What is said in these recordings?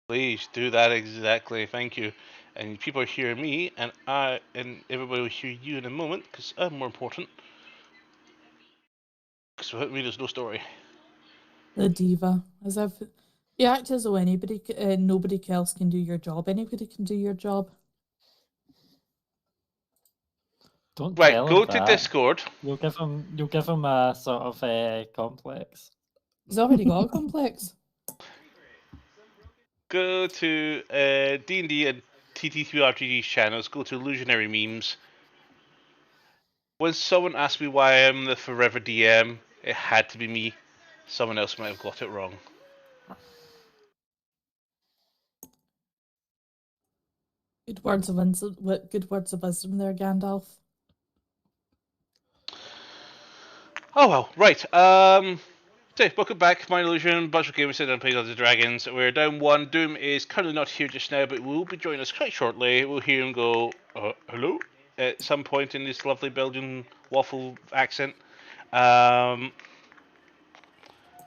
Please do that exactly. Thank you. And people are hearing me, and everybody will hear you in a moment because I'm more important. Because without me, there's no story. The diva, as if you act as though nobody else can do your job. Anybody can do your job. Don't Right, tell him go to that. Discord. You'll give him a sort of complex. He's already got a complex. Go to D&D and TT3 RTG's channels. Go to Illusionary Memes. When someone asked me why I'm the forever DM, it had to be me. Someone else might have got it wrong. Good words of wisdom there, Gandalf. Oh well, right. So, welcome back. My Illusion, bunch of gamers sitting and playing Dungeons and Dragons. We're down one. Doom is currently not here just now, but will be joining us quite shortly. We'll hear him go, hello, at some point in this lovely Belgian waffle accent. But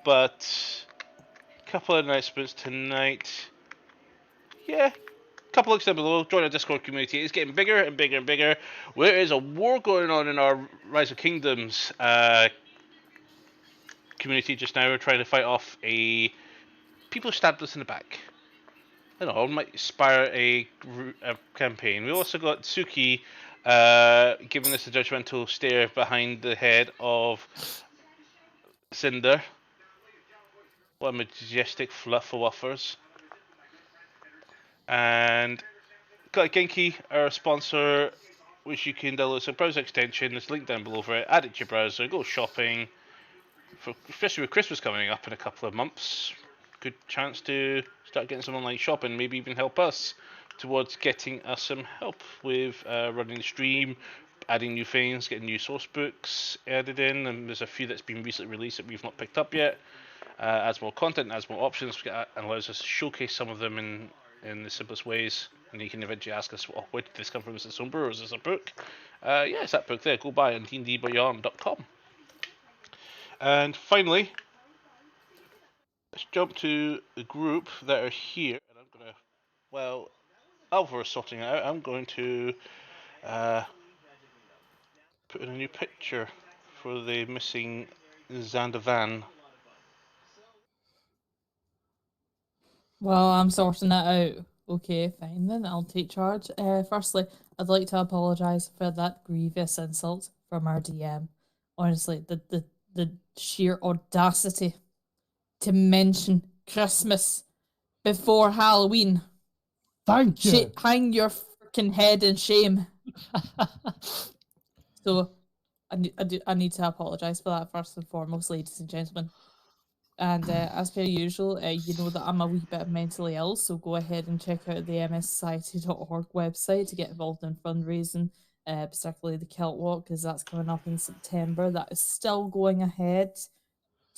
a couple of announcements tonight. Yeah, couple of links down below. Join our Discord community. It's getting bigger and bigger and bigger. There is a war going on in our Rise of Kingdoms community just now. We're trying to fight off people stabbed us in the back. I don't know, it might inspire a campaign. We also got Suki giving us a judgmental stare behind the head of Cinder. What a majestic fluff of woofers. And got Genki, our sponsor, which you can download as a browser extension. There's a link down below for it. Add it to your browser, go shopping. Especially with Christmas coming up in a couple of months, good chance to start getting some online shopping, maybe even help us towards getting us some help with running the stream, adding new things, getting new source books added in, and there's a few that's been recently released that we've not picked up yet. Adds more content, adds more options, and allows us to showcase some of them in the simplest ways. And you can eventually ask us, well, where did this come from? Is it Homebrew or is this a book? Yeah, it's that book there. Go buy it on dndbeyond.com. And finally, let's jump to the group that are here. And I'm going to, well, Alva is sorting it out. I'm going to put in a new picture for the missing Xander Van. Well, I'm sorting that out. Okay, fine then. I'll take charge. Firstly, I'd like to apologise for that grievous insult from our DM. Honestly, the sheer audacity to mention Christmas before Halloween. Thank you. Hang your freaking head in shame. So, I need to apologise for that first and foremost, ladies and gentlemen. And as per usual, you know that I'm a wee bit mentally ill, so go ahead and check out the mssociety.org website to get involved in fundraising, particularly the Kilt Walk, because that's coming up in September. That is still going ahead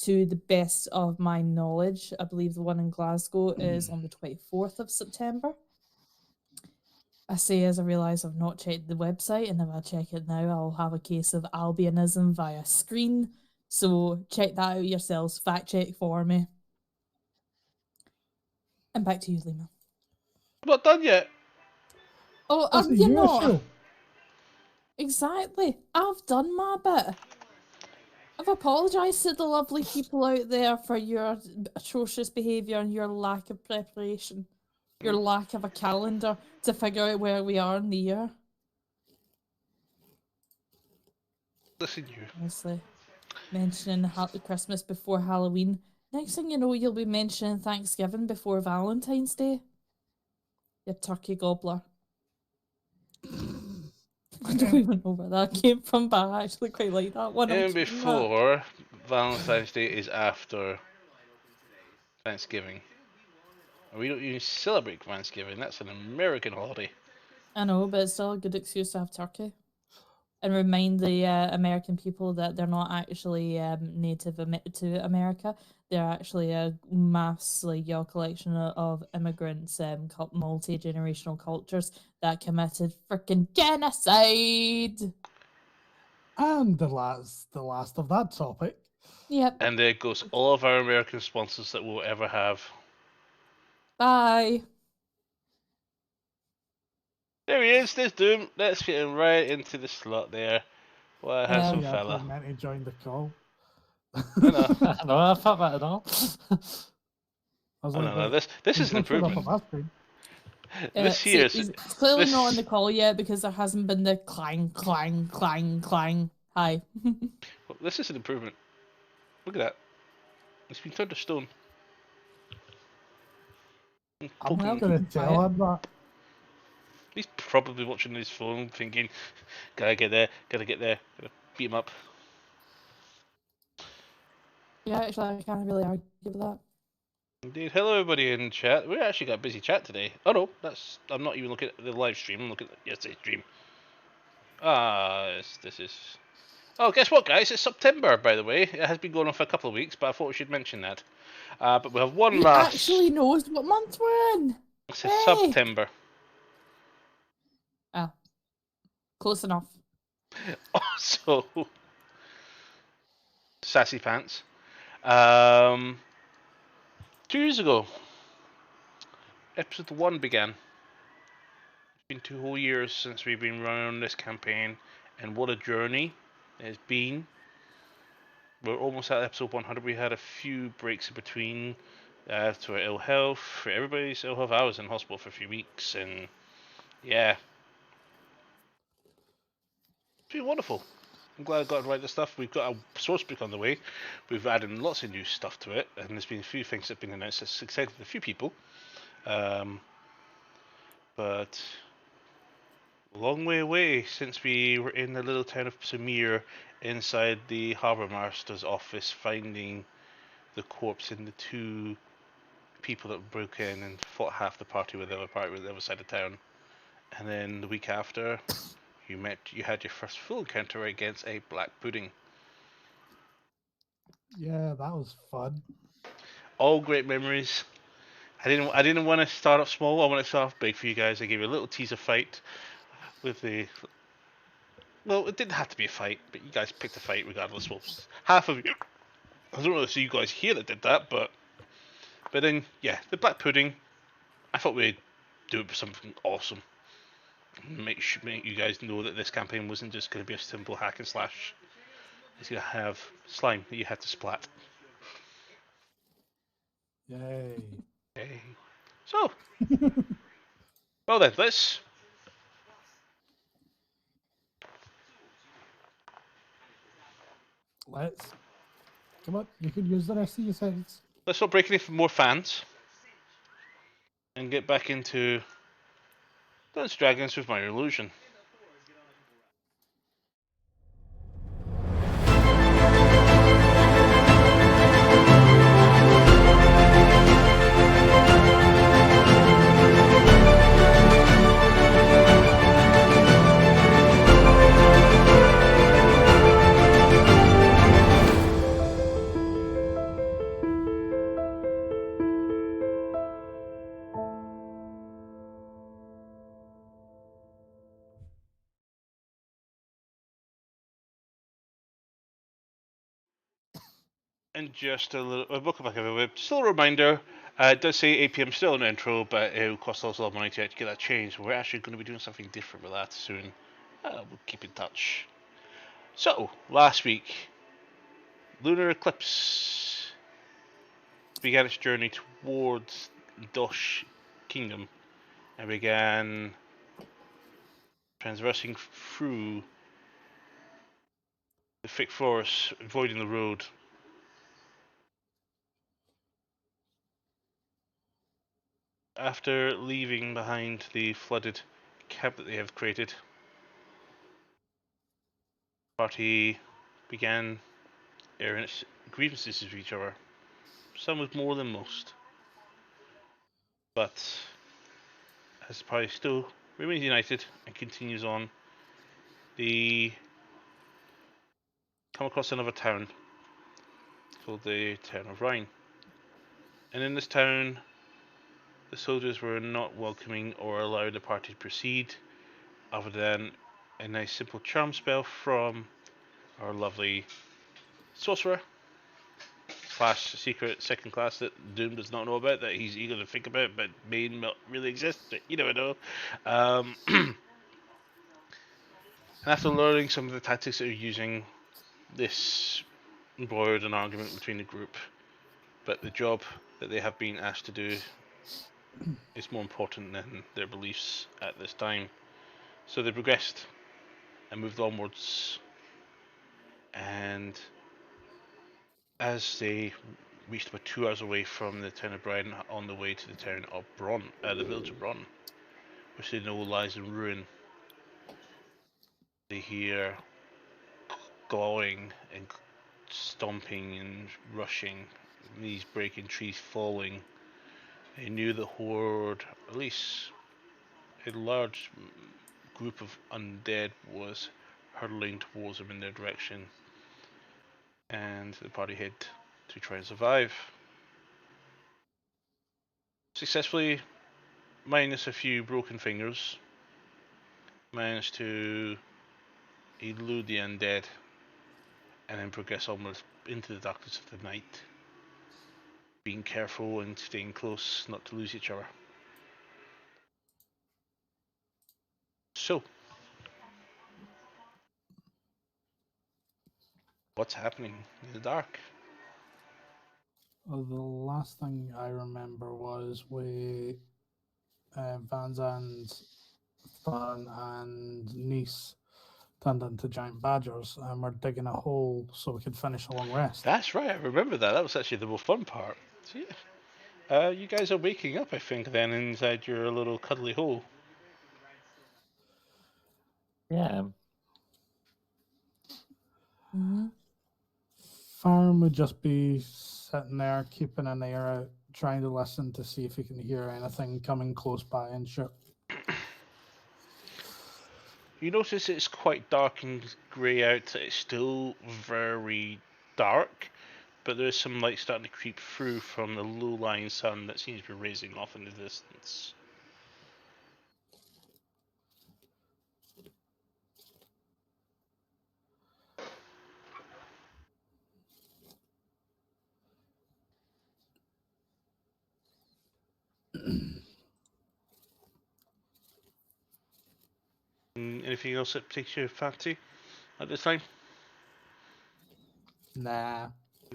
to the best of my knowledge. I believe the one in Glasgow is on the 24th of September. I say as I realise I've not checked the website, and if I check it now, I'll have a case of albinism via screen. So check that out yourselves. Fact check for me. And back to you, Lima. I'm not done yet. Oh, That's you your know. show. Exactly. I've done my bit. I've apologised to the lovely people out there for your atrocious behaviour and your lack of preparation. Your lack of a calendar to figure out where we are in the year. Listen, you. Honestly. Mentioning Christmas before Halloween. Next thing you know, you'll be mentioning Thanksgiving before Valentine's Day. You turkey gobbler. I don't even know where that came from, but I actually quite like that one. And before Valentine's Day is after Thanksgiving. We don't even celebrate Thanksgiving. That's an American holiday. I know, but it's still a good excuse to have turkey. And remind the American people that they're not actually native to America. They're actually a mass collection of immigrants, multi-generational cultures that committed freaking genocide. And the last of that topic. Yep. And there goes all of our American sponsors that we'll ever have. Bye. There he is, there's Doom. Let's fit him right into the slot there. What a handsome You fella. actually meant to join the call. I know. No, I thought that at all. I was I like, know. wait, This he's is an not showing up improvement. on my screen. This See, here is he's clearly not on this- the call yet because there hasn't been the clang, clang, clang, clang. Hi. This is an improvement. Look at that. It's been turned to stone. I'm Poking. not going to tell him that. He's probably watching his phone, thinking, "Gotta get there, gotta get there, gotta beat him up." Yeah, actually, I can't really argue with that. Indeed. Hello, everybody in chat. We actually got a busy chat today. Oh no, I'm not even looking at the live stream. I'm looking at yesterday's stream. This is. Oh, guess what, guys? It's September, by the way. It has been going on for a couple of weeks, but I thought we should mention that. But we have one He last. actually knows what month we're in. It's Hey! September. Ah, close enough. Also, sassy pants. 2 years ago, episode 1 began. It's been 2 whole years since we've been running on this campaign, and what a journey it's been. We're almost at episode 100. We had a few breaks in between to our ill health. For everybody's ill health, I was in hospital for a few weeks, and yeah, it's been wonderful. I'm glad I got to write this stuff. We've got a source book on the way. We've added lots of new stuff to it, and there's been a few things that have been announced that's excited a few people. But long way away since we were in the little town of Samir inside the harbour master's office, finding the corpse in the 2 people that broke in and fought half the party with the other party with the other side of town. And then the week after, you had your first full encounter against a black pudding. Yeah, that was fun. All great memories. I didn't want to start off small. I want to start off big for you guys. I gave you a little teaser fight with the. Well, it didn't have to be a fight, but you guys picked a fight regardless. Well, half of you. I don't know if you guys here that did that, but then yeah, the black pudding. I thought we'd do it for something awesome. Make you guys know that this campaign wasn't just going to be a simple hack and slash. It's going to have slime that you had to splat. Yay. Okay. So, well then, let's. Let's. Come on, you can use the rest of your sentence. Let's not break any more fans and get back into Dungeons & Dragons with Minor Illusion. And just welcome back everyone. Just a little reminder, it does say 8 PM still in the intro, but it will cost us a lot of money to get that changed. We're actually going to be doing something different with that soon. We'll keep in touch. So, last week, Lunar Eclipse began its journey towards Dosh Kingdom and began traversing through the thick forest, avoiding the road. After leaving behind the flooded camp that they have created, the party began airing its grievances with each other. Some with more than most. But as the party still remains united and continues on, they come across another town called the town of Rhine. And in this town, the soldiers were not welcoming or allowed the party to proceed, other than a nice simple charm spell from our lovely sorcerer. class secret second class that Doom does not know about, that he's eager to think about, but may not really exist. But you never know. And after learning some of the tactics that you're using, this embroiled an argument between the group. But the job that they have been asked to do is more important than their beliefs at this time. So they progressed and moved onwards, and as they reached about 2 hours away from the town of Brian, on the way to the town of Bron, the village of Bron, which they know lies in ruin, they hear clawing and stomping and rushing, these breaking trees falling. They knew the horde, at least a large group of undead, was hurtling towards them in their direction, and the party hid to try and survive. Successfully, minus a few broken fingers, managed to elude the undead and then progress onwards into the darkness of the night, being careful and staying close not to lose each other. So, what's happening in the dark? Well, the last thing I remember was with Van Zan's son and niece turned into giant badgers, and we're digging a hole so we could finish a long rest. That's right, I remember that. That was actually the most fun part. So, yeah. You guys are waking up, I think, then, inside your little cuddly hole. Yeah. Mm-hmm. Farm would just be sitting there, keeping an ear out, trying to listen to see if he can hear anything coming close by and shit. You notice it's quite dark and grey out. It's still very dark, but there's some light starting to creep through from the low-lying sun that seems to be raising off in the distance. Anything else that takes your fancy at this time? Nah.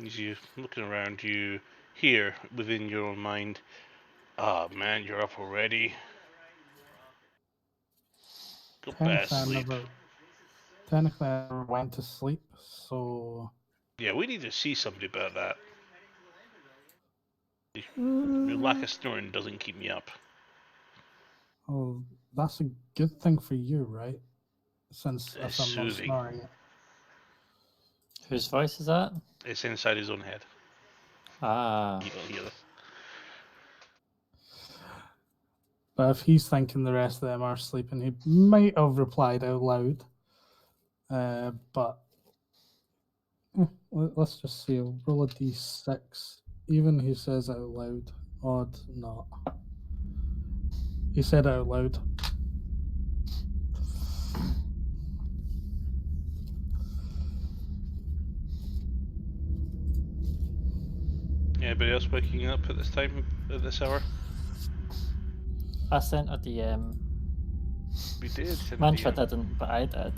As you looking around, you hear within your own mind, "Ah, man, you're up already. Go back to sleep." Technically, I never went to sleep, so... Yeah, we need to see somebody about that. Your lack of snoring doesn't keep me up. Oh, that's a good thing for you, right? Since It's if I'm not soothing. snoring. Whose voice is that? It's inside his own head. Ah. You don't hear it. But if he's thinking the rest of them are sleeping, he might have replied out loud. But let's just see. I'll roll a d6. Even he says out loud. Odd not. He said out loud. Anybody else waking up at this time, at this hour? I sent a DM. We did. Mantra didn't, but I did.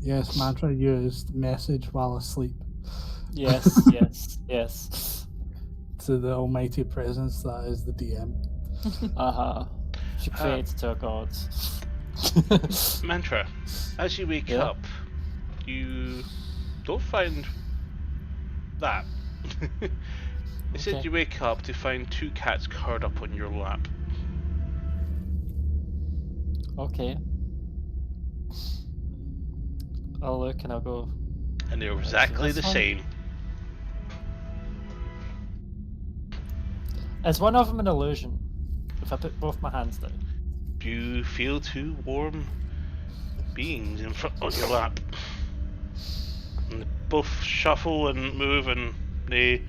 Yes, Mantra used message while asleep yes, yes, yes. to the almighty presence that is the DM. She prayed to her gods. Mantra, as you wake Yeah. up, you don't find that. Instead, Okay. you wake up to find two cats curled up on your lap. Okay. I'll look and I'll go. And they're So exactly this the one? same. Is one of them an illusion? If I put both my hands down. You feel two warm beings in front on your lap. And they both shuffle and move, and they,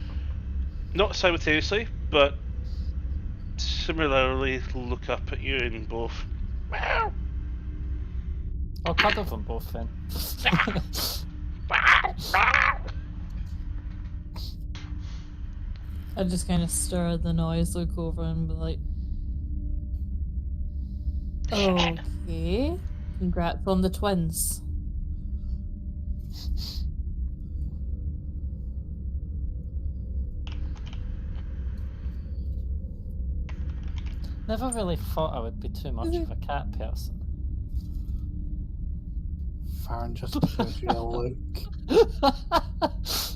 not simultaneously, but similarly look up at you and both. Meow. I'll cuddle them both then. I just kind of stir the noise, look over, and be like, okay. Congrats on the twins. Never really thought I would be too much of a cat person. Farron just gives you a look.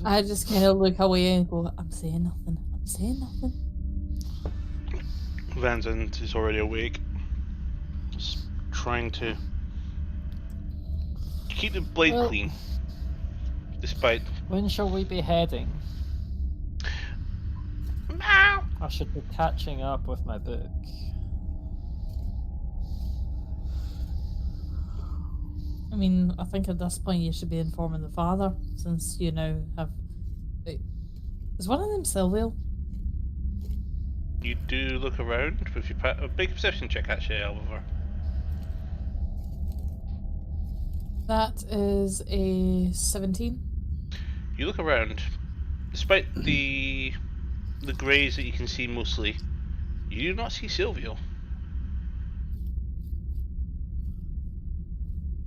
I just kind of look away and go, I'm saying nothing. I'm saying nothing. Van Zandt is already awake. Just trying to keep the blade Well- clean. Despite... When shall we be heading? Meow! I should be catching up with my book. I mean, I think at this point you should be informing the father, since you now have... Is one of them Silvio? You do look around with your a big perception check, actually, Oliver. That is a 17. You look around. Despite the greys that you can see mostly, you do not see Silvio.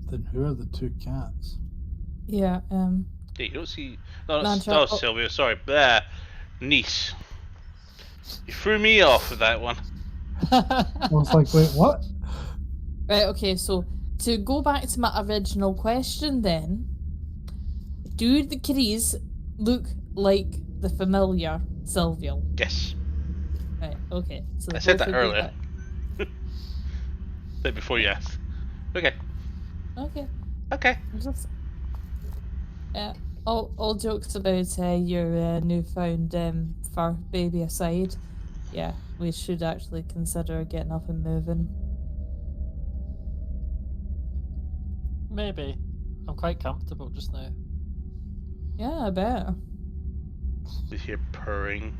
Then who are the two cats? Yeah, Yeah, you don't see... No, Man, not try- Silvio, sorry. Blah. Niece. You threw me off with that one. I was like, wait, what? Right, okay, so to go back to my original question then, do the kitties look like the familiar Silvio? Yes. Right, okay. So I said that both of you earlier. Said before you asked. Okay. Okay. Okay. Just, all jokes about your newfound fur baby aside, yeah, we should actually consider getting up and moving. Maybe. I'm quite comfortable just now. Yeah, I bet. You hear purring.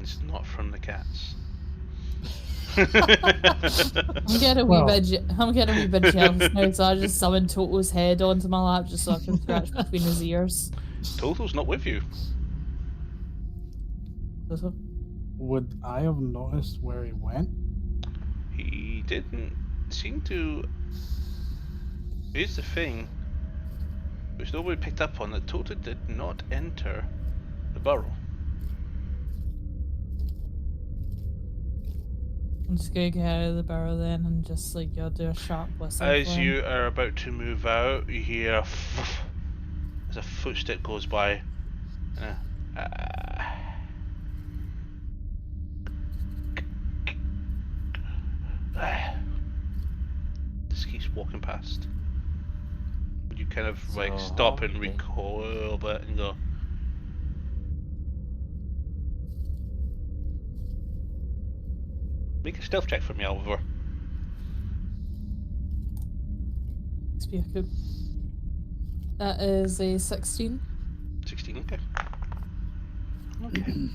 It's not from the cats. I'm getting a wee bit jealous now, so I just summoned Toto's head onto my lap just so I can scratch between his ears. Toto's not with you. Toto? Would I have noticed where he went? He didn't seem to... Here's the thing, which nobody picked up on, that Toto did not enter the burrow. I'm just gonna get out of the barrel then and just like go do a sharp whistle. As for him. you are about to move out, you hear as a footstep goes by. Just keeps walking past. You kind of like So stop and hungry. recoil a bit and go. Make a stealth check for me, Oliver. Jacob. That is a 16. 16, okay. Okay.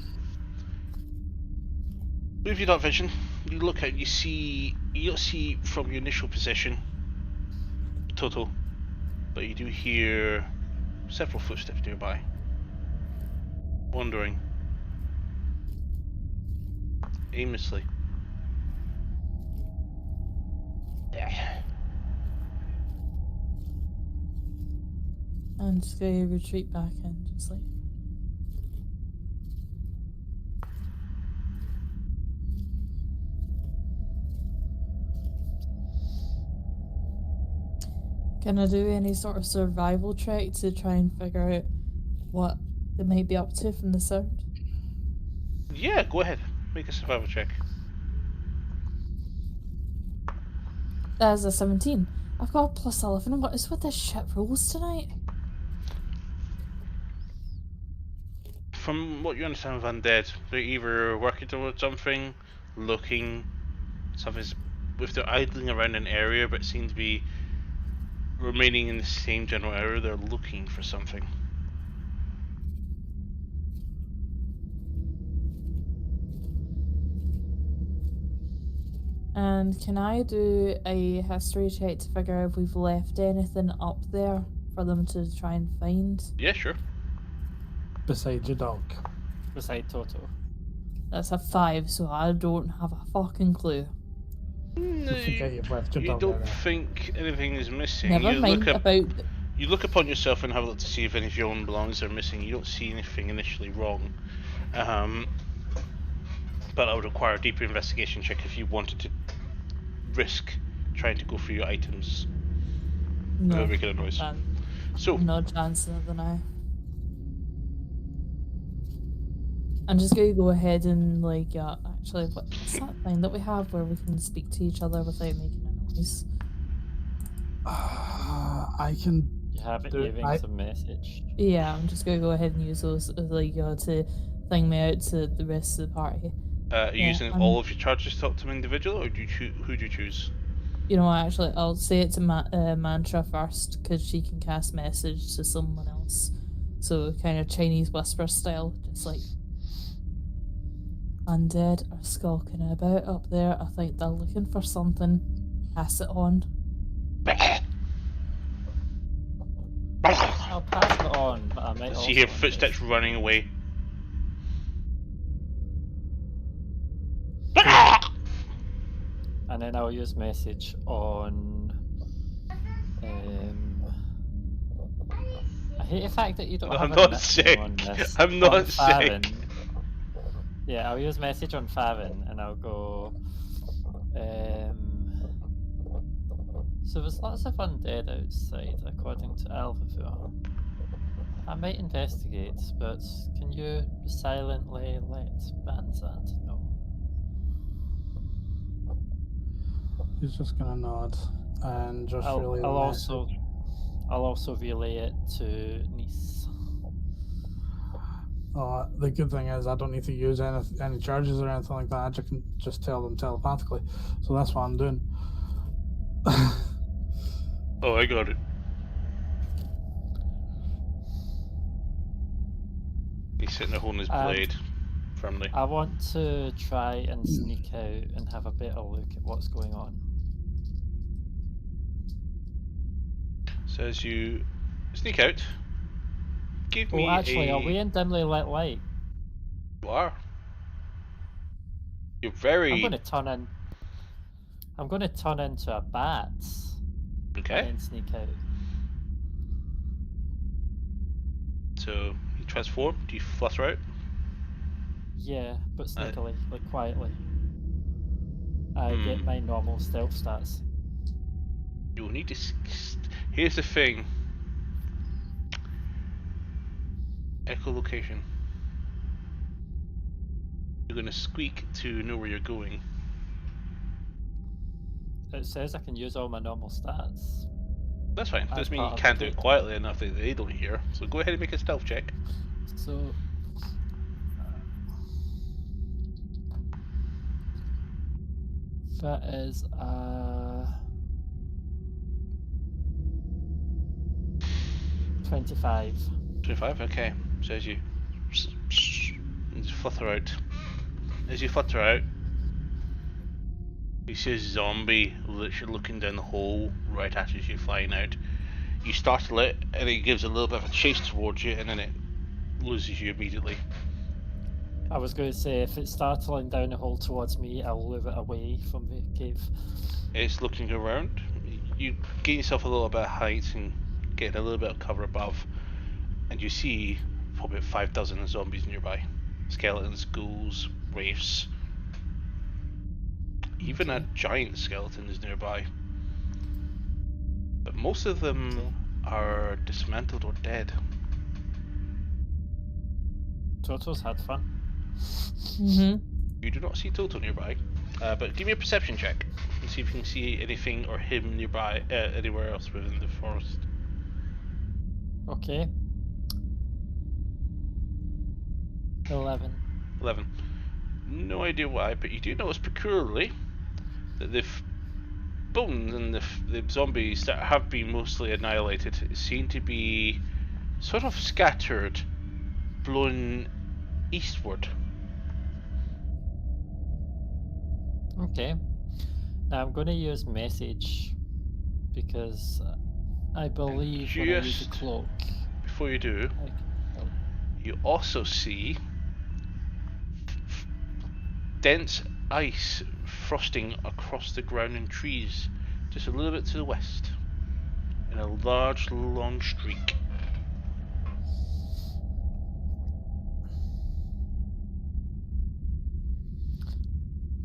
With your dark vision, you look out, you don't see from your initial position Toto, but you do hear several footsteps nearby. Wandering aimlessly. I'm just gonna retreat back in, just like. Can I do any sort of survival check to try and figure out what they might be up to from the sound? Yeah, go ahead. Make a survival check. That is a 17. I've got a plus 11. What is with this shit rolls tonight? From what you understand of undead, they're either working towards something, looking, something's if they're idling around an area but seem to be remaining in the same general area, they're looking for something. And can I do a history check to figure out if we've left anything up there for them to try and find? Yeah, sure. Beside your dog. beside Toto? That's a 5, so I don't have a fucking clue. No, forget you've left your you dog don't out there. think anything is missing. Never you mind look up, about. you look upon yourself and have a look to see if any of your own belongings are missing. You don't see anything initially wrong. But I would require a deeper investigation check if you wanted to risk trying to go through your items No, without making a noise. So, no chance of the now. I'm just gonna go ahead and like actually, what's that thing that we have where we can speak to each other without making a noise? I can. You have it Do- giving I- some message. Yeah, I'm just gonna go ahead and use those like to thing me out to the rest of the party. are you Yeah, using all of your charges to talk to them individual, or do you who do you choose? You know what? Actually, I'll say it to Mantra first because she can cast message to someone else. So kind of Chinese whisper style, just like undead are skulking about up there. I think they're looking for something. Pass it on. I'll pass it on, but I might also See your footsteps running away. And then I'll use message on. I hate the fact that you don't I'm have not a sick. nickname on this. I'm not on sick. Favin. Yeah, I'll use message on Favin, and I'll go. So there's lots of undead outside, according to Alphaville. I might investigate, but can you silently let Banzant know? He's just gonna nod and just relay the I'll message. also relay it to Nice. The good thing is I don't need to use any charges or anything like that. I can just tell them telepathically. So that's what I'm doing. Oh, I got it. He's sitting there holding his blade firmly. I want to try and sneak out and have a better look at what's going on. So as you sneak out, give me actually, a... are we in dimly lit light? You are. You're very... I'm going to turn into a bat. Okay. And then sneak out. So, you transform, do you flutter out? Yeah, but sneakily, like quietly. I get my normal stealth stats. You'll need to... Here's the thing. Echolocation. You're going to squeak to know where you're going. It says I can use all my normal stats. That's fine. As Doesn't mean part you of can't the do it kit. quietly enough that they don't hear. So go ahead and make a stealth check. So... that is 25. 25, okay. So as you flutter out. As you flutter out, you see a zombie literally looking down the hole right at you as you're flying out. You startle it, and it gives a little bit of a chase towards you, and then it loses you immediately. I was going to say, if it's startling down the hole towards me, I'll lure it away from the cave. It's looking around. You gain yourself a little bit of height and get a little bit of cover above, and you see probably about 5 dozen zombies nearby. Skeletons, ghouls, wraiths. Even a giant skeleton is nearby. But most of them are dismantled or dead. Toto's had fun. Mm-hmm. You do not see Toto nearby, but give me a perception check and see if you can see anything or him nearby, anywhere else within the forest. Okay. 11. 11. No idea why, but you do notice peculiarly that the bones and the zombies that have been mostly annihilated seem to be sort of scattered, blown eastward. Okay. Now I'm going to use message because I believe when I use a Just cloak. Before you do, you also see dense ice frosting across the ground and trees, just a little bit to the west, in a large, long streak.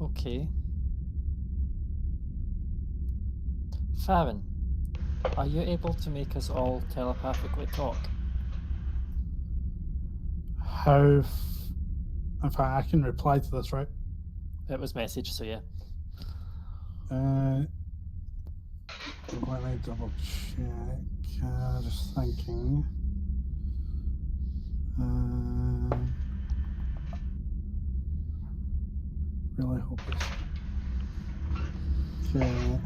Okay. Farron, are you able to make us all telepathically talk? In fact, I can reply to this, right? It was message, so yeah. Let me double check. Just thinking. Really hope it's. Okay.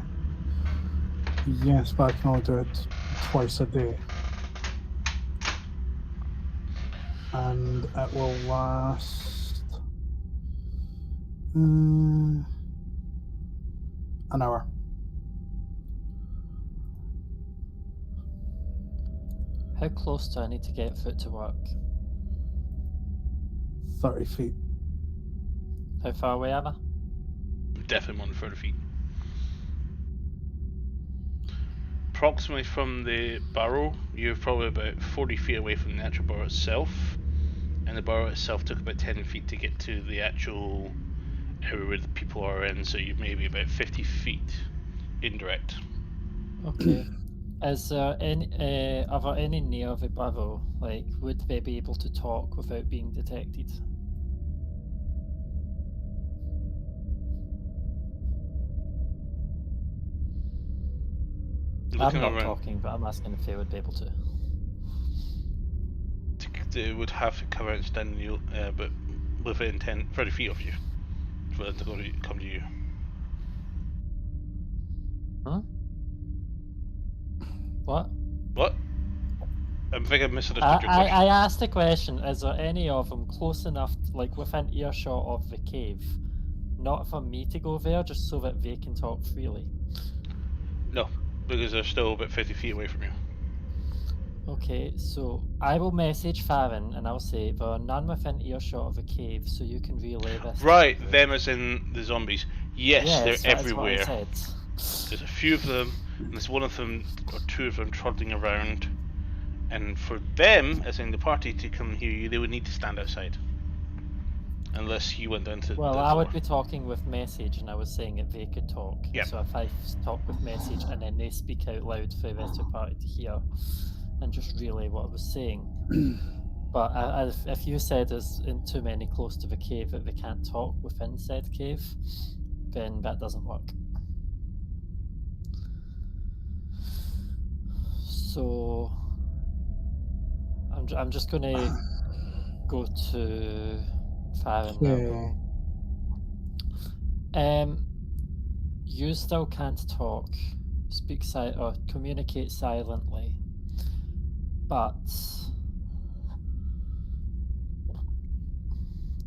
Yes, but I can only do it twice a day. And it will last an hour. How close do I need to get for it to work? 30 feet. How far away am I? Definitely more than 30 feet. Approximately from the burrow, you're probably about 40 feet away from the actual burrow itself, and the burrow itself took about 10 feet to get to the actual area where the people are in, so you may be about 50 feet indirect. Okay. Is there any are there any near the burrow? Like, would they be able to talk without being detected? I'm Looking not around, talking, but I'm asking if they would be able to. they would have to come out and stand you, but within 30 feet of you, for them to come to you. Huh? What? What? I think I misunderstood your question. I asked the question, is there any of them close enough, like within earshot of the cave? Not for me to go there, just so that they can talk freely. No, because they're still about 50 feet away from you. Okay, so I will message Farron and I'll say there are none within earshot of the cave, so you can relay this. Right, them as in the zombies. Yes, Yes, they're that is what I everywhere. said. There's a few of them, and there's one of them or two of them trotting around. And for them, as in the party, to come hear you, they would need to stand outside. Unless you went down to Well, the I floor. would be talking with message, and I was saying that they could talk. Yep. So if I talk with message and then they speak out loud for the rest of the party to hear, and just relay what I was saying. But if you said there's too many close to the cave that they can't talk within said cave, then that doesn't work. So I'm just gonna go to Farron Okay. now. You still can't talk, speak or communicate silently, but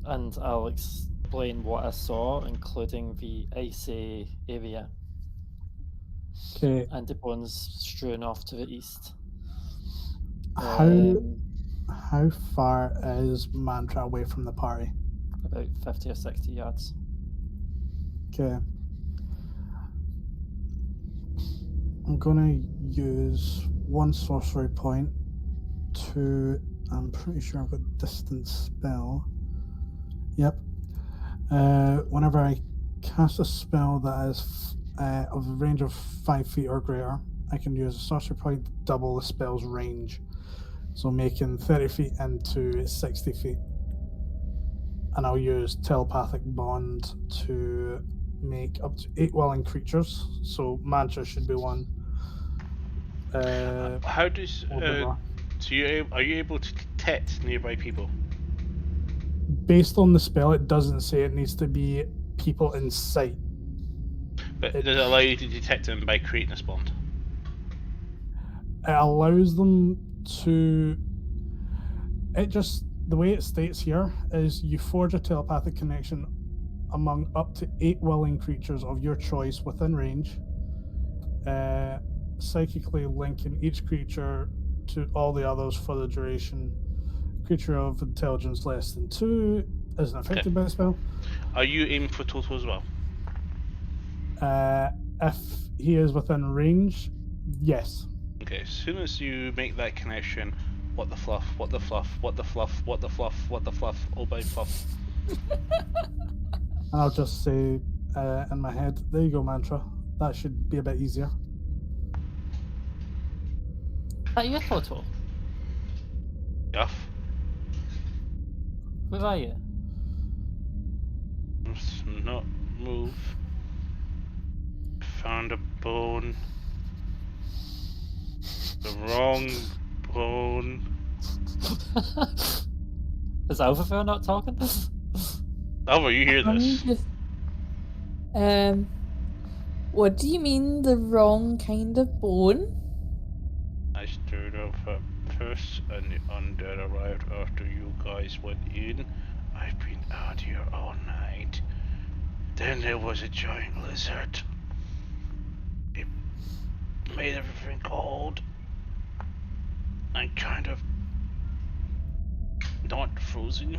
and I'll explain what I saw, including the icy area Okay. and the bones strewn off to the east. How far is Mantra away from the party? About 50 or 60 yards. Okay. I'm gonna use one sorcery point to. I'm pretty sure I've got distance spell. Yep. Whenever I cast a spell that is of a range of 5 feet or greater, I can use a sorcery point to double the spell's range. So making 30 feet into 60 feet. And I'll use telepathic bond to make up to 8 willing creatures. So Mantra should be one. How does Whatever. so are you able to detect nearby people? Based on the spell, it doesn't say it needs to be people in sight. But does it allow you to detect them by creating a bond? It allows them to. It just, the way it states here is you forge a telepathic connection among up to 8 willing creatures of your choice within range, psychically linking each creature to all the others for the duration. Creature of intelligence less than 2 isn't affected by the spell. Are you aiming for Toto as well? If he is within range, yes. Okay, as soon as you make that connection, what the fluff, what the fluff, what the fluff, what the fluff, what the fluff, oh by fluff. And I'll just say in my head, there you go, mantra. That should be a bit easier. Are you Toto? Yuff. Where are you? Let's not move. Found a bone. The wrong bone. Is Alphaville not talking? Alva, you hear this? What do you mean the wrong kind of bone? I stirred up a puss and the undead arrived after you guys went in. I've been out here all night. Then there was a giant lizard. It made everything cold. I'm kind of not frozen,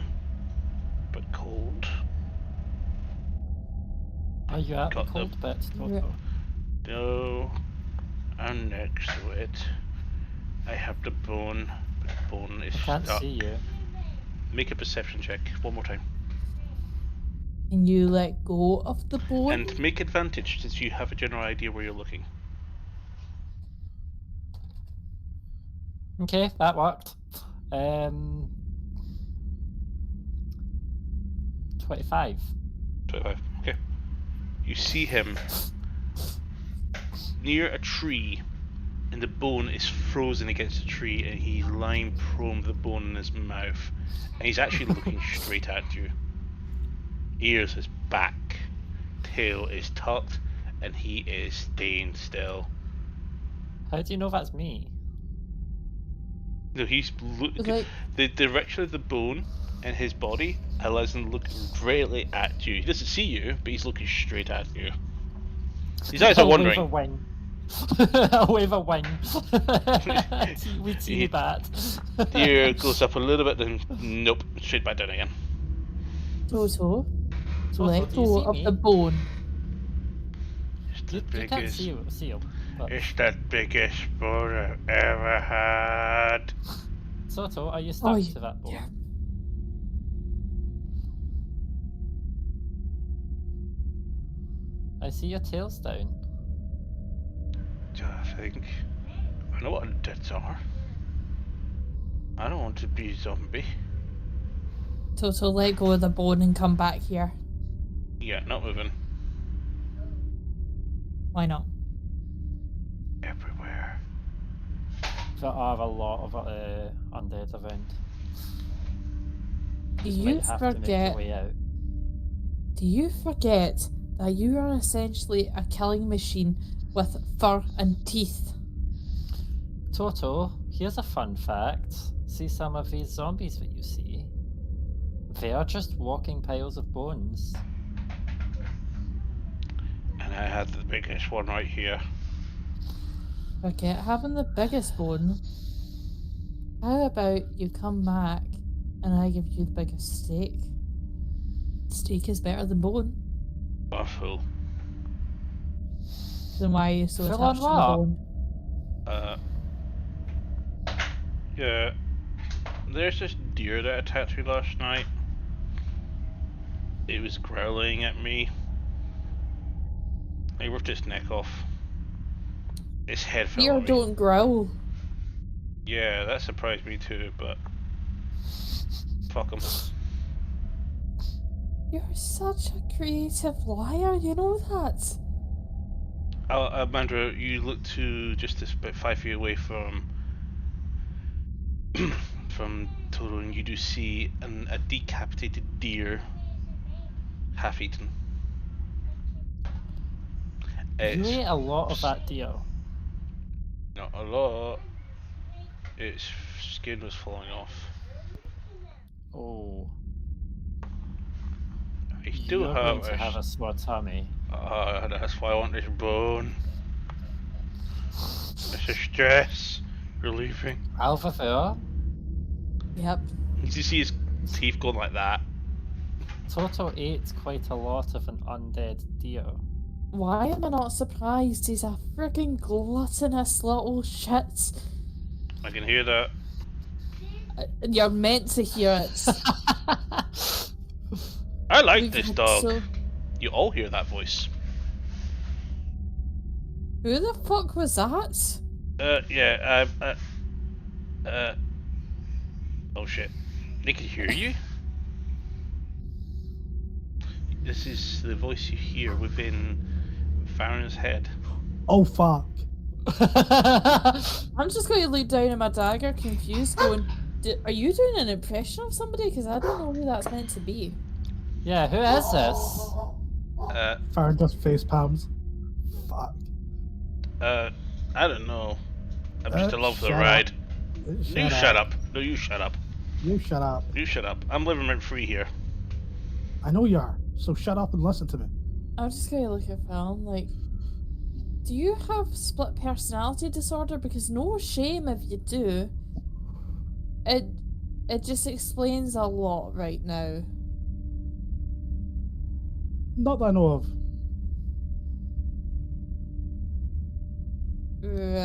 but cold. Are you at the Got cold bit, Toto? Yeah. No, I'm next to it. I have the bone, but the bone is I can't stuck. see you. Make a perception check one more time. Can you let go of the bone? And make advantage since you have a general idea where you're looking. Okay, that worked. 25. 25. Okay. You see him near a tree, and the bone is frozen against the tree, and he's lying prone with the bone in his mouth, and he's actually looking straight at you. Ears is back, tail is tucked, and he is staying still. How do you know that's me? No, he's Like- the direction of the bone and his body allows him to look directly at you. He doesn't see you, but he's looking straight at you. His eyes are I'll wandering. wave a wing. I'll wave a wing. We teeny bat. Ear goes up a little bit, then nope, straight back down again. Toto, Toto, let do you go see of me? the bone. It's the You can't biggest. see him. But... It's the biggest bone I've ever had. Toto, are you stuck you- to that bone? yeah. I see your tail's down. I think I know what undeads are. I don't want to be a zombie. Toto, let go of the bone and come back here. Yeah, not moving. Why not? Everywhere. There are a lot of undead around. Do Just you might have to make forget? your way out. Do you forget that you are essentially a killing machine with fur and teeth? Toto, here's a fun fact. See some of these zombies that you see? They are just walking piles of bones. And I had the biggest one right here. Forget having the biggest bone. How about you come back and I give you the biggest steak? Steak is better than bone. Awful. Then why are you so Fill on attached to the what? bone? Yeah. There's this deer that attacked me last night. It was growling at me. I ripped its neck off. Its head fell Deer on me. don't growl. Yeah, that surprised me too, but fuck 'em. You're such a creative liar, you know that? Amanda, you look to just this about 5 feet away from from Toto, and you do see a decapitated deer, half eaten. You It's ate a lot of that deer. not a lot. Its skin was falling off. Oh. I still You're have going to have a sore tummy. that's why I want this bone. It's a stress relieving. Alpha Fair? Yep. You see his teeth going like that. Toto ate quite a lot of an undead deer. Why am I not surprised? He's a freaking gluttonous little shit. I can hear that. And you're meant to hear it. I like We've this had dog. so- You all hear that voice. Who the fuck was that? Yeah, oh shit. They can hear you? This is the voice you hear within Farron's head. Oh fuck. I'm just going to look down at my dagger, confused, going, are you doing an impression of somebody? Because I don't know who that's meant to be. Yeah, who is this? Farron just face palms. Fuck. I don't know. I'm just along for the Shut ride. up. You shut up. No, you shut up. You shut up. You shut up. I'm living rent free here. I know you are. So shut up and listen to me. I'm just going to look at Fallon, like, do you have split personality disorder? Because no shame if you do. It just explains a lot right now. Not that I know of.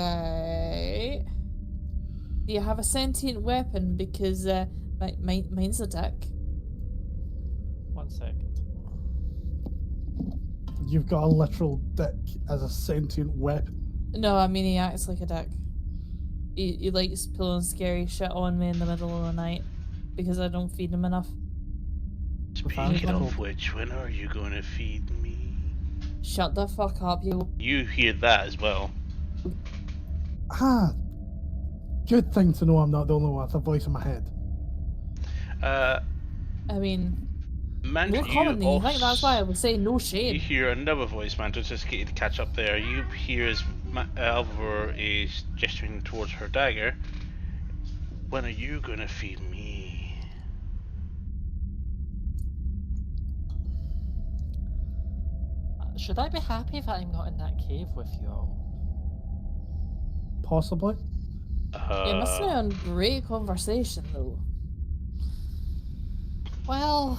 Right. Do you have a sentient weapon? Because mine's a dick. 1 second. You've got a literal dick as a sentient weapon. No, I mean he acts like a dick. He likes pulling scary shit on me in the middle of the night because I don't feed him enough. Speaking of which, when are you going to feed me? Shut the fuck up, you. You hear that as well. Ah, good thing to know I'm not the only one with a voice in my head. I mean, Mantra, more common than you think. That's why I was saying no You shame. hear another voice, Mantra, just getting to catch up there. You hear as Alvor is gesturing towards her dagger. When are you gonna feed me? Should I be happy that I'm not in that cave with you all? Possibly. You're missing out on great conversation though. Well,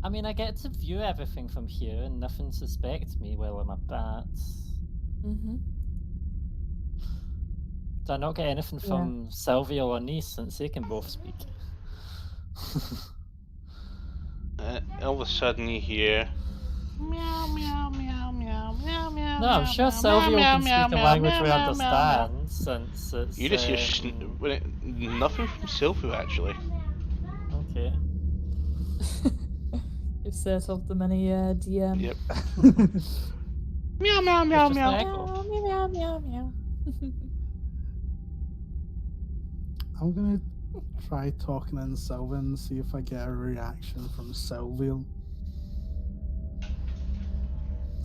I mean, I get to view everything from here and nothing suspects me while I'm a bat. Mm-hmm. Do I not get anything from Sylvia or Nice since they can both speak? All of a sudden you hear meow meow meow meow meow meow. No, I'm sure Sylvia can speak a language we understand since it's. You just hear nothing from Sylvia actually. Okay. You've set off the mini DM. Yep. Meow meow meow It's just meow. an echo. Meow, meow, meow, meow. I'm gonna try talking in Sylvan, see if I get a reaction from Sylvia.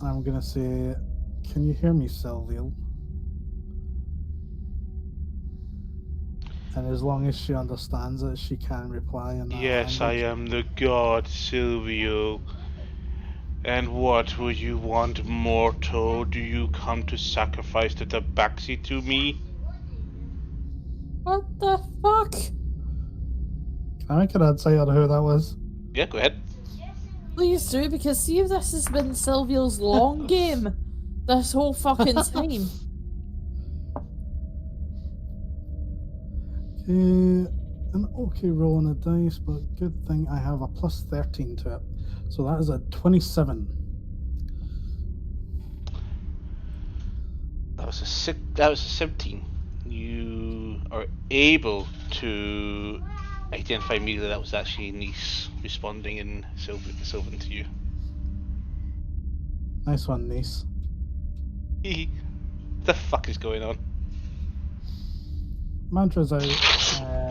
I'm gonna say, can you hear me, Sylvia? And as long as she understands it, she can reply in that Yes, I language. am the god Silvio. And what would you want, mortal? Do you come to sacrifice the tabaxi to me? What the fuck? Can I make an insight on who that was? Yeah, go ahead. Please do, because see if this has been Sylvia's long game this whole fucking time. An okay roll on the dice, but good thing I have a plus 13 to it. So that is a 27. That was a 17. You are able to identify immediately that was actually Nice responding in Sylvan to you. Nice one, Nice. The fuck is going on? Mantra's out.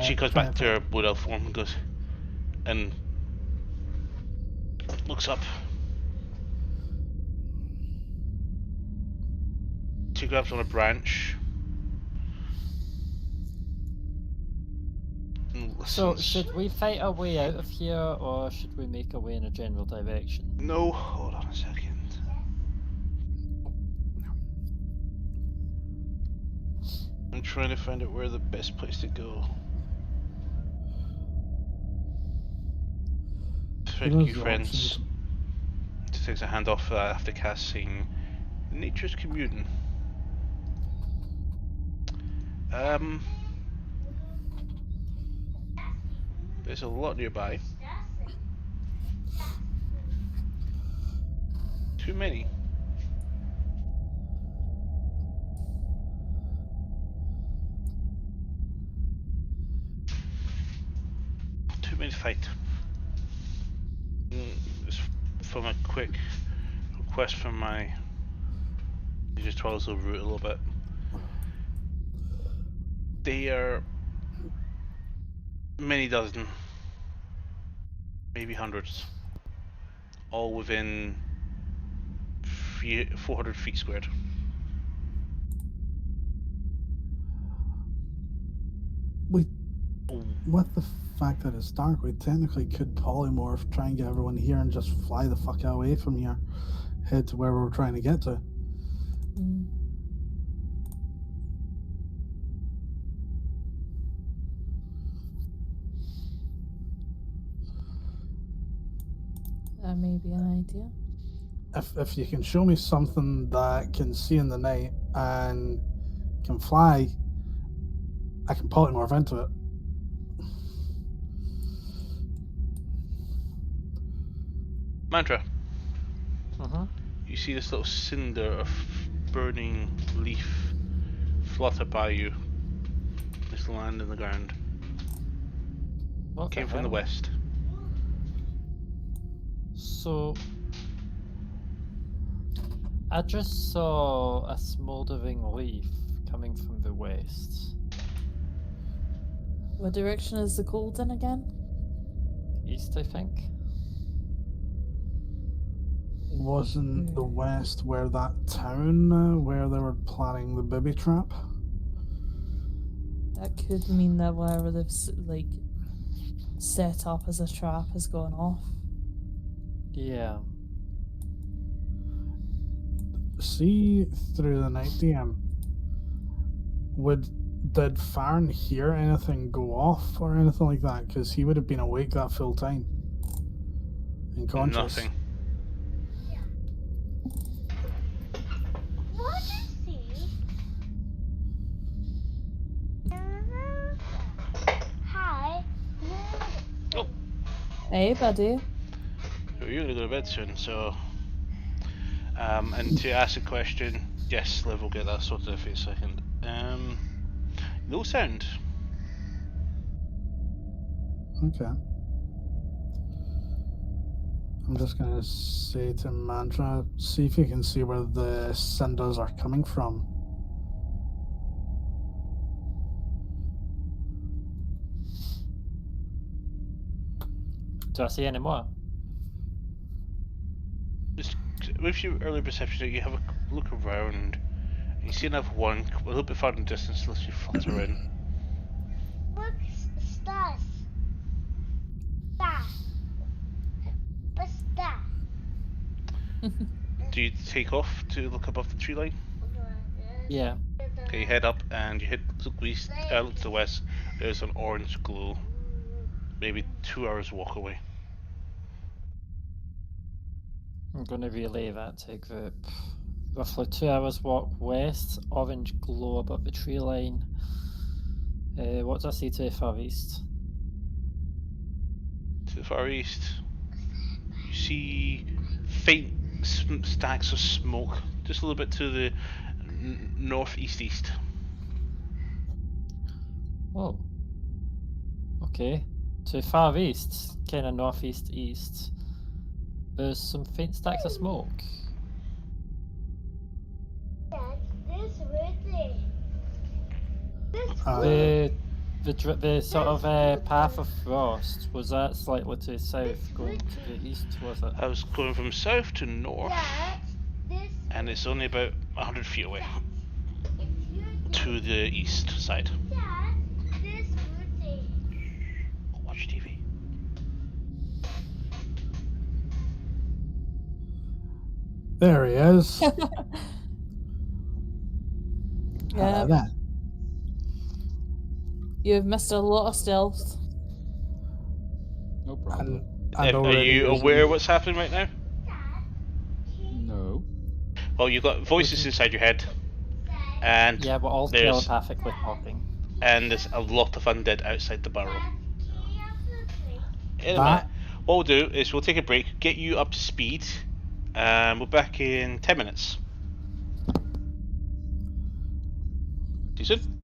She goes back to her Wood Elf form and goes and looks up. She grabs on a branch. And So, listens. should we fight our way out of here, or should we make our way in a general direction? No, hold on a second. I'm trying to find out where the best place to go. Give Thank us you, the friends. options. Just takes a hand off after casting Nature's Commune. There's a lot nearby. Too many. Too many to fight. Just from a quick request from my. Just twirls the route a little bit. They are many dozen, maybe hundreds, all within 400 feet squared. With the fact that it's dark, we technically could polymorph, try and get everyone here, and just fly the fuck away from here, head to where we're trying to get to. Mm. That may be an idea. If you can show me something that can see in the night and can fly, I can polymorph into it. Mantra. Mm-hmm. You see this little cinder of burning leaf flutter by you. Just land in the ground. What Came the from the hell? west. So, I just saw a smouldering leaf coming from the west. What direction is the cold in again? East, I think. Wasn't the west where that town where they were planning the booby trap? That could mean that whatever they've set up as a trap has gone off. Yeah. See through the night, DM. Did Farron hear anything go off or anything like that? Because he would have been awake that full time. And conscious. Nothing. What is he? Hi. Oh, Hey, buddy. you're gonna go to bed soon, so. And to ask a question, yes, Liv will get that sorted out for you a second. No sound. Okay. I'm just gonna say to Mantra, see if you can see where the cinders are coming from. Do I see any more? Just with your early perception, you have a look around. And you see enough one a little bit far in the distance, unless you flutter in. What's that? That. What's that? Do you take off to look above the tree line? Yeah. Okay, you head up and you look east, look to the west. There's an orange glow. Maybe 2 hours walk away. I'm going to relay that to group. Roughly 2 hours walk west, orange glow above the tree line. What do I see to the far east? To the far east, you see faint stacks of smoke, just a little bit to the northeast. Oh. Okay. To the far east, kind of northeast east, there's some faint stacks of smoke. That's this really. This The sort of path of frost, was that slightly to the south, going to the east, was it? I was going from south to north, this. and it's only about 100 feet away If you to the east side. Dad, this really. Watch TV. There he is. Yeah, That. you've missed a lot of stealth. No problem. And Are already you using- aware what's happening right now? No. Well, you've got voices inside your head, and Yeah, we're all there's telepathically talking. a lot of undead outside the burrow. In a That- minute, what we'll do is we'll take a break, get you up to speed, and we're back in 10 minutes. See you soon.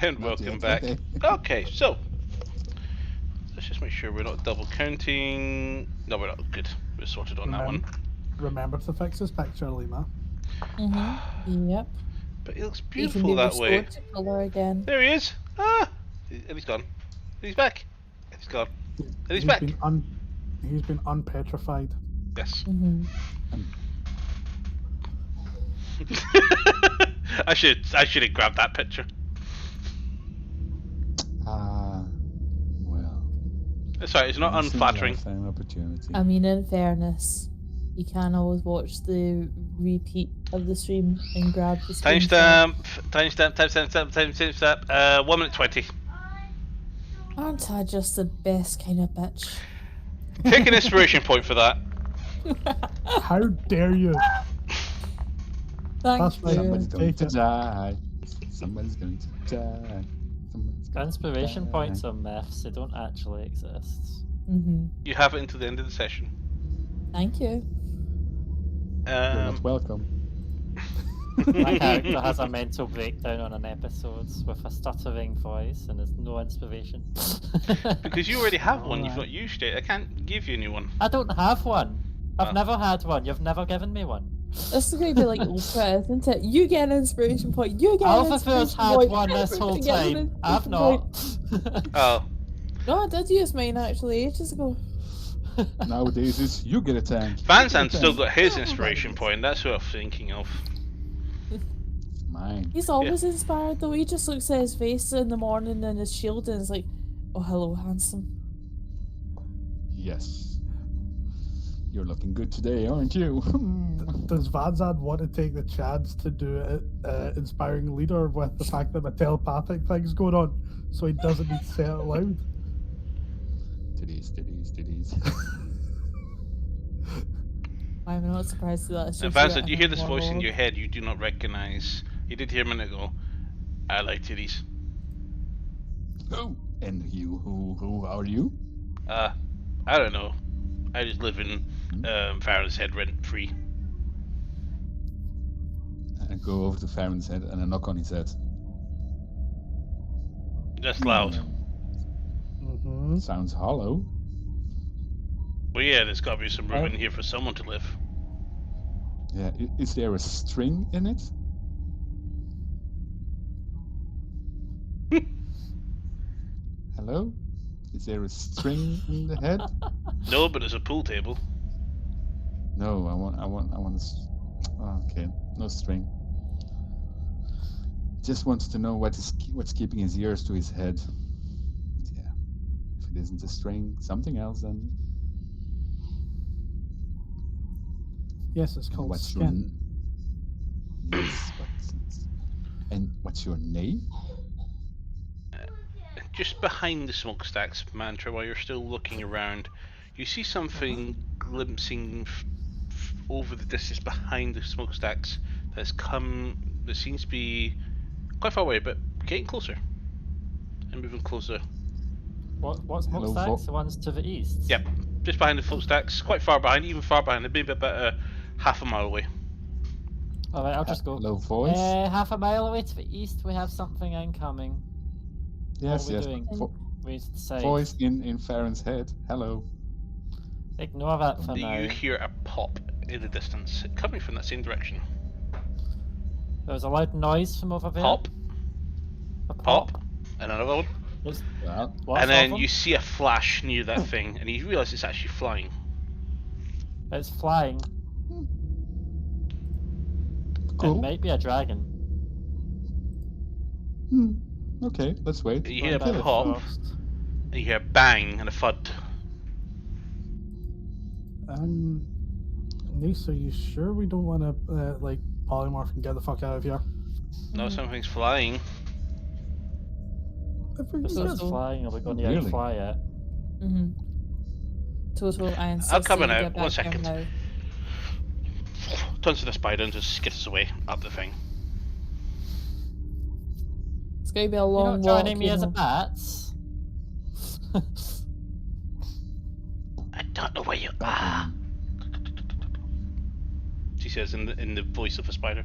And Not welcome yet, back. okay. Okay, so let's just make sure we're not double counting. No, we're not. Good. We're sorted on that one. Remember to fix his picture, Lima. Yep. But it looks He can beautiful be that way. restored to colour again. There he is. Ah, and he's gone. And he's back. And he's gone. And he's back. He's been unpetrified. Yes. Mm-hmm. I should have grabbed that picture. Well. Sorry, it's not once in a unflattering. lifetime opportunity. I mean, in fairness, you can always watch the repeat of the stream and grab the screenshot. Timestamp. 1 minute 20. Aren't I just the best kind of bitch? Take an inspiration point for that. How dare you? Thank That's right. you. Somebody's going to Take it. die. Somebody's going to die. Somebody's going Inspiration to points die. are myths, they don't actually exist. You have it until the end of the session. Thank you. You're not welcome. My character has a mental breakdown on an episode with a stuttering voice and there's no inspiration. Because you already have one, you've Alright. not used it. I can't give you a new one. I don't have one. I've Oh. never had one. You've never given me one. This is going to be like Oprah, isn't it? You get an inspiration point. You get an Alpha inspiration Fur's had point. one this whole You get an time. I've inspiration not. point. Oh, No, I did use mine actually ages ago. Nowadays, it's you get a tank. Van Zandt's still got his inspiration point. That's who I'm thinking of. It's mine. He's always inspired though. He just looks at his face in the morning and his shield and is like, "Oh, hello, handsome." Yes. You're looking good today, aren't you? Does Vanzad want to take the chance to do it inspiring leader with the fact that my telepathic thing's going on, so he doesn't need to say it out loud? Titties. I'm not surprised that it's Now, just Van you Zandt, you hear this voice in warlord. your head you do not recognize. You did hear a minute ago. I like titties. Oh, and you, who are you? I don't know. I just live in Farron's Head rent free. I go over to Farron's head and I knock on his head. Just loud. Mm-hmm. Sounds hollow. Well, yeah, there's got to be some room in here for someone to live. Yeah, is there a string in it? Hello? Is there a string in the head? No, but there's a pool table. No, I want. Oh, okay, no string. Just wants to know what's keeping his ears to his head. Yeah, if it isn't a string, something else then. Yes, it's called What's your skin. yes? And what's your name? Just behind the smokestacks, Mantra, while you're still looking around, you see something glimpsing over the distance behind the smokestacks that seems to be quite far away, but getting closer. And moving closer. What's Hello, smokestacks? The ones to the east? Yep, just behind the smokestacks, quite far behind, even far behind, maybe about half a mile away. Alright, I'll just go. Hello, voice. Half a mile away to the east, we have something incoming. yes, what are we yes. doing? Vo- Wait to say. voice in Farron's head. Hello. Ignore that for Do now. you hear a pop in the distance, coming from that same direction? There was a loud noise from over there. Pop, A pop, and another one. There's Well, lots And of then them. you see a flash near that thing, and you realise it's actually flying. It's flying. cool. It might be a dragon. Okay, let's wait. You hear a Going back pop, first. and you hear a bang and a thud. Nice, are you sure we don't want to polymorph and get the fuck out of here? No, something's flying. If we This can is just- flying, are we going to Really? outfly it? Total iron. I'll come in CC, out, get 1 back second. here now. Turns to the spider and just skitters away up the thing. It's going to be a You're long not walk. joining me you as a know. bat? I don't know where you are. She says in the voice of a spider.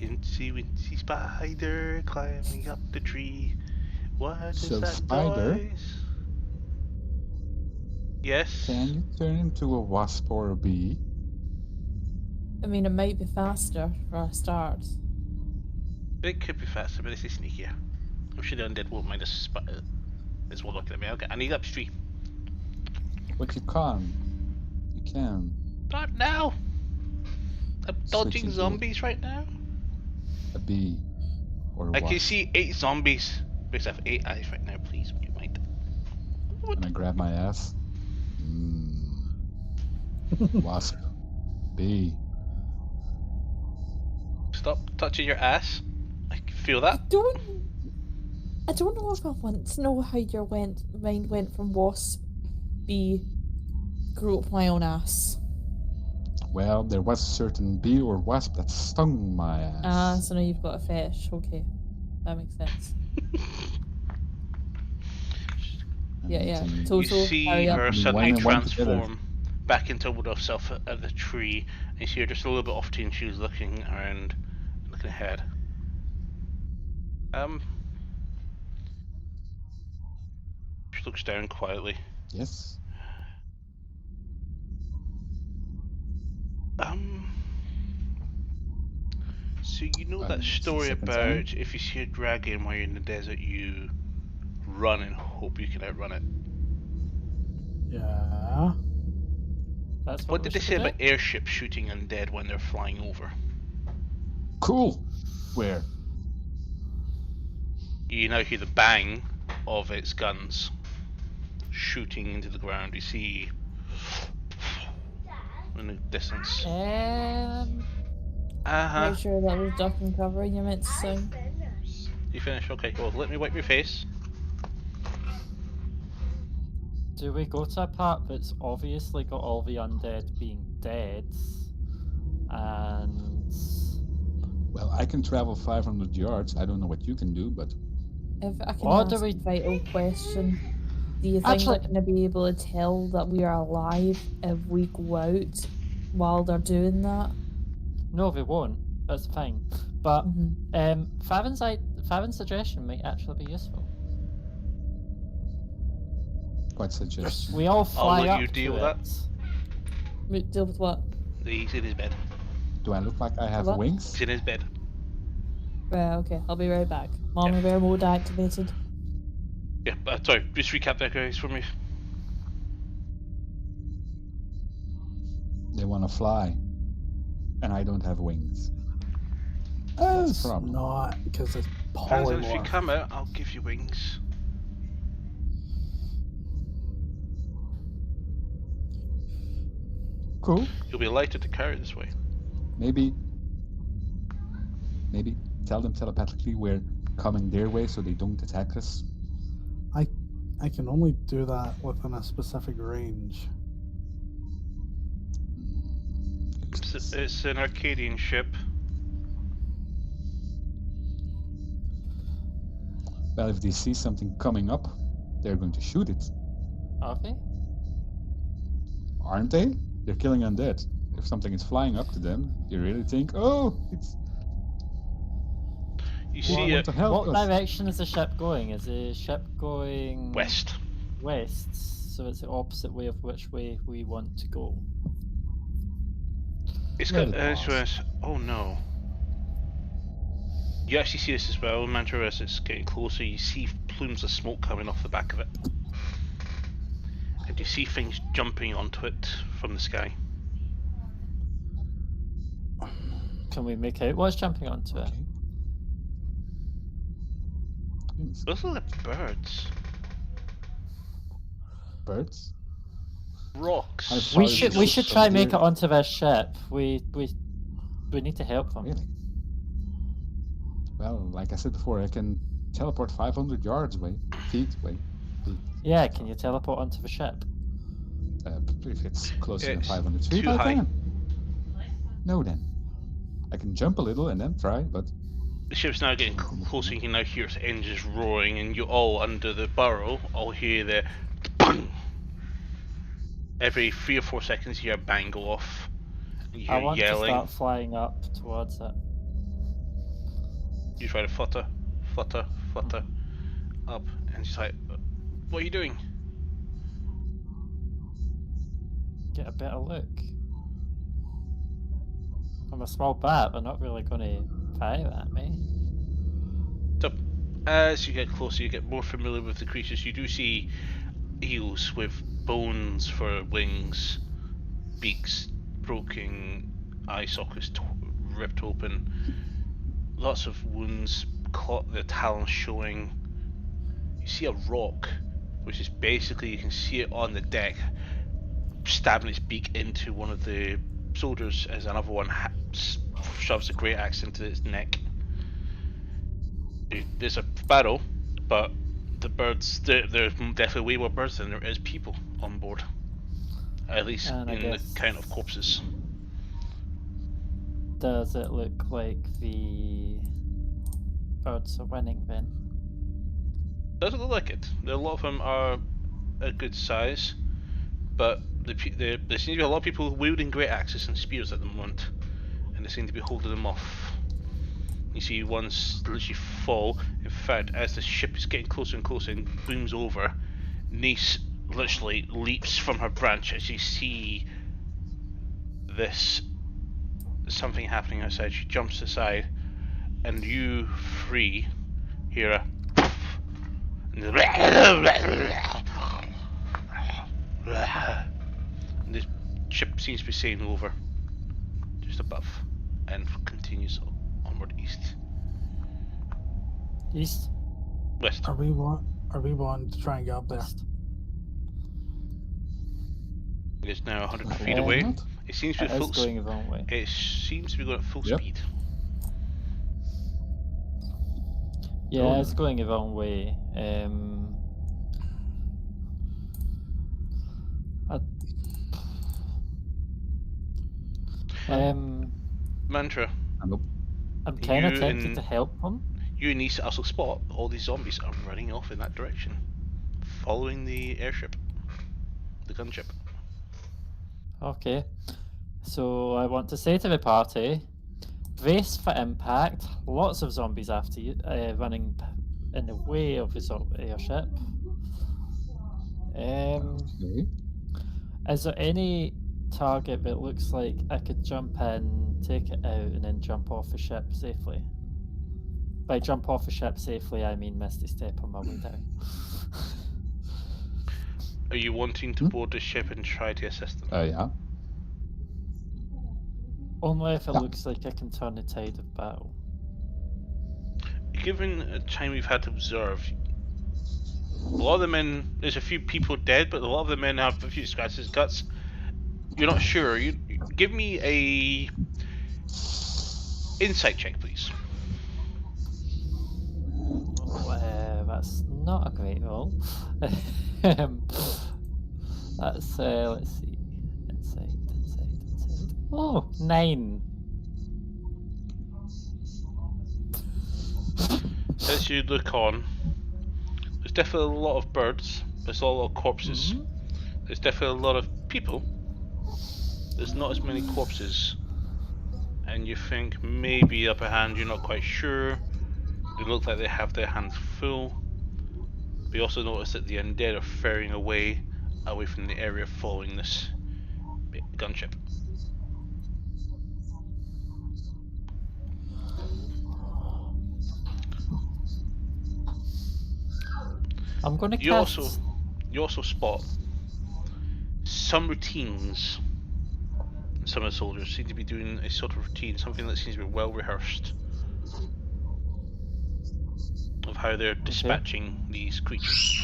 Incy wincy spider climbing up the tree. What So, is that spider? noise? Yes. Can you turn into a wasp or a bee? I mean, it might be faster for a start. It could be faster, but this is sneakier. I'm sure the undead won't mind a spider. There's one looking at me. Okay, I need up tree. But you can. You can. Not now. I'm Switch dodging into zombies right now. a bee or a I wasp. can see 8 zombies. Because I have 8 eyes right now. Please, would you mind? And I grab my ass. Wasp. Bee. Stop touching your ass. I can feel I that. don't know if I want to know how your mind went from wasp, bee, grew up my own ass. Well, there was a certain bee or wasp that stung my ass. Ah, so now you've got a fetish. Okay, that makes sense. And Yeah, we yeah. can- Total. You see hurry up. her We suddenly went and went together. transform back into herself at the tree. And you see her just a little bit off to, and she's looking around, looking ahead. She looks down quietly. Yes. So you know that 6 story seconds about on. if you see a dragon while you're in the desert, you run and hope you can outrun it. Yeah. That's What we did they should say be about doing? airships shooting undead when they're flying over? Cool. Where? You now hear the bang of its guns shooting into the ground. You see in the distance. Pretty sure that was duck and cover you meant to I sing. finished. You finished? Okay, well, let me wipe your face. Do we go to a part that's obviously got all the undead being dead? And Well, I can travel 500 yards. I don't know what you can do, but If I can Or do ask we- a vital question, do you think Actually- they're going to be able to tell that we are alive if we go out while they're doing that? no, they won't. That's fine. But Mhm. Favin's suggestion might actually be useful. quite suggestion. We all fly let up you deal to with it. that. We deal with what? He's in his bed. Do I look like I have What? wings? He's in his bed. Right, okay, I'll be right back. Mommy bear mode activated. Yeah, sorry, just recap that, guys, for me. They want to fly. And I don't have wings. That's It's a problem. not because it's Hanson, if you polymorph. come out, I'll give you wings. Cool. You'll be lighter to carry this way. Maybe tell them telepathically we're coming their way so they don't attack us. I can only do that within a specific range. It's an Arcadian ship. Well, if they see something coming up, they're going to shoot it, Are they? aren't they? They're killing undead. If something is flying up to them, you really think, oh, it's You they see want it to help What us. direction is the ship going? Is the ship going west. west? So it's the opposite way of which way we want to go. It's Let got it pass. oh no. You actually see this as well, Mantra, as it's getting closer. You see plumes of smoke coming off the back of it. And you see things jumping onto it from the sky. Can we make out what's jumping onto it? Okay. Goodness. Those are the birds. Birds? Rocks. How We far should is we it should from try and make here? it onto their ship. We need to help them. Really? Well, like I said before, I can teleport 500 yards away, feet away. Yeah, can you teleport onto the ship? If it's closer than It's 500 feet, too I high. can. No, then. I can jump a little and then try, but The ship's now getting closer. You can now hear its engines roaring, and you all under the burrow all hear the bang. Every 3 or 4 seconds, you hear a bang go off. And you I hear want to yelling. start flying up towards it. You try to flutter up, and she's like, "What are you doing?" Get a better look. I'm a small bat, they're not really going to fire at me. So, as you get closer, you get more familiar with the creatures. You do see eels with bones for wings, beaks broken, eye sockets ripped open, lots of wounds, their talons showing. You see a rock, which is basically, you can see it on the deck, stabbing its beak into one of the soldiers as another one shoves a great axe into its neck. There's a battle, but the birds, there's definitely way more birds than there is people on board. At least And I in the guess- count of corpses. Does it look like the birds are winning then? Doesn't look like it. A lot of them are a good size, but there seems to be a lot of people wielding great axes and spears at the moment, and they seem to be holding them off. You see one literally fall. In fact, as the ship is getting closer and closer and booms over, Nice literally leaps from her branch as you see this something happening outside. She jumps aside, and you three hear a poof, and the ship seems to be sailing over just above and continues onward east. East? West. Are we wanting to try and get up there? West. It is now 100 feet Okay. away. Not? It seems to It be is full. going the wrong way. It seems to be going at full Yep. speed. Yeah, Oh, it's going the wrong way. Mantra, Nope. I'm kind of You tempted and- to help them. you and Nice also spot all these zombies are running off in that direction, following the airship, the gunship. Okay. So I want to say to the party, brace for impact. Lots of zombies after you, running in the way of the airship. Okay. Is there any target that looks like I could jump in, take it out, and then jump off the ship safely? By jump off the ship safely, I mean Misty Step on my way down. Are you wanting to Hmm? board the ship and try to assist them? Yeah. Only if it Yeah. looks like I can turn the tide of battle. Given the time we've had to observe, a lot of the men, there's a few people dead, but a lot of the men have a few scratches, guts. You're not sure. You give me a insight check, please. Oh, that's not a great roll. That's let's see, inside. Oh, 9. As you look on, there's definitely a lot of birds. There's a lot of corpses. Mhm. There's definitely a lot of people. There's not as many corpses. And you think maybe upper hand, you're not quite sure. They look like they have their hands full. But you also notice that the undead are ferrying away from the area following this gunship. I'm going to You cast. also spot some routines. Some of the soldiers seem to be doing a sort of routine, something that seems to be well rehearsed, of how they're dispatching these creatures.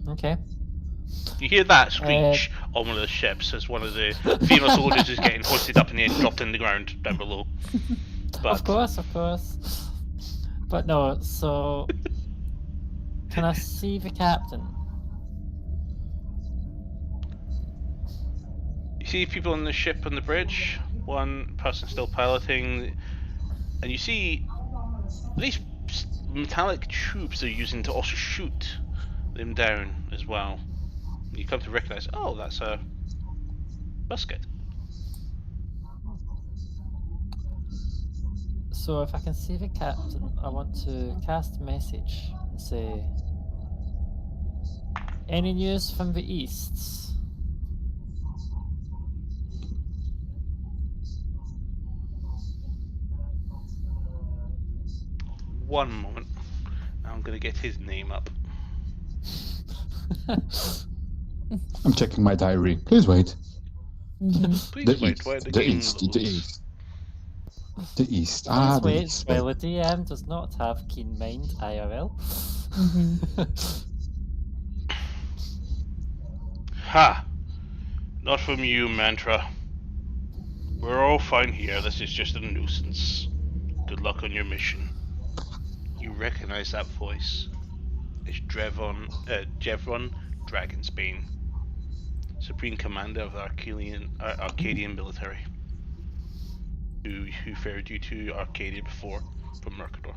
Okay. You hear that screech on one of the ships as one of the female soldiers is getting hoisted up in the air and dropped in the ground down below. But Of course. But no, so can I see the captain? you see people on the ship on the bridge, one person still piloting, and you see these metallic tubes they're using to also shoot them down as well. You come to recognize, oh, that's a musket. So if I can see the captain, I want to cast a message and say, any news from the east? One moment. I'm gonna get his name up. I'm checking my diary. Please wait. Please wait while the game loads. The east. The east. Please The wait east. while the DM does not have keen mind IRL. Ha! Not from you, Mantra. We're all fine here. This is just a nuisance. Good luck on your mission. You recognize that voice. It's Jevron Dragonsbane, Supreme Commander of the Arcadian military, who ferried you to Arcadia before from Mercador.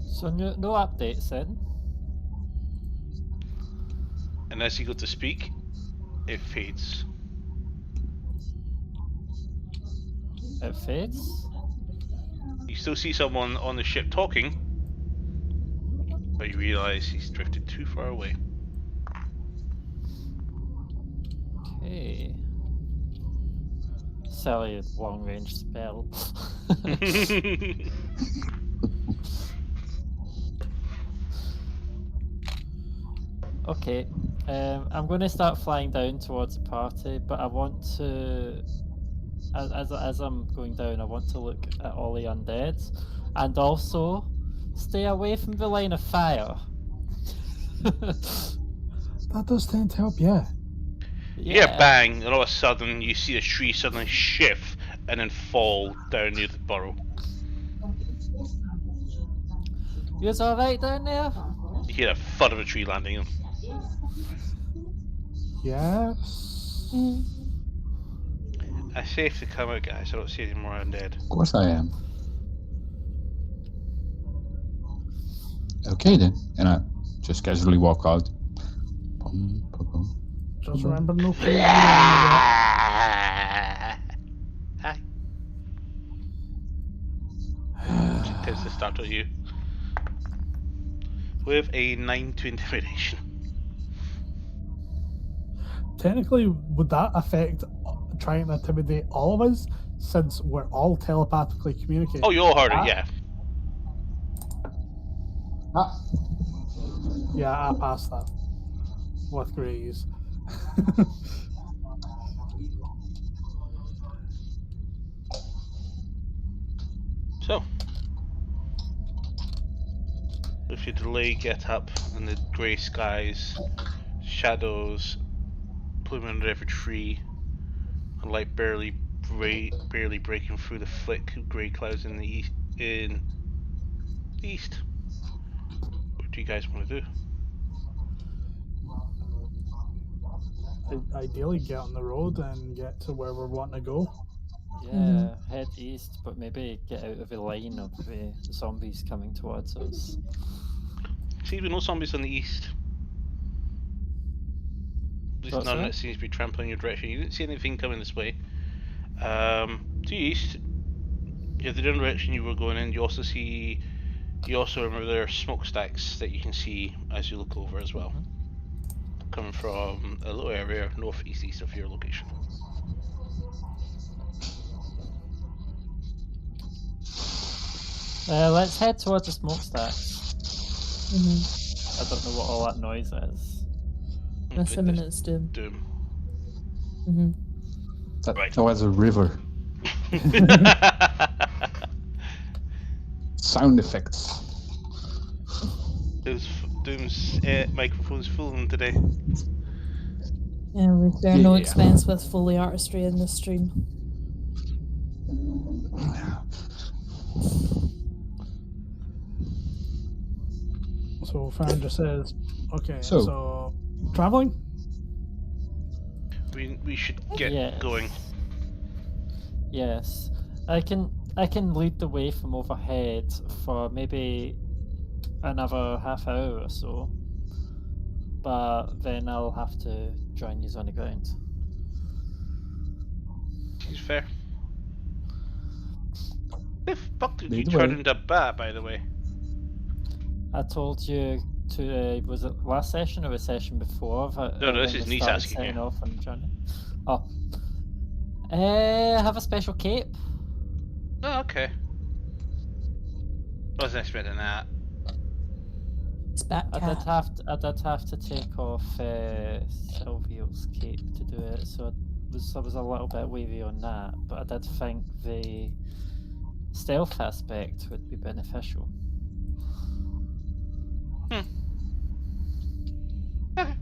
So no updates then? And as you go to speak, it fades. It fades? You still see someone on the ship talking, but you realize he's drifted too far away. Okay. Silly long range spell. Okay, I'm going to start flying down towards the party, but I want to, as I'm going down, I want to look at all the undeads, and also stay away from the line of fire. That does tend to help, yeah. Yeah, bang, and all of a sudden you see a tree suddenly shift and then fall down near the burrow. You guys alright down there? You hear a thud of a tree landing on. Yes. I safe to come out, guys. I don't see any more undead. Of course I am. Okay then. And I just casually walk out. Just remember no food. Hi. She tends to start at you with a 9 to intimidation. Technically, would that affect trying to intimidate all of us, since we're all telepathically communicating? Oh, you all heard it, yeah. Yeah, I passed that with grace. So, if you delay get up and the grey skies, shadows pluming under every tree, and light barely breaking through the flick of grey clouds in the east. What do you guys want to do? Ideally, get on the road and get to where we're wanting to go. Yeah, head east, but maybe get out of the line of the zombies coming towards us. See, with no zombies on the east. At least What's none that? that seems to be trampling your direction. You didn't see anything coming this way. To the east, yeah, the general direction you were going in, you also remember there are smokestacks that you can see as you look over as well. Coming from a little area northeast of your location. Let's head towards the smokestacks. I don't know what all that noise is. That's a minute's doom. That was a river. Sound effects. Doom's microphone's full of them today. Yeah, we bear no expense with Foley artistry in this stream. So Fran just says, okay, so traveling? We should get going. Yes. I can lead the way from overhead for maybe another half hour or so. But then I'll have to join you on the ground. Seems fair. The fuck did you Lead the turn way. into a bat, by the way? I told you to. Was it last session or the session before? No, this when is we Nice started asking setting you. off on the journey. Oh. I have a special cape. Oh, okay. Wasn't expecting that. It's back I cat. did have to take off Silvio's cape to do it, so I was a little bit wavy on that. But I did think the stealth aspect would be beneficial. Okay.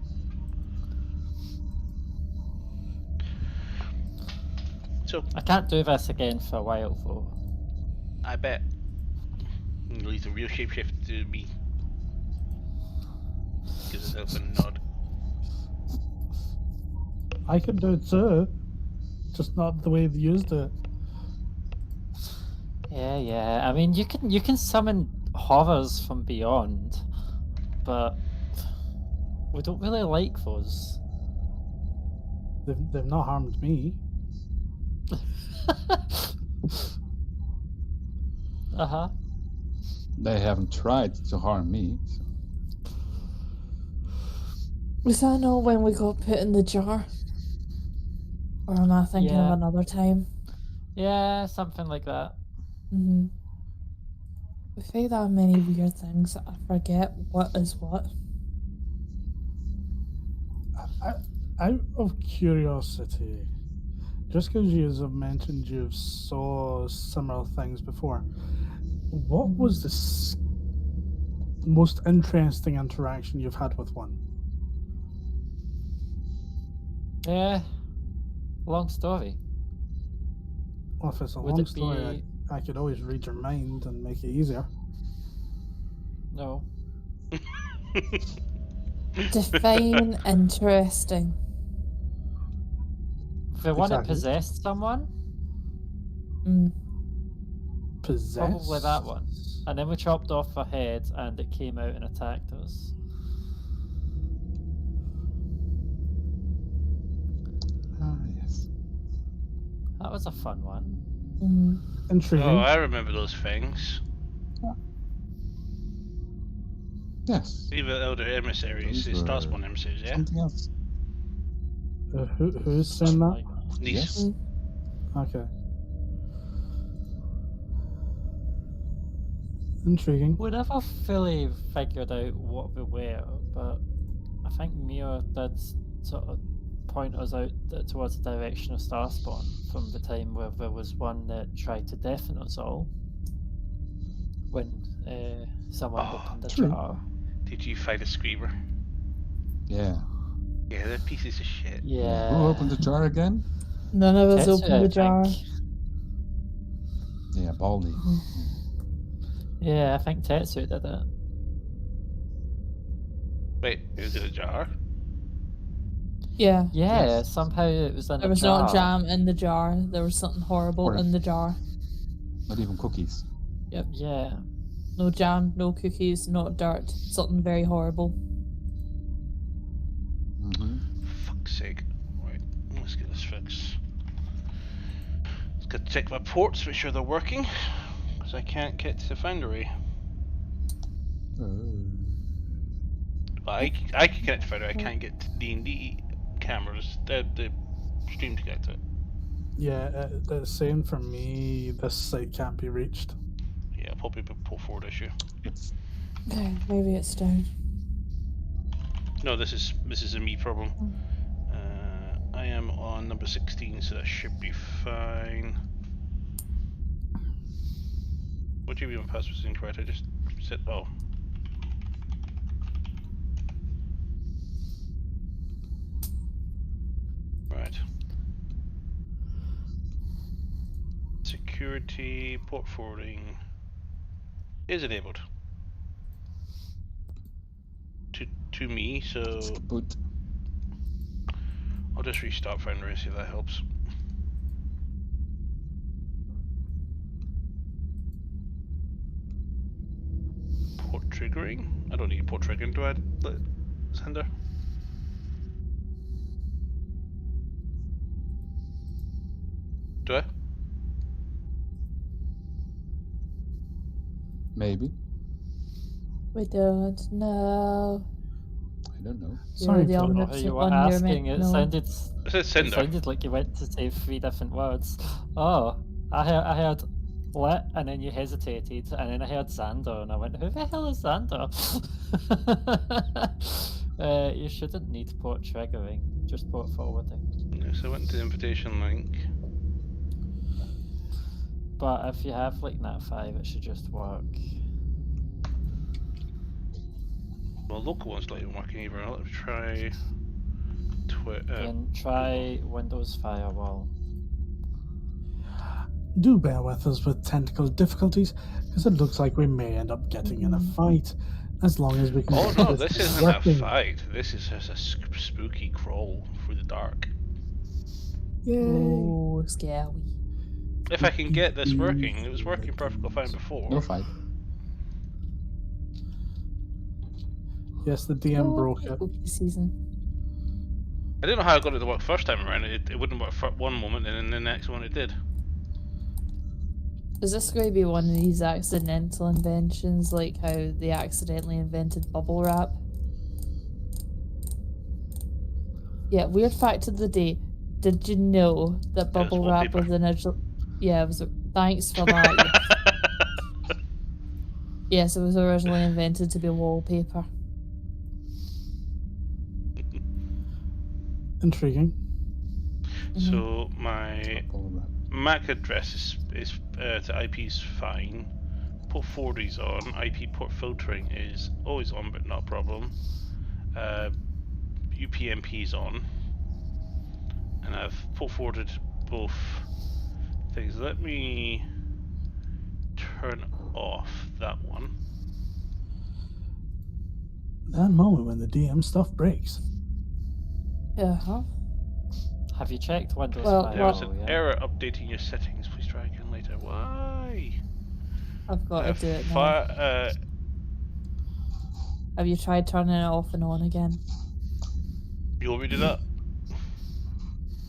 So, I can't do this again for a while though. I bet. You leave the real shapeshift to me. Gives herself a nod. I can do it too, just not the way they used it. Yeah. I mean, you can summon horrors from beyond, but we don't really like those. They've not harmed me. Uh-huh. They haven't tried to harm me. So. Was that not when we got put in the jar? Or am I thinking Yeah. of another time? Yeah, something like that. Mm-hmm. We say that many weird things that I forget what is what. Out of curiosity, just because you have mentioned you've saw similar things before, what was the most interesting interaction you've had with one? Yeah. Long story. Well, if it's a Would long it story, be- I could always read your mind and make it easier. No. Define interesting. The one that Exactly. possessed someone? Mm. Possessed? Probably that one. And then we chopped off her head and it came out and attacked us. Ah, yes. That was a fun one. Mm. Intriguing. Oh, I remember those things. Yes. Even the Elder Emissaries, Those the were Starspawn Emissaries, yeah? Something else. Who's saying that? Like that. Nice. Yes. Okay. Intriguing. We never fully figured out what they were, but I think Mia did sort of point us out towards the direction of Starspawn from the time where there was one that tried to deafen us all when someone Oh, opened the true. jar. Did you fight a screamer? Yeah. Yeah, they're pieces of shit. Yeah. Who opened the jar again? None of us Tetsu, opened I the jar. think. Yeah, Baldy. Yeah, I think Tetsu did it. Wait, is it a jar? Yeah. Yeah, Yes. somehow it was in There a was jar. not jam in the jar. There was something horrible Or- in the jar. Not even cookies. Yeah. No jam, no cookies, not dirt. Something very horrible. Mm-hmm. Fuck's sake. Right, let's get this fixed. Just gotta check my ports, make sure they're working. Because I can't get to the foundry. Well, I can get to the foundry, I can't get to D&D cameras, the stream to get to it. Yeah, it's saying for me this site can't be reached. Yeah, probably a pull forward issue. Maybe it's down. No, this is a me problem. I am on number 16, so that should be fine. What do you mean my password is incorrect? I just said, oh. Right. Security, port forwarding is enabled. To me, so Boot. I'll just restart Foundry and see if that helps. Port triggering? I don't need port triggering, do I, Sander? Do I? Maybe. We don't know. I don't know. Sorry, You're the for- Who omnipotent you were one, you're meant asking, to it know. sounded I said it Cinder. sounded like you went to say 3 different words. Oh, I heard lit, and then you hesitated, and then I heard Xander, and I went, who the hell is Xander? You shouldn't need port triggering, just port forwarding. So I went to the invitation link. But if you have like Nat5, it should just work. Well, local one's not even working either. Let's try Twitter. Then try Windows Firewall. Do bear with us with technical difficulties, because it looks like we may end up getting in a fight, as long as we can Oh get no, this isn't a working. fight. This is just a spooky crawl through the dark. Yay! Oh, scary. If I can get this working, it was working perfectly fine before. No fight. Yes, the DM Oh, broke it. spooky season. I didn't know how I got it to work first time around. It wouldn't work for one moment, and then the next one it did. Is this going to be one of these accidental inventions, like how they accidentally invented bubble wrap? Yeah, weird fact of the day. Did you know that bubble wrap wallpaper. was originally... Yeah, it was... Thanks for that. Yes, it was originally invented to be wallpaper. Intriguing. So my Bubble wrap. MAC address is to IP's fine. Port forwardy's on. IP port filtering is always on, but not a problem. UPnP's on, and I've port forwarded both things. Let me turn off that one. That moment when the DM stuff breaks. Uh-huh. Have you checked Windows Well, There was Firewall an yet? error updating your settings. Please try again later. Why? I've got to do it now. Have you tried turning it off and on again? You want me to do that?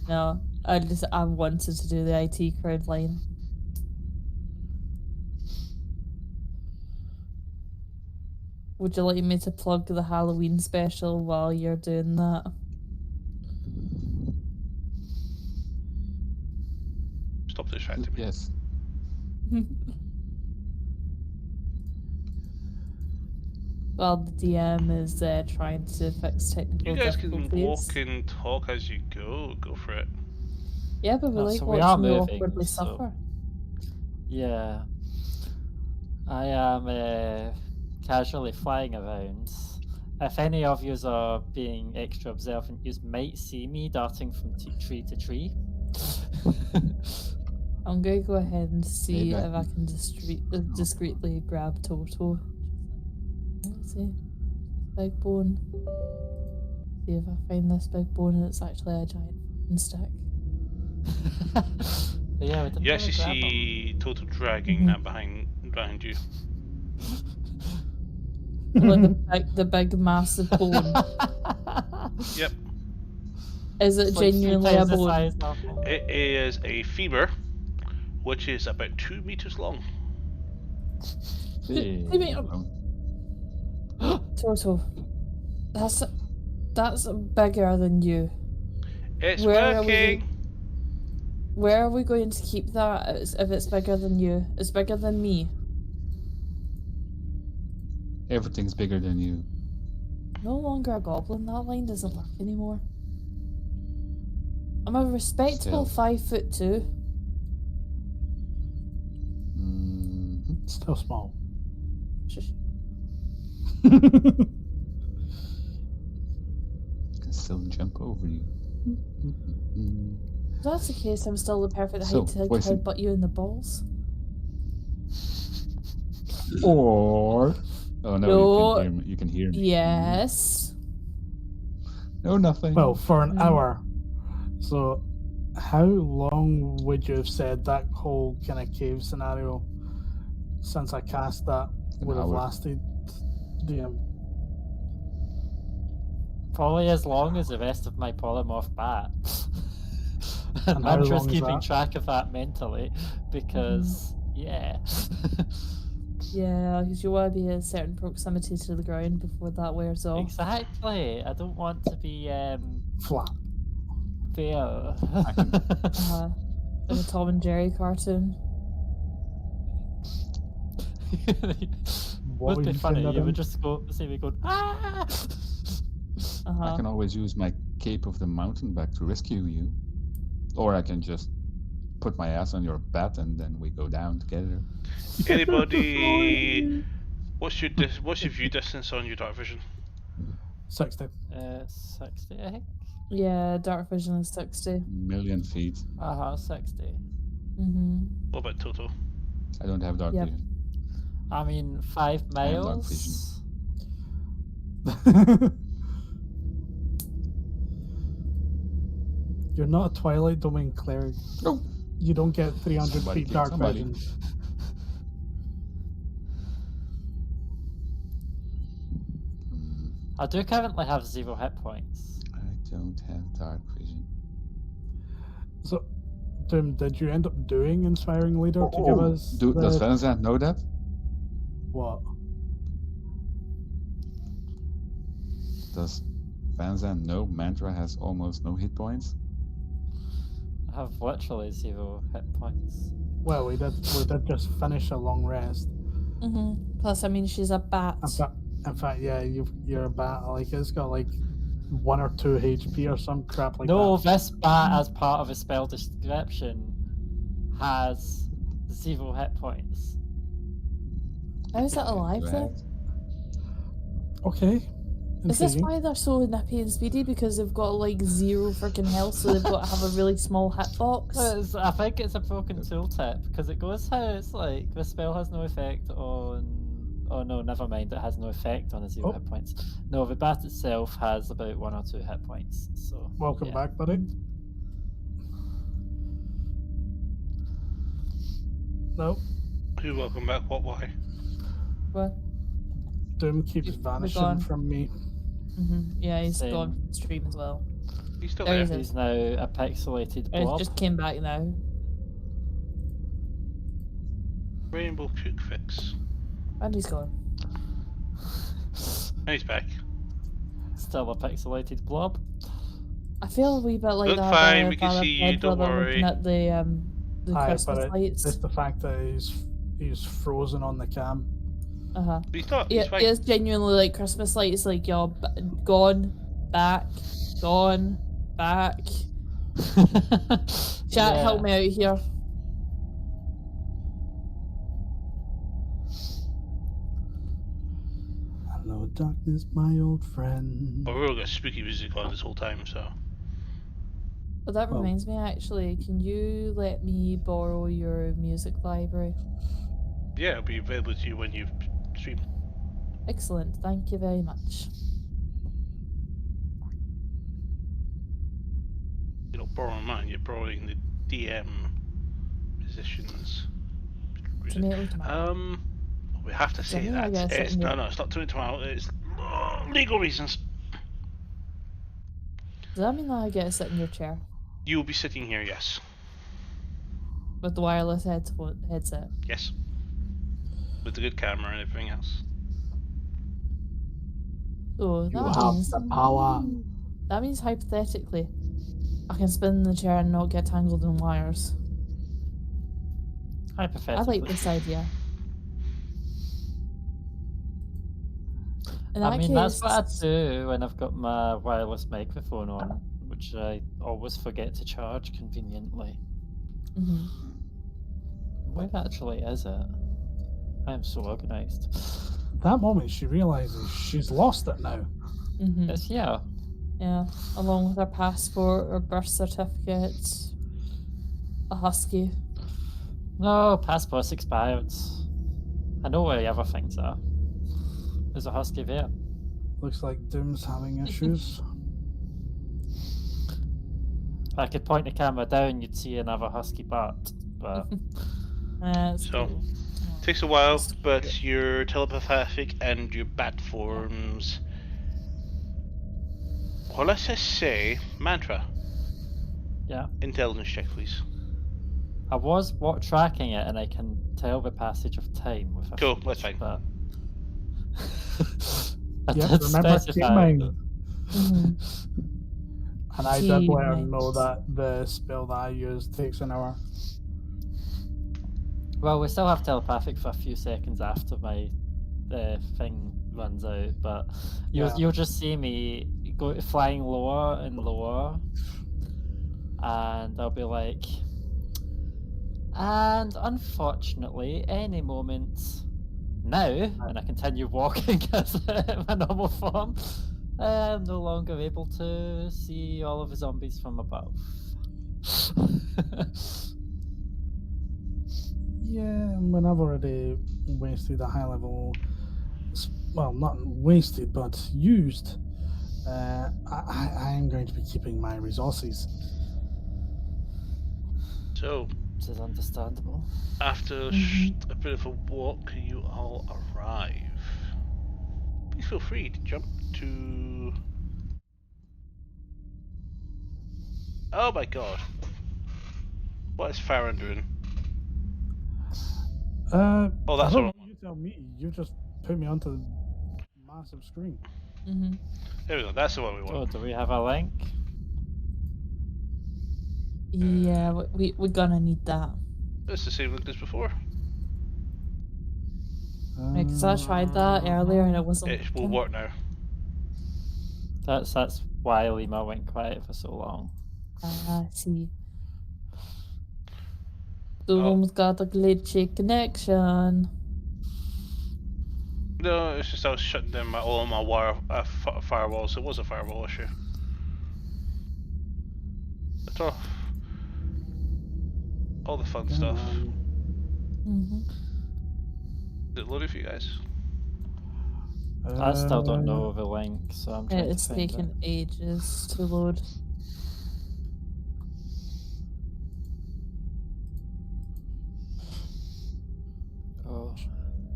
No. I wanted to do the IT crowd line. Would you like me to plug the Halloween special while you're doing that? Stop distracting me. Yes. Well, the DM is trying to fix technical You guys can difficulties. walk and talk as you go. Go for it. Yeah, but we like So we are watching you moving, awkwardly so- suffer. Yeah. I am casually flying around. If any of you are being extra observant, you might see me darting from tree to tree. I'm going to go ahead and see Maybe. if I can discreetly grab Toto. Let's see. Big bone. See if I find this big bone and it's actually a giant fucking stick. Yeah, we didn't You actually really grab 'em. see Total dragging that behind you. Like the big massive bone. Yep. Is it It's like 3 genuinely a times the bone? size of them. It is a femur, which is about 2 meters long. Hey, Leave me up. um, Toto. That's bigger than you. It's Where are we- working. Where are we going to keep that if it's bigger than you? It's bigger than me. Everything's bigger than you. No longer a goblin. That line doesn't work anymore. I'm a respectable Still. 5'2". Mhm. Still small. Shush. Can still jump over you. If that's the case, I'm still the perfect So, height to what's it- headbutt you in the balls. Or oh no, No. you can hear me. Yes. No, nothing. Well, for an Mm. hour. So, how long would you have said that whole kind of cave scenario since I cast that An would have hour. lasted? DM. Probably as long as the rest of my polymorph bat. And And how I'm long just is keeping that? track of that mentally because, yeah. Yeah, because you want to be a certain proximity to the ground before that wears off. Exactly. I don't want to be Flat. there. Like a Tom and Jerry cartoon. What Would were be you funny. saying, You would Adam? just see me going, ah! I can always use my Cape of the Mountain back to rescue you. Or I can just put my ass on your bed and then we go down together. Anybody? What's your view distance on your dark vision? 60. 60, I think. Yeah, dark vision is 60. Million feet. 60. Mm-hmm. What about total? I don't have dark Yep. vision. I mean, 5 I have dark miles. You're not a Twilight Domain cleric. Oh. You don't get 300 Somebody feet killed dark somebody. vision. I do currently have 0 hit points. I don't have dark vision. So, Doom, did you end up doing Inspiring Leader to give us Does Vanzant know that? what? Does Vanzant know Mantra has almost no hit points? I have literally 0 hit points. Well, we did just finish a long rest. Mm-hmm. Plus, I mean, she's a bat. In fact, yeah, you're a bat. Like it's got like 1 or 2 HP or some crap like No, that. this bat, as part of a spell description, has 0 hit points. How is that alive then? Okay. Is this Intriguing. why they're so nippy and speedy? Because they've got like 0 freaking health, so they've got to have a really small hitbox? I think it's a broken tooltip, because it goes how it's like, the spell has no effect on... Oh no, never mind, it has no effect on the 0 hit points. No, the bat itself has about 1 or 2 hit points, so... Welcome back, buddy. No, Who welcome back? What? Why? What? Doom keeps We're vanishing gone. from me. Mm-hmm. Yeah, he's Same. gone from the stream as well. He's still There there. he is. He's now a pixelated He blob. just came back now. Rainbow Puke Fix. And he's gone. Now he's back. Still a pixelated blob. I feel a wee bit like Look that. fine, we can Valor see you, Bed don't where they're looking worry. at the Aye, Christmas but lights. it's the fact that he's frozen on the cam. Uh-huh. But he's not. Yeah, He's fine. it's genuinely like Christmas lights, like you're gone, back, gone, back. Chat, help me out here. Hello, darkness, my old friend. But we've all got spooky music on this whole time, so. But that Oh. reminds me, actually, can you let me borrow your music library? Yeah, it'll be available to you when you stream. Excellent, thank you very much. You're not borrowing mine, you're borrowing the DM musicians. Tomato, tomato. We have to say Tomato, I that. guess, It's, isn't no, it? no, it's not tomato. It's legal reasons. Does that mean that I get to sit in your chair You will be sitting here, yes. with the wireless headset? Yes. With the good camera and everything else. So You that have means the power. that means hypothetically, I can spin in the chair and not get tangled in wires. I Hypothetically. like this idea. In I that mean, that's what I case- do when I've got my wireless microphone on, which I always forget to charge conveniently. Mhm. Where actually is it? I am so organised. At that moment, she realizes she's lost it now. Mhm. It's here. Yeah, along with her passport, her birth certificate, a husky. No, passport's expired. I know where the other things are. There's a husky there. Looks like Doom's having issues. If I could point the camera down, you'd see another husky butt, but That's So, cool. Takes a while, but you're telepathic and your bat forms. Well, let's just say mantra. yeah. Intelligence check, please. I was tracking it, and I can tell the passage of time with a Cool, feet, that's fine. But I Yep, did remember specify. gaming. And I did let her Gaming. know that the spell that I use takes an hour. Well, we still have telepathic for a few seconds after my thing runs out, but you'll just see me go flying lower and lower, and I'll be like, and unfortunately, any moment now, and I continue walking as my normal form, I'm no longer able to see all of the zombies from above. Yeah, I mean, I've already wasted a high level. Well, not wasted, but used. I am going to be keeping my resources. So, Which is understandable. after a bit of a walk, you all arrive. Please feel free to jump to... Oh my god. What is Farron doing? Oh, that's I don't all. know. You tell me. You just put me onto the massive screen. There we go, that's the one we want. Oh, do we have a link? Yeah, we're gonna need that. It's the same link as before. Because I tried that earlier and it wasn't It will working. work now. That's why Lima went quiet for so long. I see. Someone's got a glitchy connection. No, it's just I was shutting down all my wire firewalls. It was a firewall issue. That's all the fun stuff. Is it loaded for you guys? I still don't know the link, so I'm trying It's to find taken it. ages to load. Oh,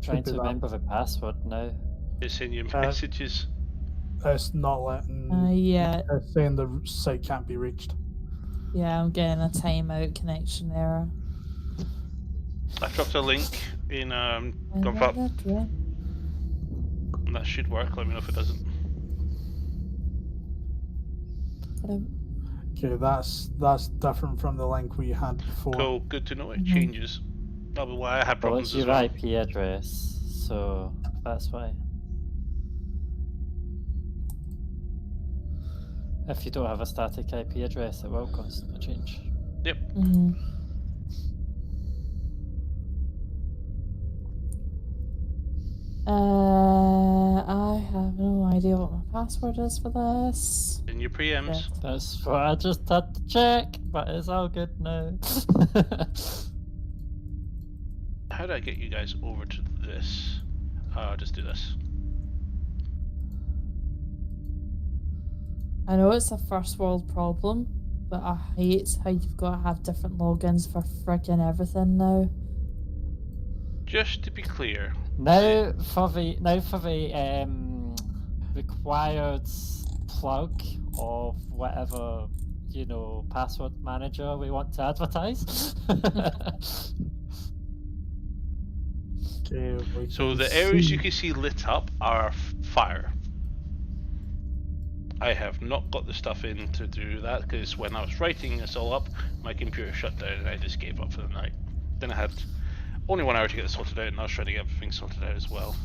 trying to remember the password now. It's in your messages. It's not letting. Yeah. It's saying the site can't be reached. Yeah, I'm getting a timeout connection error. I dropped a link in Gunpop. And that should work. Let me know if it doesn't. Okay, that's different from the link we had before. Cool, good to know it changes. That'll be why I had Well, problems it's as your well. IP address, so that's why. If you don't have a static IP address, it will constantly change. Yep. I have no idea what my password is for this. In your preamps. That's what I just had to check, but it's all good now. How do I get you guys over to this? I'll just do this. I know it's a first world problem, but I hate how you've got to have different logins for friggin' everything now. Just to be clear. Now for the required plug of whatever, password manager we want to advertise. Okay, so the areas you can see lit up are fire. I have not got the stuff in to do that because when I was writing this all up, my computer shut down and I just gave up for the night. Then I had only 1 hour to get this sorted out, and I was trying to get everything sorted out as well.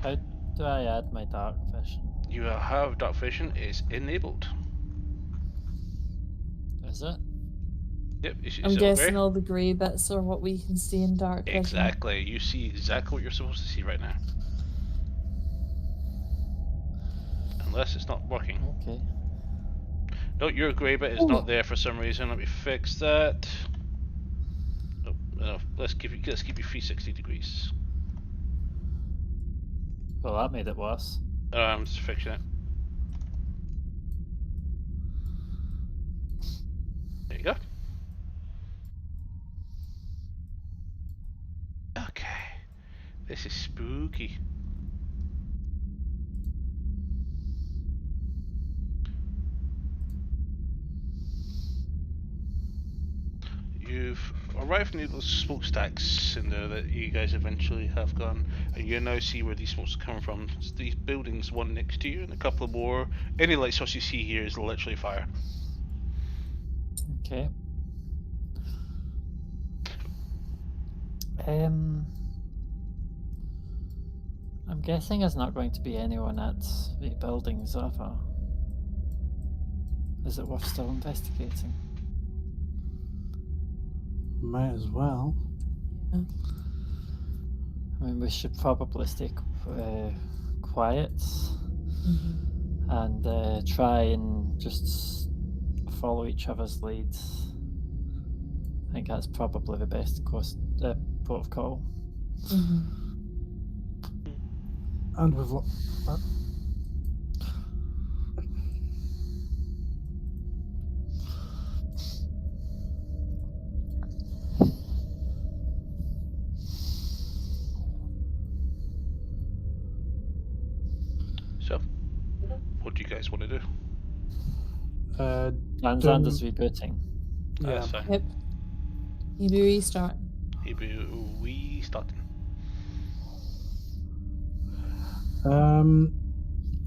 How do I add my dark vision? You have dark vision is enabled. Is it? Yep. I'm guessing all the grey bits are what we can see in dark vision. Exactly. You see exactly what you're supposed to see right now. Unless it's not working. Okay. No, your grey bit is not there for some reason. Let me fix that. No, let's keep you 360 degrees. Well, that made it worse. I'm just fixing it. There you go. Okay. This is spooky. You you've arrived near those smokestacks in there that you guys eventually have gone, and you now see where these smokes are coming from. It's these buildings, one next to you, and a couple more. Any light source you see here is literally fire. Okay. I'm guessing there's not going to be anyone at the buildings either. Is it worth still investigating? Might as well. Yeah. I mean, we should probably stay quiet and try and just follow each other's leads. I think that's probably the best port of call. And we've So, what do you guys want to do? Lanzander's rebooting. yeah. That's fine. Yep. Maybe restart. Maybe we starting.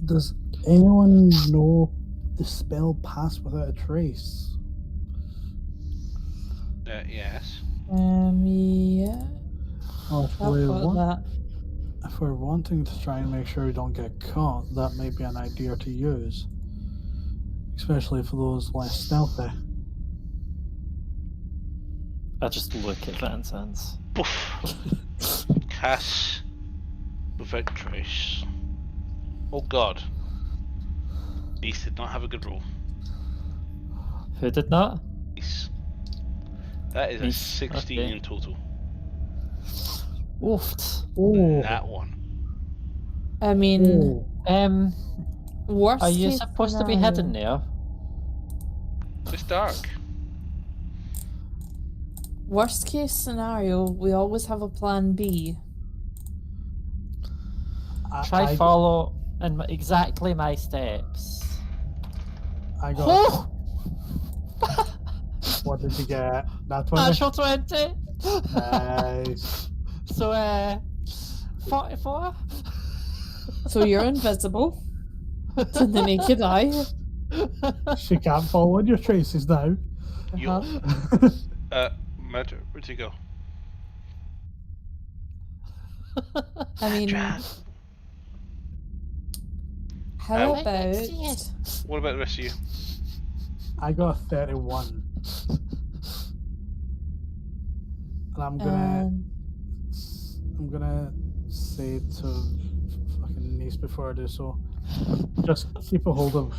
Does anyone know the spell Pass Without a Trace? Yes. Yeah. Or I've got that. if we're wanting to try and make sure we don't get caught, that may be an idea to use. Especially for those less stealthy. I just look at Van Zandt. Cass without trace. Oh god. These did not have a good roll. Who did not? Nice. That is a Nice. 16 Okay. in total. Oofed. Oh, That one. I mean, worst Are you case supposed to be scenario- heading there? It's dark. Worst case scenario, we always have a plan B. Try follow in exactly my steps. I got. Oh! What did you get? That one. Natural 20! Nice. So, 44? So you're invisible to the naked eye. She can't follow in your traces now. Yo. Matt, where'd you go? I mean, Jack. how Right about What about the rest of you? I got a 31. And I'm gonna say to fucking niece before I do so, just keep a hold of.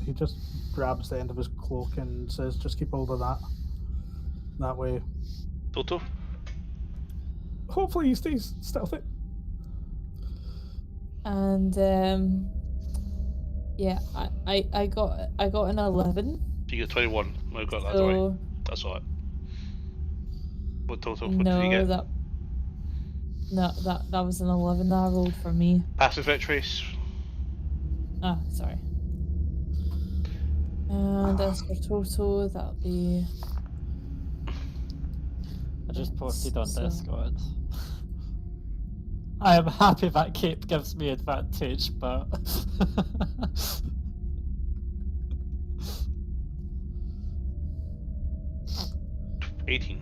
He just grabs the end of his cloak and says, "Just keep hold of that. That way, Toto? hopefully he stays stealthy." and yeah, I got an 11. You got 21. I've got that, don't worry. So That's alright. What Toto? What did you no, get? that was an 11 that I rolled for me. Passive without trace. Ah, sorry. And as for total, that'll be. I just posted on So- Discord. I am happy that cape gives me advantage, but... 18.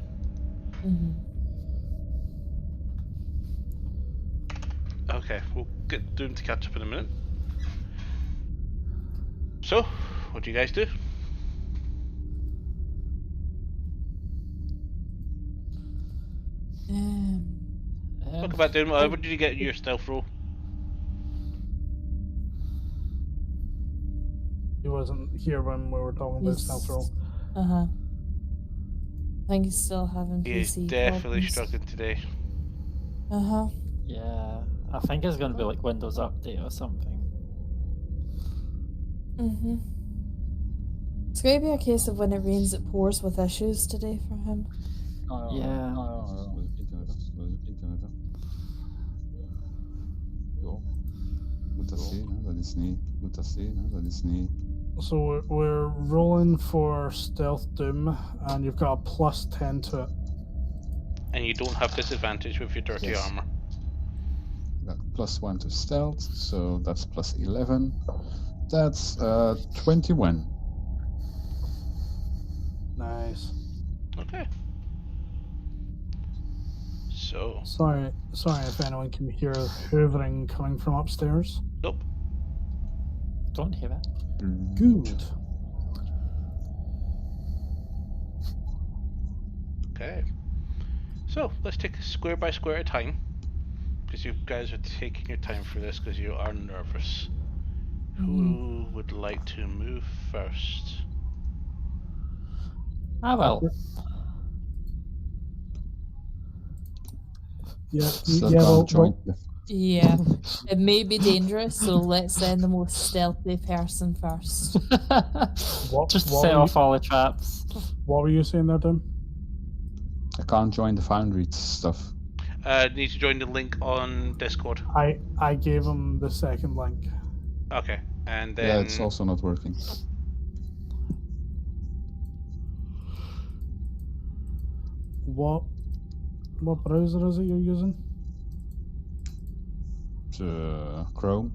Okay, we'll get Doom to catch up in a minute. So, what do you guys do? Talk about Doom. What did you get in your stealth roll? He wasn't here when we were talking about stealth roll. I think he's still having He's PC definitely problems. struggling today. Yeah, I think it's going to be like Windows Update or something. It's going to be a case of when it rains, it pours with issues today for him. Yeah. Jo. Moet dat zien, hè? Dat is niet. Moet dat zien, hè? Dat is niet. So we're rolling for Stealth Doom, and you've got a +10 to it. And you don't have disadvantage with your dirty Yes. armor. Got +1 to stealth, so that's +11. That's 21. Nice. Okay. So, Sorry if anyone can hear hoovering coming from upstairs. nope. Don't hear it. Good. Okay. So, let's take square by square at a time. Because you guys are taking your time for this because you are nervous. Who would like to move first? I will. Yeah, Still yeah. can't Well, join. Yeah, it may be dangerous, so let's send the most stealthy person first. Just what set were off all the traps. what were you saying there, Tim? I can't join the Foundry stuff. Need to join the link on Discord. I gave him the second link. Okay. And then Yeah, it's also not working. What browser is it you're using? Chrome.